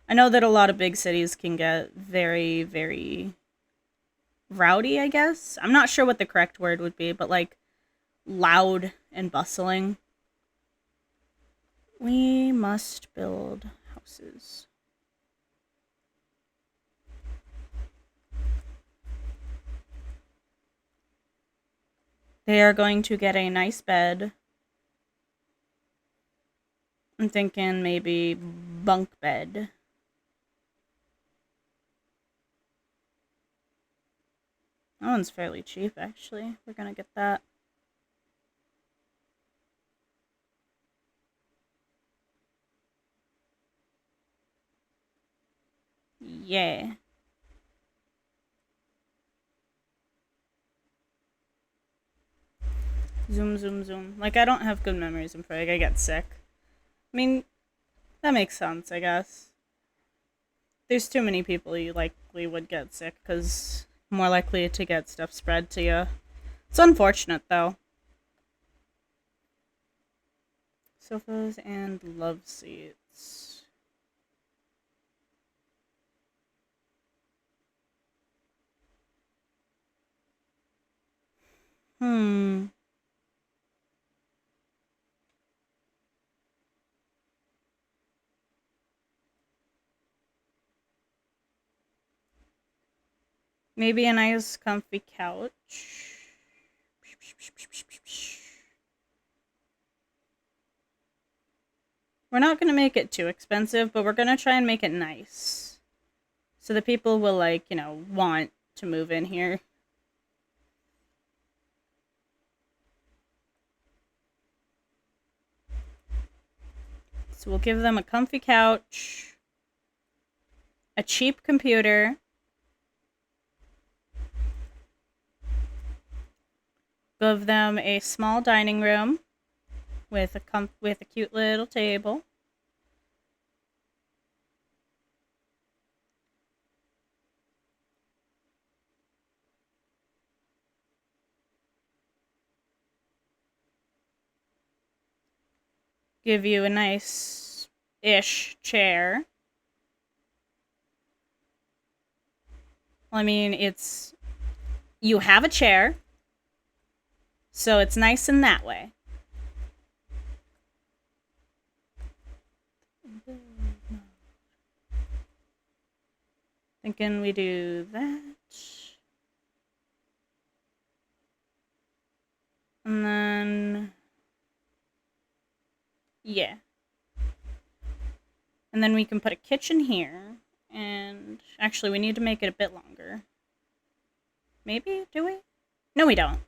I know that a lot of big cities can get very, very rowdy, I guess. I'm not sure what the correct word would be, but like loud and bustling. We must build houses. They are going to get a nice bed. I'm thinking maybe bunk bed. That one's fairly cheap, actually. We're gonna get that. Yeah. Zoom, zoom, zoom. Like, I don't have good memories. I'm afraid I get sick. I mean, that makes sense, I guess. There's too many people you likely would get sick, because more likely to get stuff spread to you. It's unfortunate, though. Sofas and love seats. Hmm. Maybe a nice comfy couch. We're not going to make it too expensive, but we're going to try and make it nice. So the people will, like, you know, want to move in here. So we'll give them a comfy couch, a cheap computer, give them a small dining room with a cute little table. Give you a nice-ish chair. Well, I mean, you have a chair, so it's nice in that way. Thinking we do that. And then, yeah. And then we can put a kitchen here. And actually, we need to make it a bit longer. Maybe? Do we? No, we don't.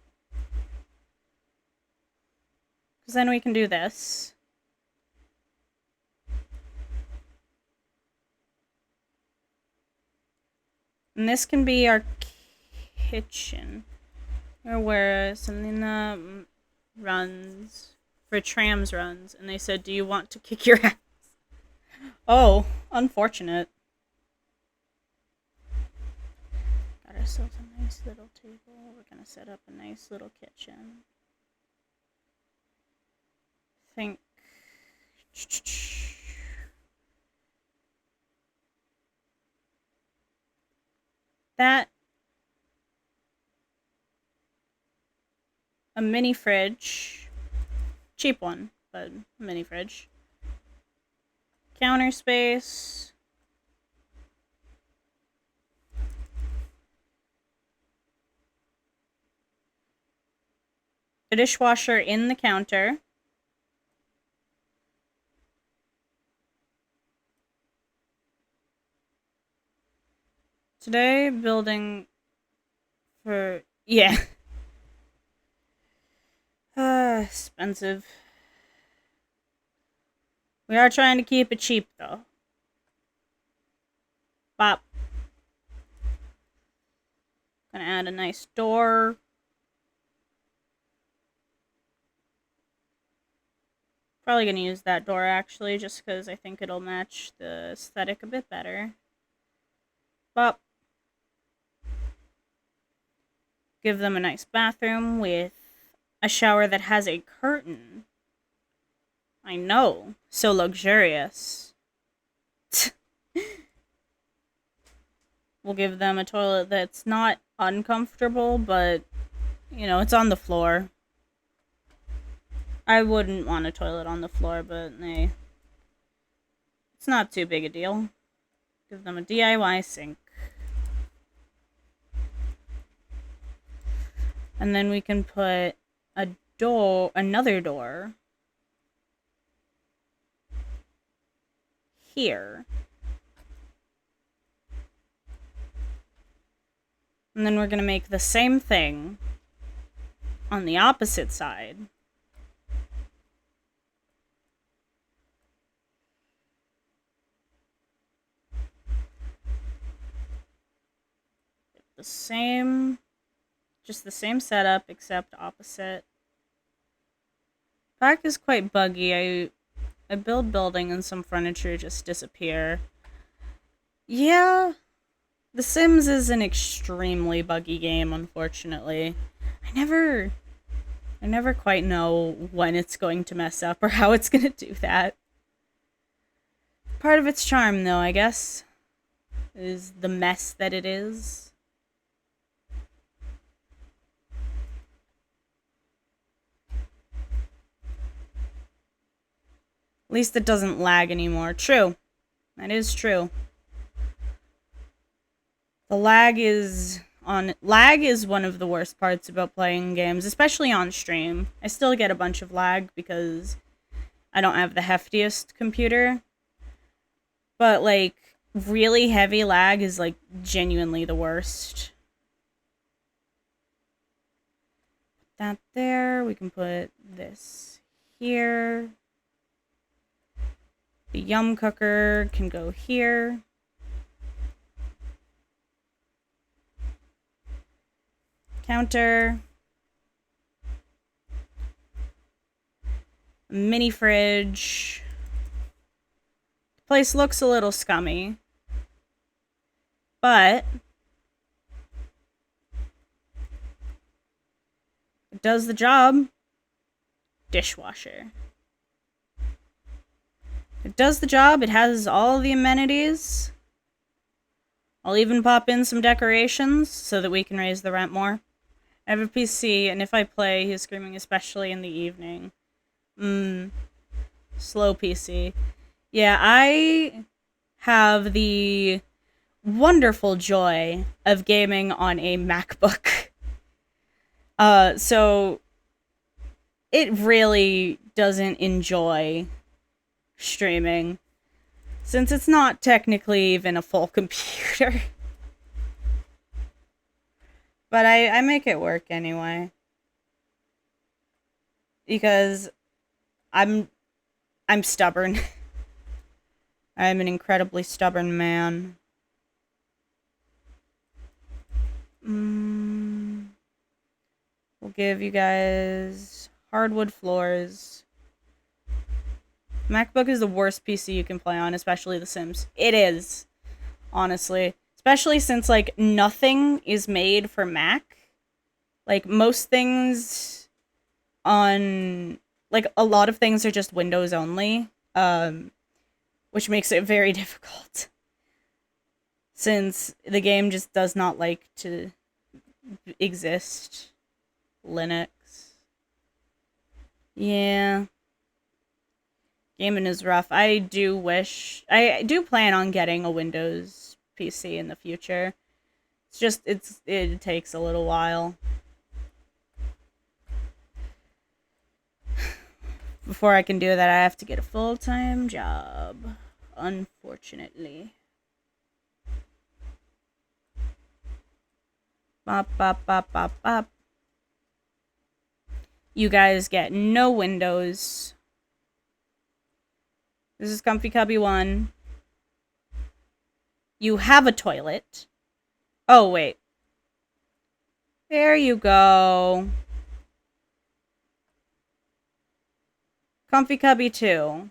Because then we can do this. And this can be our kitchen. Or where something that runs for trams runs. And they said, do you want to kick your ass? Oh, unfortunate. Got ourselves a nice little table. We're gonna set up a nice little kitchen. Think. That. A mini fridge. Cheap one, but a mini fridge. Counter space. A dishwasher in the counter. Today, building for... Yeah. Expensive. We are trying to keep it cheap, though. Bop. Gonna add a nice door. Probably gonna use that door, actually, just because I think it'll match the aesthetic a bit better. Bop. Give them a nice bathroom with a shower that has a curtain. I know. so luxurious. We'll give them a toilet that's not uncomfortable, but, you know, it's on the floor. I wouldn't want a toilet on the floor, but hey, it's not too big a deal. Give them a DIY sink. And then we can put a door, another door here. And then we're going to make the same thing on the opposite side. The same, just the same setup except opposite. Pack is quite buggy. I build building and some furniture just disappear. Yeah, The Sims is an extremely buggy game, unfortunately. I never quite know when it's going to mess up or how it's gonna do that. Part of its charm, though, I guess, is the mess that it is. At least it doesn't lag anymore. True. That is true. The lag is one of the worst parts about playing games, especially on stream. I still get a bunch of lag because I don't have the heftiest computer. But, like, really heavy lag is, like, genuinely the worst. That there. We can put this here. The yum cooker can go here. Counter. Mini fridge. The place looks a little scummy. But it does the job. Dishwasher. It does the job. It has all the amenities. I'll even pop in some decorations so that we can raise the rent more. I have a PC, and if I play, he's screaming, especially in the evening. Slow PC. Yeah, I have the wonderful joy of gaming on a MacBook. So it really doesn't enjoy streaming, since it's not technically even a full computer. But I make it work anyway. Because I'm stubborn. I'm an incredibly stubborn man. We'll give you guys hardwood floors. MacBook is the worst PC you can play on, especially The Sims. It is, honestly. Especially since, like, nothing is made for Mac. Like, most things on... Like, a lot of things are just Windows only. Which makes it very difficult. Since the game just does not like to exist. Linux. Yeah. Gaming is rough. I do plan on getting a Windows PC in the future. It's just, it takes a little while. Before I can do that, I have to get a full-time job. Unfortunately. Bop, bop, bop, bop, bop. You guys get no windows. This is Comfy Cubby 1. You have a toilet. Oh, wait. There you go. Comfy Cubby 2.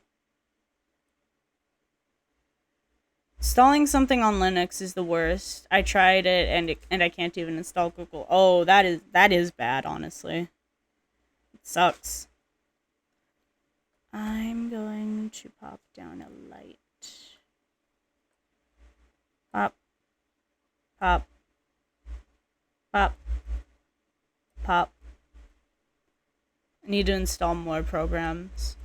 Installing something on Linux is the worst. I tried it and I can't even install Google. Oh, that is bad, honestly. It sucks. I'm going to pop down a light. Pop. Pop. Pop. Pop. I need to install more programs.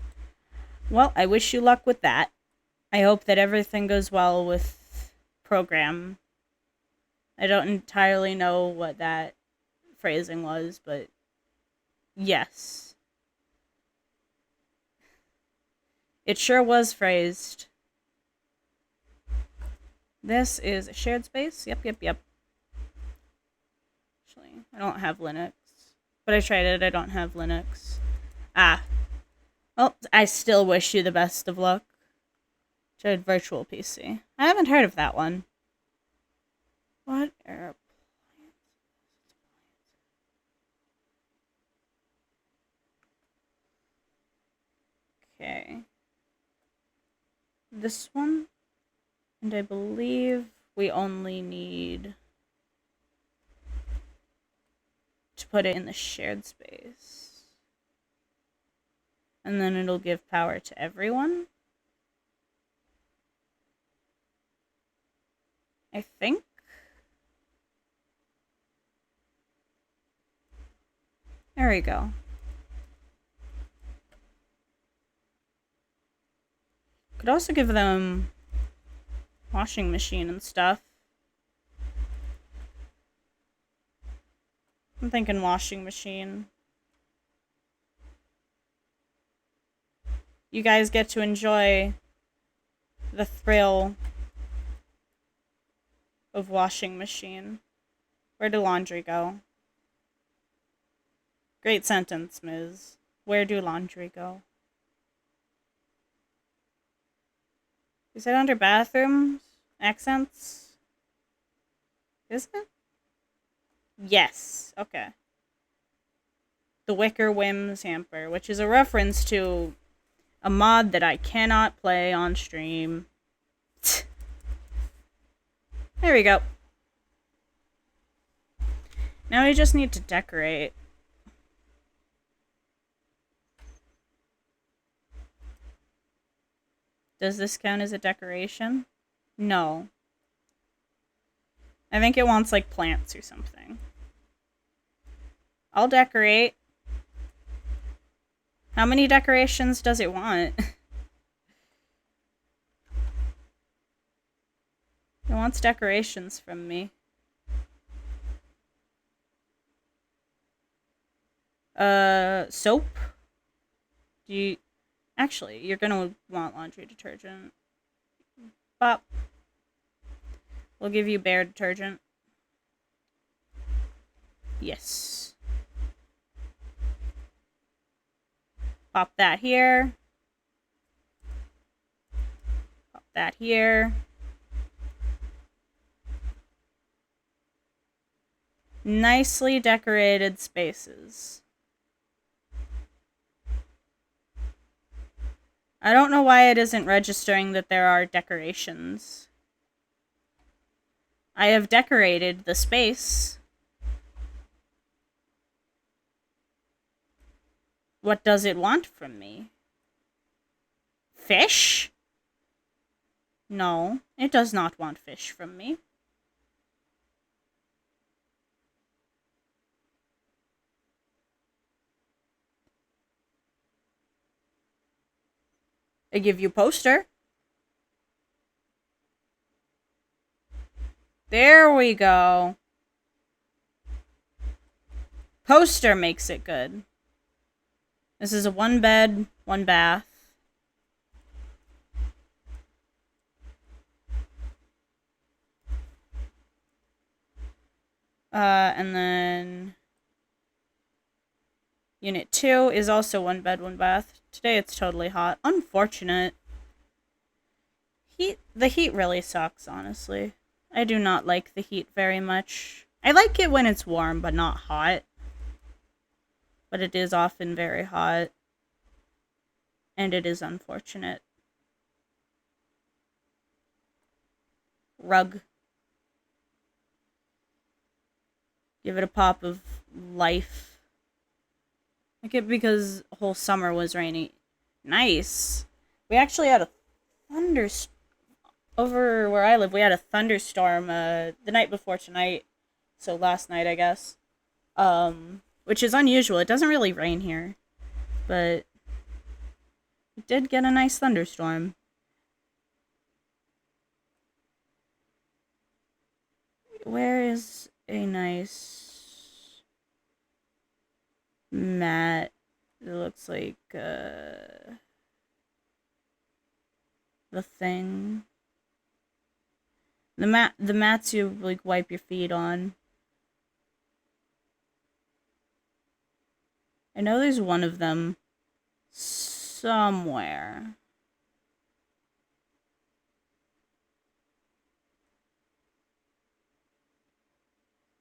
Well, I wish you luck with that. I hope that everything goes well with program. I don't entirely know what that phrasing was, but yes. It sure was phrased. This is a shared space? Yep. Actually, I don't have Linux. But I tried it, I don't have Linux. Ah. Well, I still wish you the best of luck. Tried Virtual PC. I haven't heard of that one. What airplane? Okay. This one? And I believe we only need to put it in the shared space. And then it'll give power to everyone. I think. There we go. Could also give them washing machine and stuff. I'm thinking washing machine. You guys get to enjoy the thrill of washing machine. Where do laundry go? Great sentence, Ms. Where do laundry go? Is it under bathrooms? Accents? Is it? Yes. Okay. The Wicker Whims hamper, which is a reference to a mod that I cannot play on stream. There we go. Now we just need to decorate. Does this count as a decoration? No. I think it wants, like, plants or something. I'll decorate. How many decorations does it want? It wants decorations from me. Soap? Do you... Actually, you're gonna want laundry detergent. Bop. We'll give you bear detergent. Yes. Pop that here. Pop that here. Nicely decorated spaces. I don't know why it isn't registering that there are decorations. I have decorated the space. What does it want from me? Fish? No, it does not want fish from me. I give you poster. There we go. Poster makes it good. This is a 1 bed, 1 bath. And then Unit 2 is also 1 bed, 1 bath. Today it's totally hot. Unfortunate. The heat really sucks, honestly. I do not like the heat very much. I like it when it's warm, but not hot. But it is often very hot. And it is unfortunate. Rug. Give it a pop of life. Like it because the whole summer was rainy. Nice. We actually had a thunderstorm over where I live. We had a thunderstorm the night before tonight, so last night I guess. Which is unusual. It doesn't really rain here, but we did get a nice thunderstorm. Where is a nice mat? It looks like the thing. The mats you like wipe your feet on. I know there's one of them somewhere.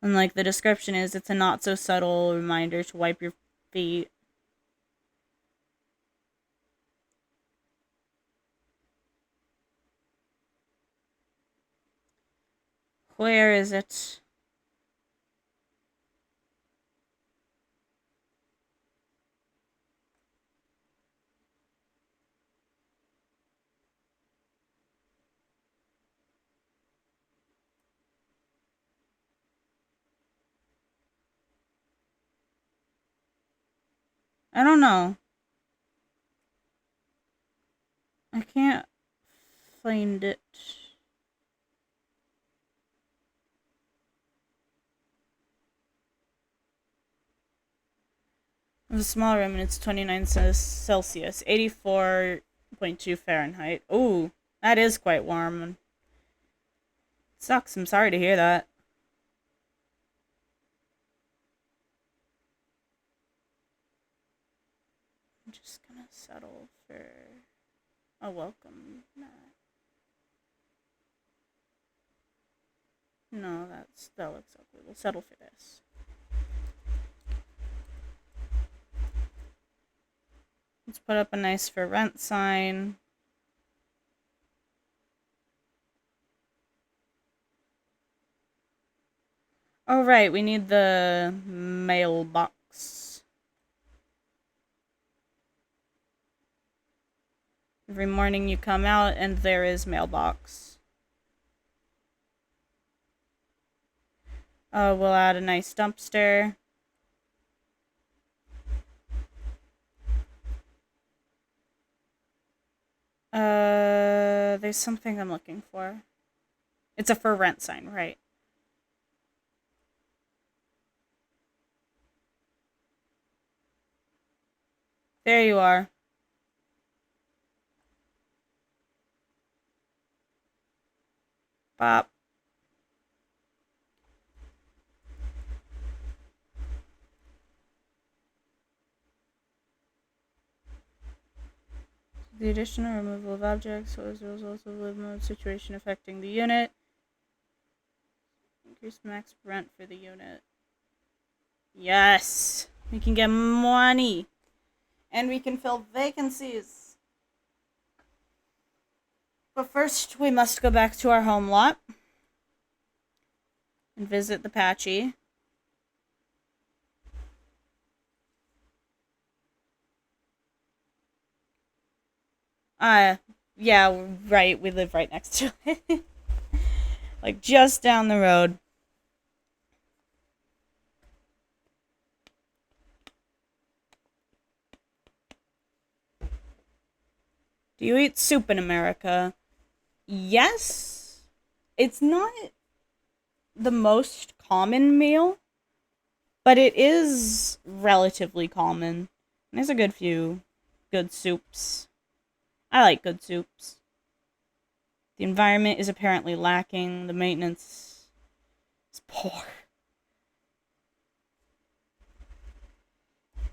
And like the description is, it's a not so subtle reminder to wipe your feet. Where is it? I don't know. I can't find it. It's a small room and it's 29 Celsius, 84.2 Fahrenheit. Ooh, that is quite warm. Sucks, I'm sorry to hear that. I'm just gonna settle for a welcome mat. No, that looks ugly. We'll settle for this. Let's put up a nice for rent sign. Oh, right, we need the mailbox. Every morning you come out and there is mailbox. We'll add a nice dumpster. There's something I'm looking for. It's a for rent sign, right? There you are. Bop. The addition or removal of objects was a result of live mode situation affecting the unit. Increase max rent for the unit. Yes! We can get money! And we can fill vacancies! But first, we must go back to our home lot and visit the Patchy. Yeah, right, we live right next to it. Like, just down the road. Do you eat soup in America? Yes. It's not the most common meal, but it is relatively common. There's a good few good soups. I like good soups. The environment is apparently lacking. The maintenance is poor.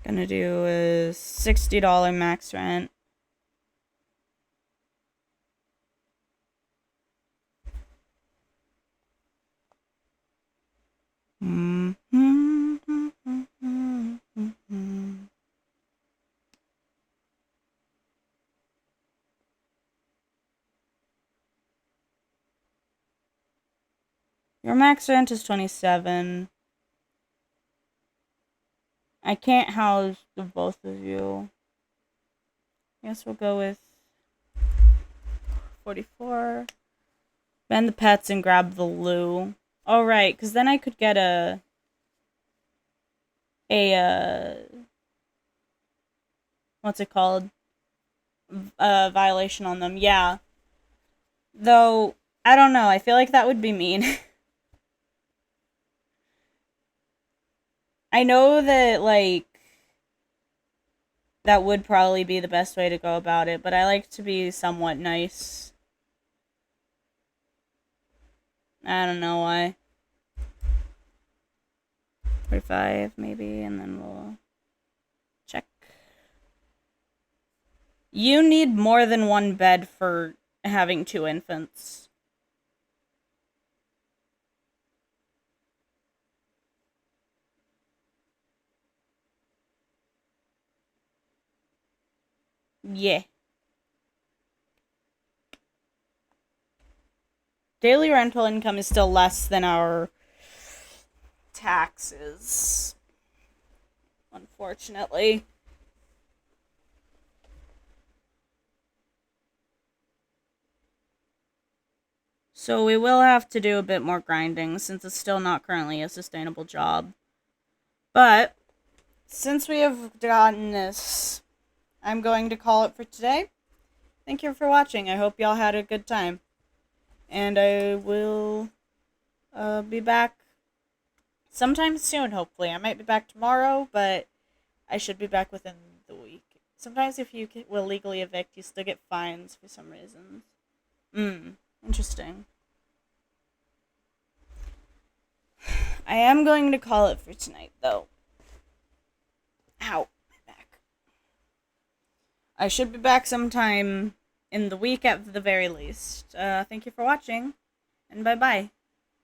Gonna do a $60 max rent. Your max rent is 27. I can't house the both of you. I guess we'll go with 44. Bend the pets and grab the loo. Oh, right, because then I could get a what's it called? A violation on them. Yeah. Though, I don't know. I feel like that would be mean. I know that, like, that would probably be the best way to go about it, but I like to be somewhat nice. I don't know why. 45, maybe, and then we'll check. You need more than one bed for having 2 infants. Yeah. Daily rental income is still less than our taxes, unfortunately. So we will have to do a bit more grinding since it's still not currently a sustainable job. But since we have gotten this, I'm going to call it for today. Thank you for watching. I hope y'all had a good time. And I will be back sometime soon, hopefully. I might be back tomorrow, but I should be back within the week. Sometimes if you will legally evict, you still get fines for some reasons. Interesting. I am going to call it for tonight, though. Ow, my back. I should be back sometime in the week at the very least. Thank you for watching, and bye-bye.